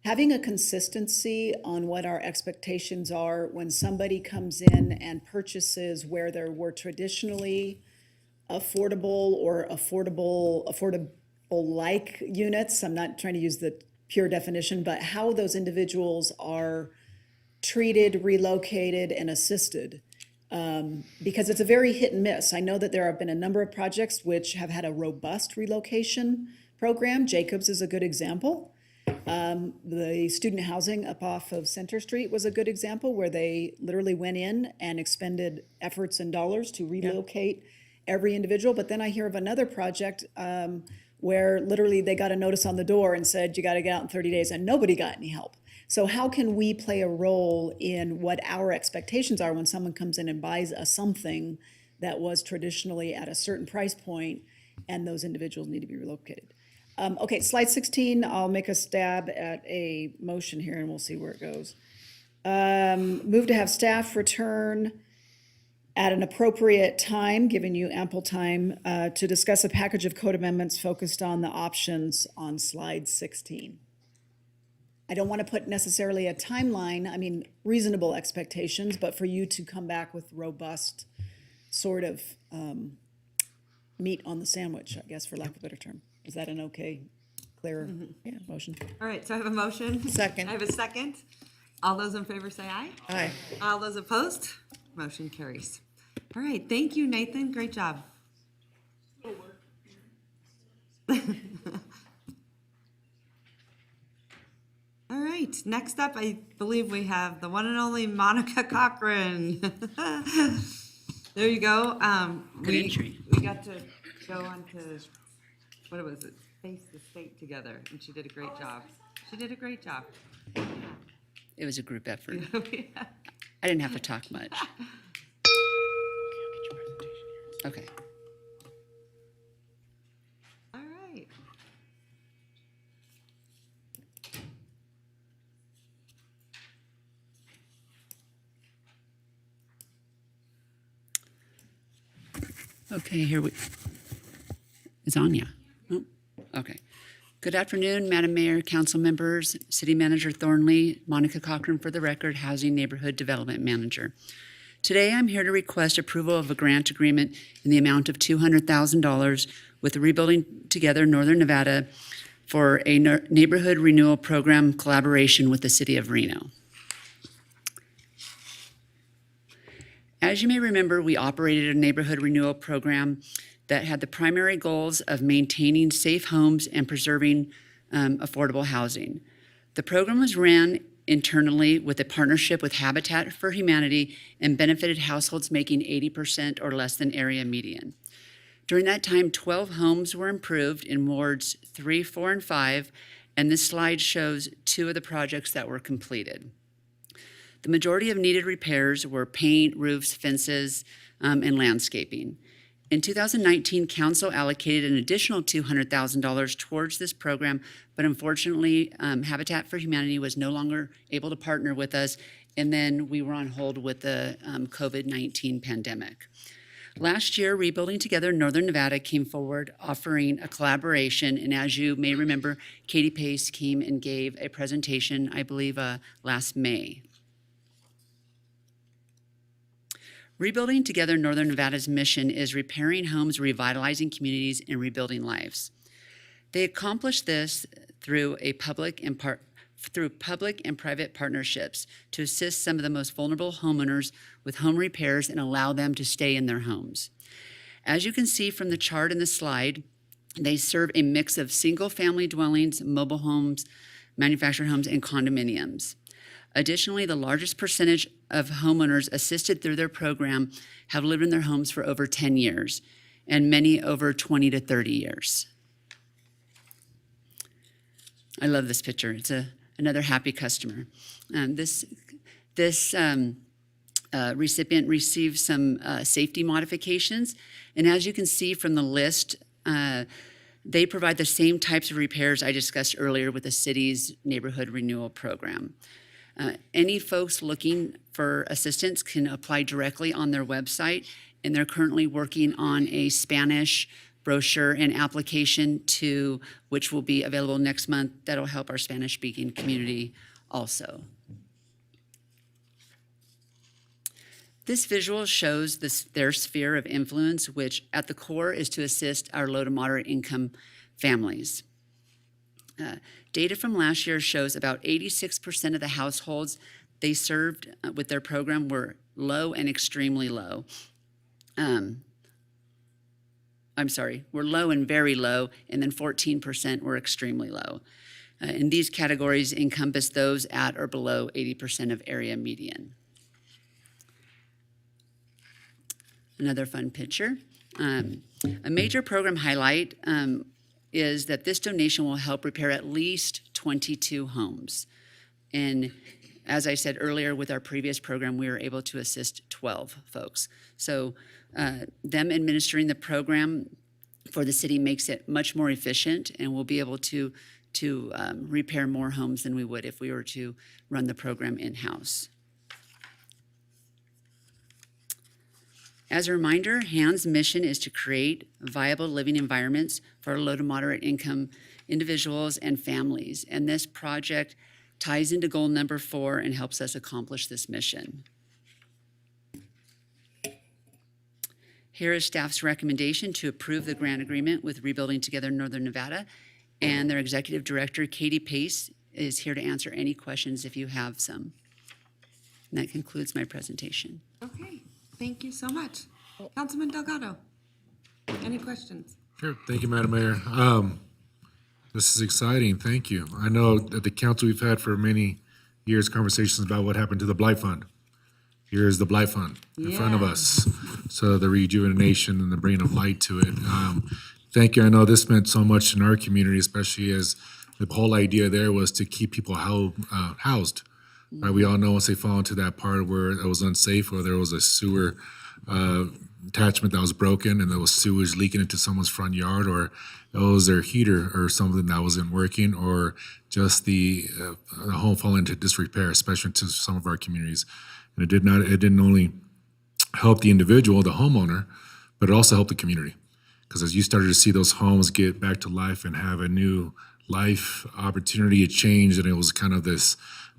having a consistency on what our expectations are when somebody comes in and purchases where there were traditionally affordable-like units. I'm not trying to use the pure definition, but how those individuals are treated, relocated, and assisted. Because it's a very hit and miss. I know that there have been a number of projects which have had a robust relocation program. Jacobs is a good example. The student housing up off of Center Street was a good example where they literally went in and expended efforts and dollars to relocate every individual. But then I hear of another project where literally they got a notice on the door and said, you got to get out in 30 days, and nobody got any help. So how can we play a role in what our expectations are when someone comes in and buys something that was traditionally at a certain price point and those individuals need to be relocated? Okay, slide 16, I'll make a stab at a motion here and we'll see where it goes. Move to have staff return at an appropriate time, giving you ample time to discuss a package of code amendments focused on the options on slide 16. I don't want to put necessarily a timeline, I mean, reasonable expectations, but for you to come back with robust sort of meat on the sandwich, I guess, for lack of a better term. Is that an okay clearer, yeah, motion. All right, so I have a motion. Second. I have a second. All those in favor say aye. Aye. All those opposed? Motion carries. All right, thank you, Nathan. Great job. All right, next up, I believe we have the one and only Monica Cochran. There you go. We got to go on to, what was it, Face the State together, and she did a great job. She did a great job. It was a group effort. Yeah. I didn't have to talk much. Okay. All right. Okay, here we, it's Anya. Oh, okay. Good afternoon, Madam Mayor, council members, City Manager Thornley, Monica Cochran for the record, Housing Neighborhood Development Manager. Today, I'm here to request approval of a grant agreement in the amount of $200,000 with the Rebuilding Together Northern Nevada for a neighborhood renewal program collaboration with the City of Reno. As you may remember, we operated a neighborhood renewal program that had the primary goals of maintaining safe homes and preserving affordable housing. The program was ran internally with a partnership with Habitat for Humanity and benefited households making 80% or less than area median. During that time, 12 homes were improved in wards 3, 4, and 5, and this slide shows 2 of the projects that were completed. The majority of needed repairs were paint, roofs, fences, and landscaping. In 2019, Council allocated an additional $200,000 towards this program, but unfortunately, Habitat for Humanity was no longer able to partner with us, and then we were on hold with the COVID-19 pandemic. Last year, Rebuilding Together Northern Nevada came forward offering a collaboration, and as you may remember, Katie Pace came and gave a presentation, I believe, last May. Rebuilding Together Northern Nevada's mission is repairing homes, revitalizing communities, and rebuilding lives. They accomplish this through public and private partnerships to assist some of the most vulnerable homeowners with home repairs and allow them to stay in their homes. As you can see from the chart in the slide, they serve a mix of single-family dwellings, mobile homes, manufactured homes, and condominiums. Additionally, the largest percentage of homeowners assisted through their program have lived in their homes for over 10 years, and many over 20 to 30 years. I love this picture. It's another happy customer. This recipient received some safety modifications, and as you can see from the list, they provide the same types of repairs I discussed earlier with the city's neighborhood renewal program. Any folks looking for assistance can apply directly on their website, and they're currently working on a Spanish brochure and application which will be available next month. That'll help our Spanish-speaking community also. This visual shows their sphere of influence, which at the core is to assist our low to moderate income families. Data from last year shows about 86% of the households they served with their program were low and extremely low. Were low and very low, and then 14% were extremely low. And these categories encompass those at or below 80% of area median. Another fun picture. A major program highlight is that this donation will help repair at least 22 homes. And as I said earlier, with our previous program, we were able to assist 12 folks. So them administering the program for the city makes it much more efficient, and we'll be able to repair more homes than we would if we were to run the program in-house. As a reminder, HAND's mission is to create viable living environments for low to moderate income individuals and families. And this project ties into goal number 4 and helps us accomplish this mission. Here is staff's recommendation to approve the grant agreement with Rebuilding Together Northern Nevada And their executive director, Katie Pace, is here to answer any questions if you have some. And that concludes my presentation. Okay, thank you so much. Councilman Delgado, any questions? Sure. Thank you, Madam Mayor. This is exciting. Thank you. I know at the council we've had for many years conversations about what happened to the Blight Fund. Here is the Blight Fund in front of us. So the rejuvenation and the bringing of light to it. Thank you. I know this meant so much in our community, especially as the whole idea there was to keep people housed. Right? We all know once they fall into that part where it was unsafe or there was a sewer attachment that was broken and there was sewage leaking into someone's front yard, or it was their heater or something that wasn't working, or just the home falling into disrepair, especially to some of our communities. And it didn't only help the individual, the homeowner, but it also helped the community. Because as you started to see those homes get back to life and have a new life opportunity, it changed, and it was kind of this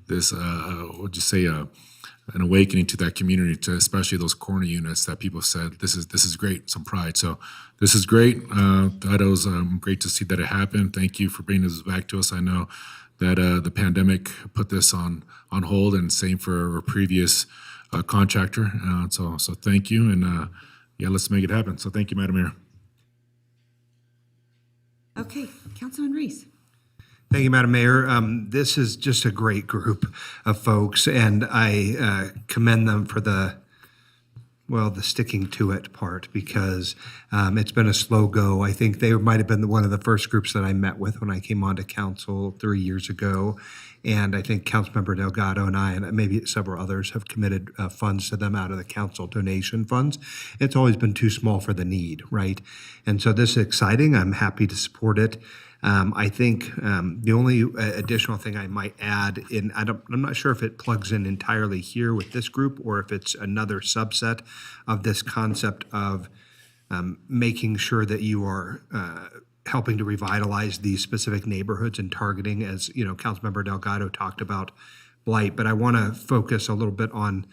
what would you say, an awakening to that community, to especially those corner units that people said, this is great, some pride. So this is great. Thought it was great to see that it happened. Thank you for bringing this back to us. I know that the pandemic put this on hold, and same for our previous contractor. So thank you, and let's make it happen. So thank you, Madam Mayor. Okay, Councilman Reese. Thank you, Madam Mayor. This is just a great group of folks, and I commend them for the sticking to it part, because it's been a slow go. I think they might have been one of the first groups that I met with when I came onto council 3 years ago. And I think Councilmember Delgado and I, and maybe several others, have committed funds to them out of the council donation funds. It's always been too small for the need, right? And so this is exciting. I'm happy to support it. I think the only additional thing I might add, I'm not sure if it plugs in entirely here with this group or if it's another subset of this concept of making sure that you are helping to revitalize these specific neighborhoods and targeting, as you know, Councilmember Delgado talked about blight. But I want to focus a little bit on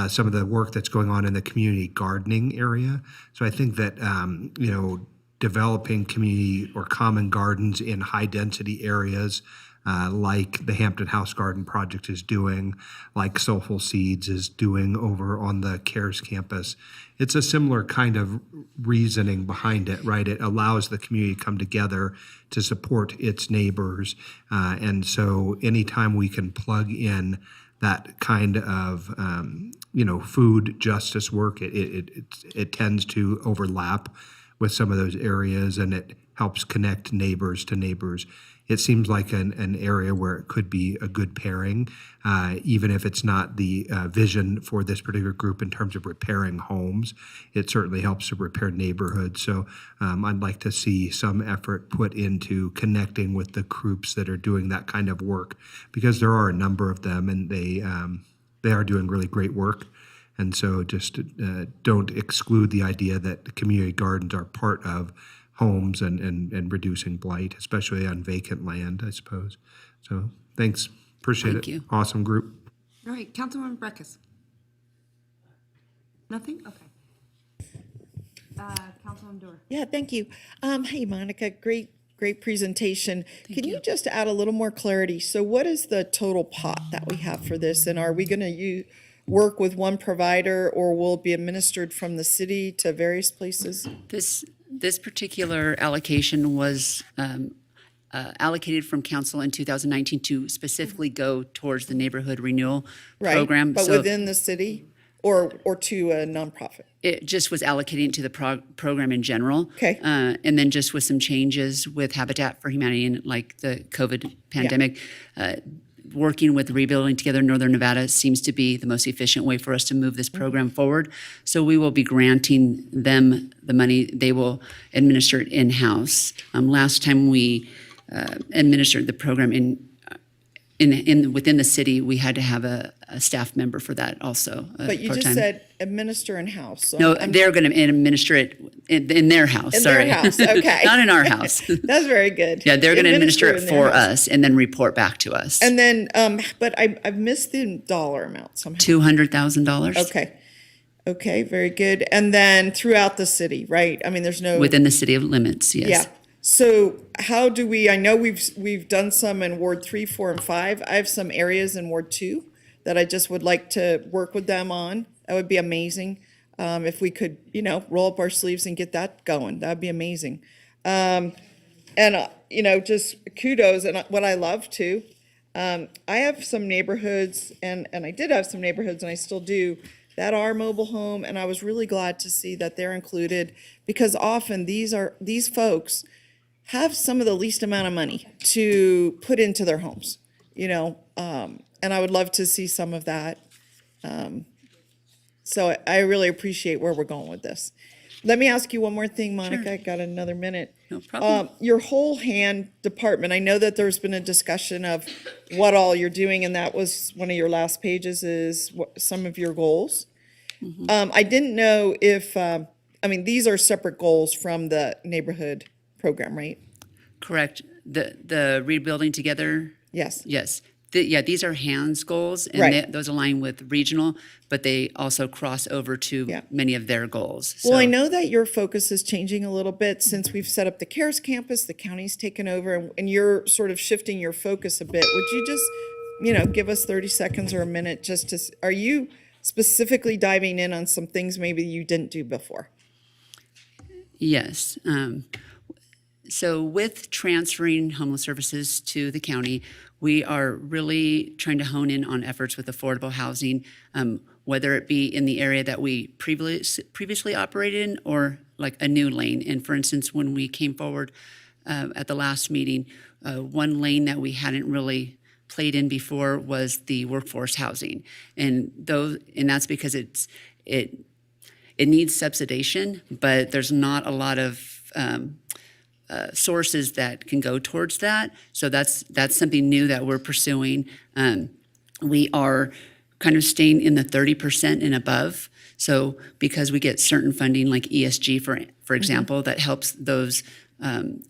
some of the work that's going on in the community gardening area. So I think that developing community or common gardens in high density areas like the Hampton House Garden Project is doing, like Soulful Seeds is doing over on the CARES campus. It's a similar kind of reasoning behind it, right? It allows the community to come together to support its neighbors. And so anytime we can plug in that kind of food justice work, it tends to overlap with some of those areas, and it helps connect neighbors to neighbors. It seems like an area where it could be a good pairing, even if it's not the vision for this particular group in terms of repairing homes. It certainly helps to repair neighborhoods. So I'd like to see some effort put into connecting with the groups that are doing that kind of work, because there are a number of them, and they are doing really great work. And so just don't exclude the idea that community gardens are part of homes and reducing blight, especially on vacant land, I suppose. So thanks. Appreciate it. Thank you. Awesome group. All right, Councilwoman Breckus. Nothing? Okay. Councilwoman Dorr. Yeah, thank you. Hey, Monica, great presentation. Can you just add a little more clarity? So what is the total pot that we have for this? And are we going to work with one provider, or will it be administered from the city to various places? This particular allocation was allocated from council in 2019 to specifically go towards the neighborhood renewal program. Right, but So within the city or to a nonprofit? it just was allocated to the program in general. Okay. And then just with some changes with Habitat for Humanity and like the COVID pandemic, working with Rebuilding Together Northern Nevada seems to be the most efficient way for us to move this program forward. So we will be granting them the money. They will administer it in-house. Last time we administered the program within the city, we had to have a staff member for that also. But you just said administer in-house. So no, they're going to administer it in their house. In their house, okay. Not in our house. That's very good. Yeah, they're going to administer it in for their house. us and then report back to us. And then, but I've missed the dollar amount somehow. $200,000. Okay, very good. And then throughout the city, right? I mean, there's no... Within the city of limits, yes. Yeah, So how do we, I know we've done some in Ward 3, 4, and 5. I have some areas in Ward 2 that I just would like to work with them on. That would be amazing. If we could, roll up our sleeves and get that going, that'd be amazing. Just kudos, and what I love too, I have some neighborhoods, and I did have some neighborhoods, and I still do, that are mobile home, and I was really glad to see that they're included, because often these folks have some of the least amount of money to put into their homes, and I would love to see some of that. So I really appreciate where we're going with this. Let me ask you one more thing, Monica. Sure. I got another minute. No problem. Your whole hand department, I know that there's been a discussion of what all you're doing, and that was one of your last pages is some of your goals. I didn't know if, these are separate goals from the neighborhood program, right? Correct. The rebuilding together? Yes. Yes. These are hands goals, and Right. those align with regional, but they also cross over to many of their goals. Well, I So- know that your focus is changing a little bit since we've set up the CARES campus, the county's taken over, and you're sort of shifting your focus a bit. Would you just, give us 30 seconds or a minute just to, are you specifically diving in on some things maybe you didn't do before? Yes. So with transferring homeless services to the county, we are really trying to hone in on efforts with affordable housing, whether it be in the area that we previously operated in or like a new lane. And for instance, when we came forward at the last meeting, one lane that we hadn't really played in before was the workforce housing. And that's because it needs subsidization, but there's not a lot of sources that can go towards that. So that's something new that we're pursuing. We are kind of staying in the 30% and above. So because we get certain funding like ESG, for example, that helps those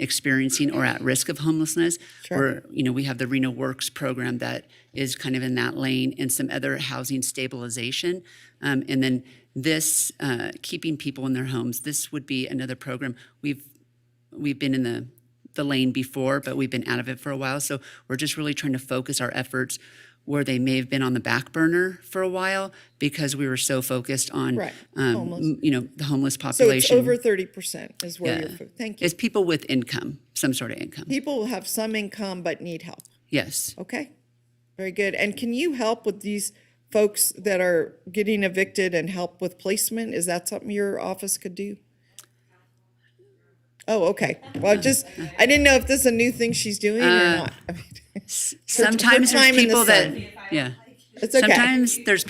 experiencing or at risk of homelessness. Sure. We have the Reno Works program that is kind of in that lane, and some other housing stabilization. And then this, keeping people in their homes, this would be another program. We've been in the lane before, but we've been out of it for a while. So we're just really trying to focus our efforts where they may have been on the back burner for a while because we were so focused on, Homeless. The homeless So population. it's over 30% is where Yeah. thank you. It's people with income, some sort of income. People have some income but need help. Yes. Okay, very good. And can you help with these folks that are getting evicted and help with placement? Is that something your office could do? Oh, okay. Well, I didn't know if this is a new thing she's doing or not. Sometimes there's time in the people that, sun. yeah. It's okay. Sometimes there's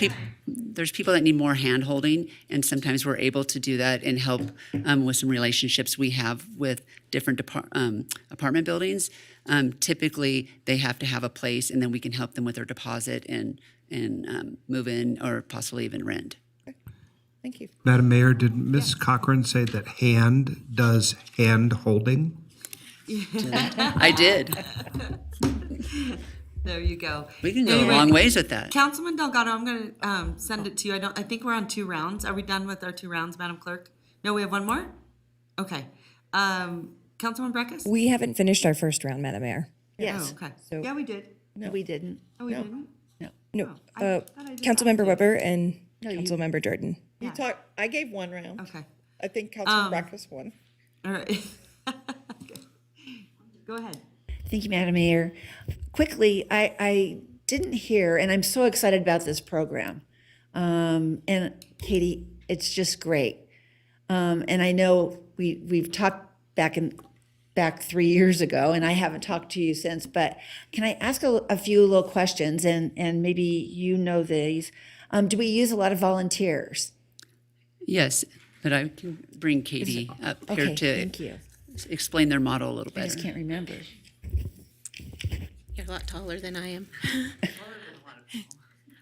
people that need more hand holding, and sometimes we're able to do that and help with some relationships we have with different apartment buildings. Typically, they have to have a place, and then we can help them with their deposit and move in or possibly even rent. Thank you. Madam Mayor, did Ms. Cochran say that hand does hand holding? I did. There you go. We can go a long ways with that. Councilman Delgado, I'm gonna send it to you. I think we're on 2 rounds. Are we done with our 2 rounds, Madam Clerk? No, we have one more? Okay. Councilman Breckus? We haven't finished our first round, Madam Mayor. Yes. Oh, okay. So- Yeah, we did. No, we didn't. Oh, we didn't? No, I thought I did Councilmember last Weber and No, you- Councilmember Jordan. I gave one round. Okay. I think Councilman Breckus won. All right. Go ahead. Thank you, Madam Mayor. Quickly, I didn't hear, and I'm so excited about this program. And Katie, it's just great. And I know we've talked back 3 years ago, and I haven't talked to you since, but can I ask a few little questions, and maybe you know these. Do we use a lot of volunteers? Yes, but I can bring Katie up here Okay, to thank you. explain their model a little I better. just can't remember. You're a lot taller than I am.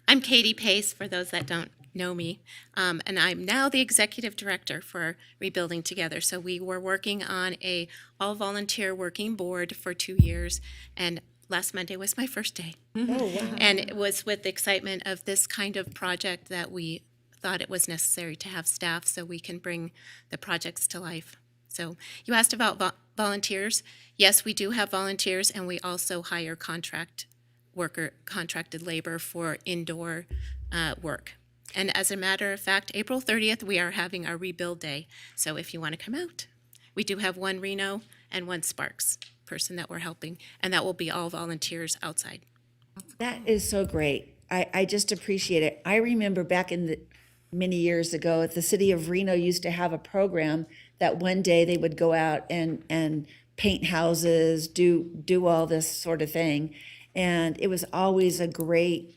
I'm Katie Pace, for those that don't know me, and I'm now the executive director for Rebuilding Together. So we were working on a all-volunteer working board for 2 years, and last Monday was my first day. Oh, wow. And it was with the excitement of this kind of project that we thought it was necessary to have staff so we can bring the projects to life. So you asked about volunteers. Yes, we do have volunteers, and we also hire contracted labor for indoor work. And as a matter of fact, April 30th, we are having our rebuild day. So if you want to come out, we do have one Reno and one Sparks person that we're helping, and that will be all volunteers outside. That is so great. I just appreciate it. I remember back in the many years ago, the city of Reno used to have a program that one day they would go out and paint houses, do all this sort of thing. And it was always a great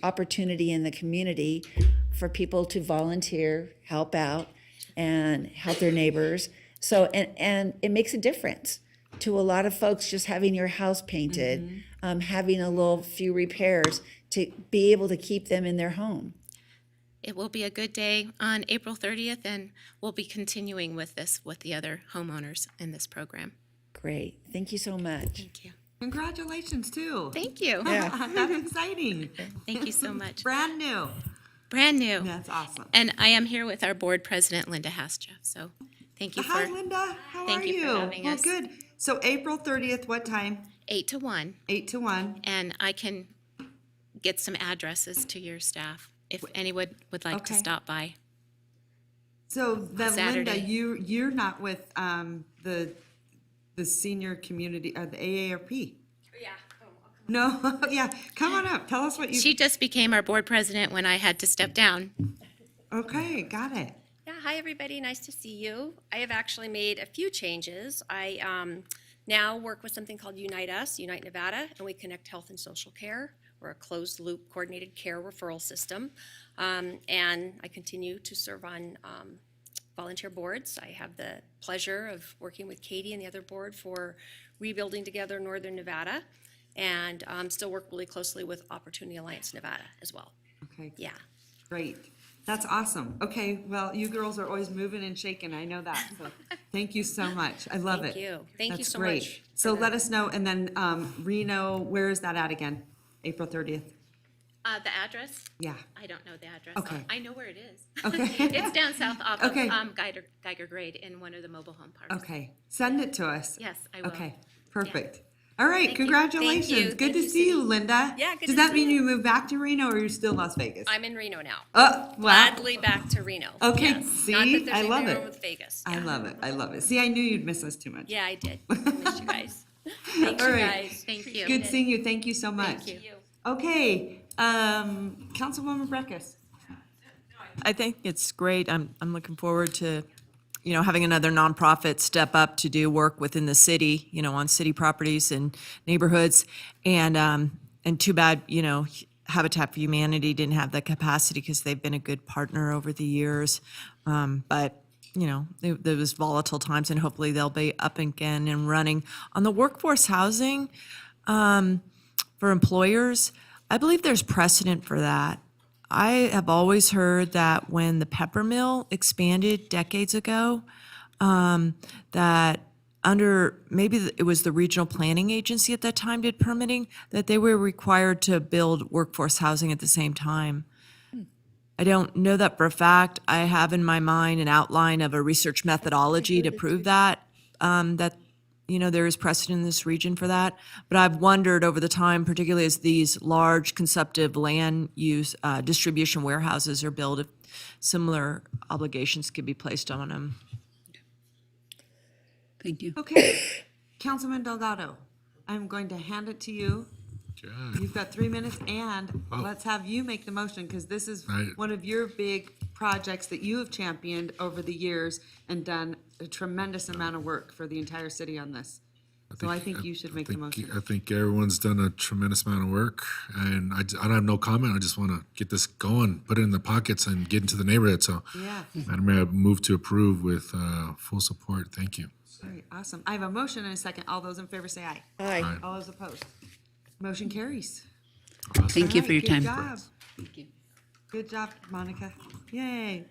opportunity in the community for people to volunteer, help out, and help their neighbors. So, and it makes a difference to a lot of folks just having your house painted, having a little few repairs to be able to keep them in their home. It will be a good day on April 30th, and we'll be continuing with this with the other homeowners in this program. Great. Thank you so much. Thank you. Congratulations, too. Thank you. That's exciting. Thank you so much. Brand new. Brand new. That's awesome. And I am here with our board president, Linda Hastra. So thank you Hi, for Linda. How thank are you you? for having Well, us. good. So April 30th, what time? 8 to 1. 8 to 1. And I can get some addresses to your staff if anyone would like to Okay. stop by. So then, Linda, Saturday. you're not with the senior community, the AARP? Yeah. No? Yeah. Come on up. Tell us what you. She just became our board president when I had to step down. Okay, got it. Yeah, hi everybody, nice to see you. I have actually made a few changes. I now work with something called Unite Us, Unite Nevada, and we connect health and social care. We're a closed loop coordinated care referral system. And I continue to serve on volunteer boards. I have the pleasure of working with Katie and the other board for Rebuilding Together Northern Nevada, and still work really closely with Opportunity Alliance Nevada as well. Okay. Yeah. Great. That's awesome. Okay, well, you girls are always moving and shaking. I know that. So thank you so much. I love it. Thank you. Thank you That's so great. much So for let us know. And then Reno, where is that at again? April 30th? The address? Yeah. I don't know the address. Okay. I know where it is. Okay. It's down south off Okay. of Geiger Grade in one of the mobile home parks. Okay. Send it to us. Yes, I will. Okay. Perfect. All right. Thank you. Congratulations. Thank you. Good Thank to you, see you, Cindy. Linda. Yeah, good Does to that see mean you. you moved back to Reno or you're still in Las Vegas? I'm in Reno now. Wow. Gladly back to Reno. Okay, Yes. see? Not that there's I love anything it. wrong with Vegas. I love it. I love it. See, I knew you'd miss us too much. Yeah, I did. I missed you guys. Thanks, All you right. guys. Thank you. Good seeing you. Thank you so much. Thank you. Okay, Councilwoman Breckus. I think it's great. I'm looking forward to, having another nonprofit step up to do work within the city, on city properties and neighborhoods. And too bad, Habitat for Humanity didn't have the capacity because they've been a good partner over the years. But there was volatile times, and hopefully they'll be up again and running. On the workforce housing for employers, I believe there's precedent for that. I have always heard that when the pepper mill expanded decades ago, that it was the regional planning agency at that time did permitting, that they were required to build workforce housing at the same time. I don't know that for a fact. I have in my mind an outline of a research methodology to prove that, there is precedent in this region for that. But I've wondered over the time, particularly as these large consumptive land use distribution warehouses are built, if similar obligations could be placed on them. Thank you. Okay, Councilman Delgado, I'm going to hand it to you. Good. You've got 3 minutes, and let's have you make the motion, because this is one of your big projects that you have championed over the years and done a tremendous amount of work for the entire city on this. So I think you should make the motion. I think everyone's done a tremendous amount of work, and I don't have no comment. I just want to get this going, put it in the pockets, and get into the neighborhood. So, Yeah. Madam Mayor, I move to approve with full support. Thank you. All right, awesome. I have a motion and a second. All those in favor say aye. Aye. Aye. All those opposed? Motion carries. Thank you All for right, your time. Good job. Good job, Monica. Yay.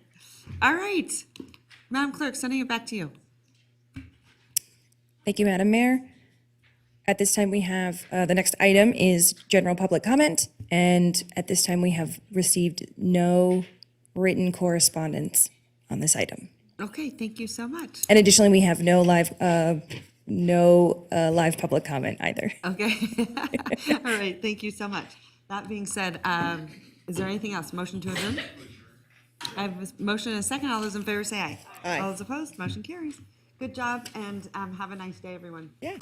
All right. Madam Clerk, sending it back to you. Thank you, Madam Mayor. At this time, we have, the next item is general public comment, and at this time, we have received no written correspondence on this item. Okay, thank you so much. And additionally, we have no live public comment either. Okay. All right, thank you so much. That being said, is there anything else? Motion to adjourn? I have a motion and a second. All those in favor say aye. Aye. All those opposed, motion carries. Good job, and have a nice day, everyone. Yeah.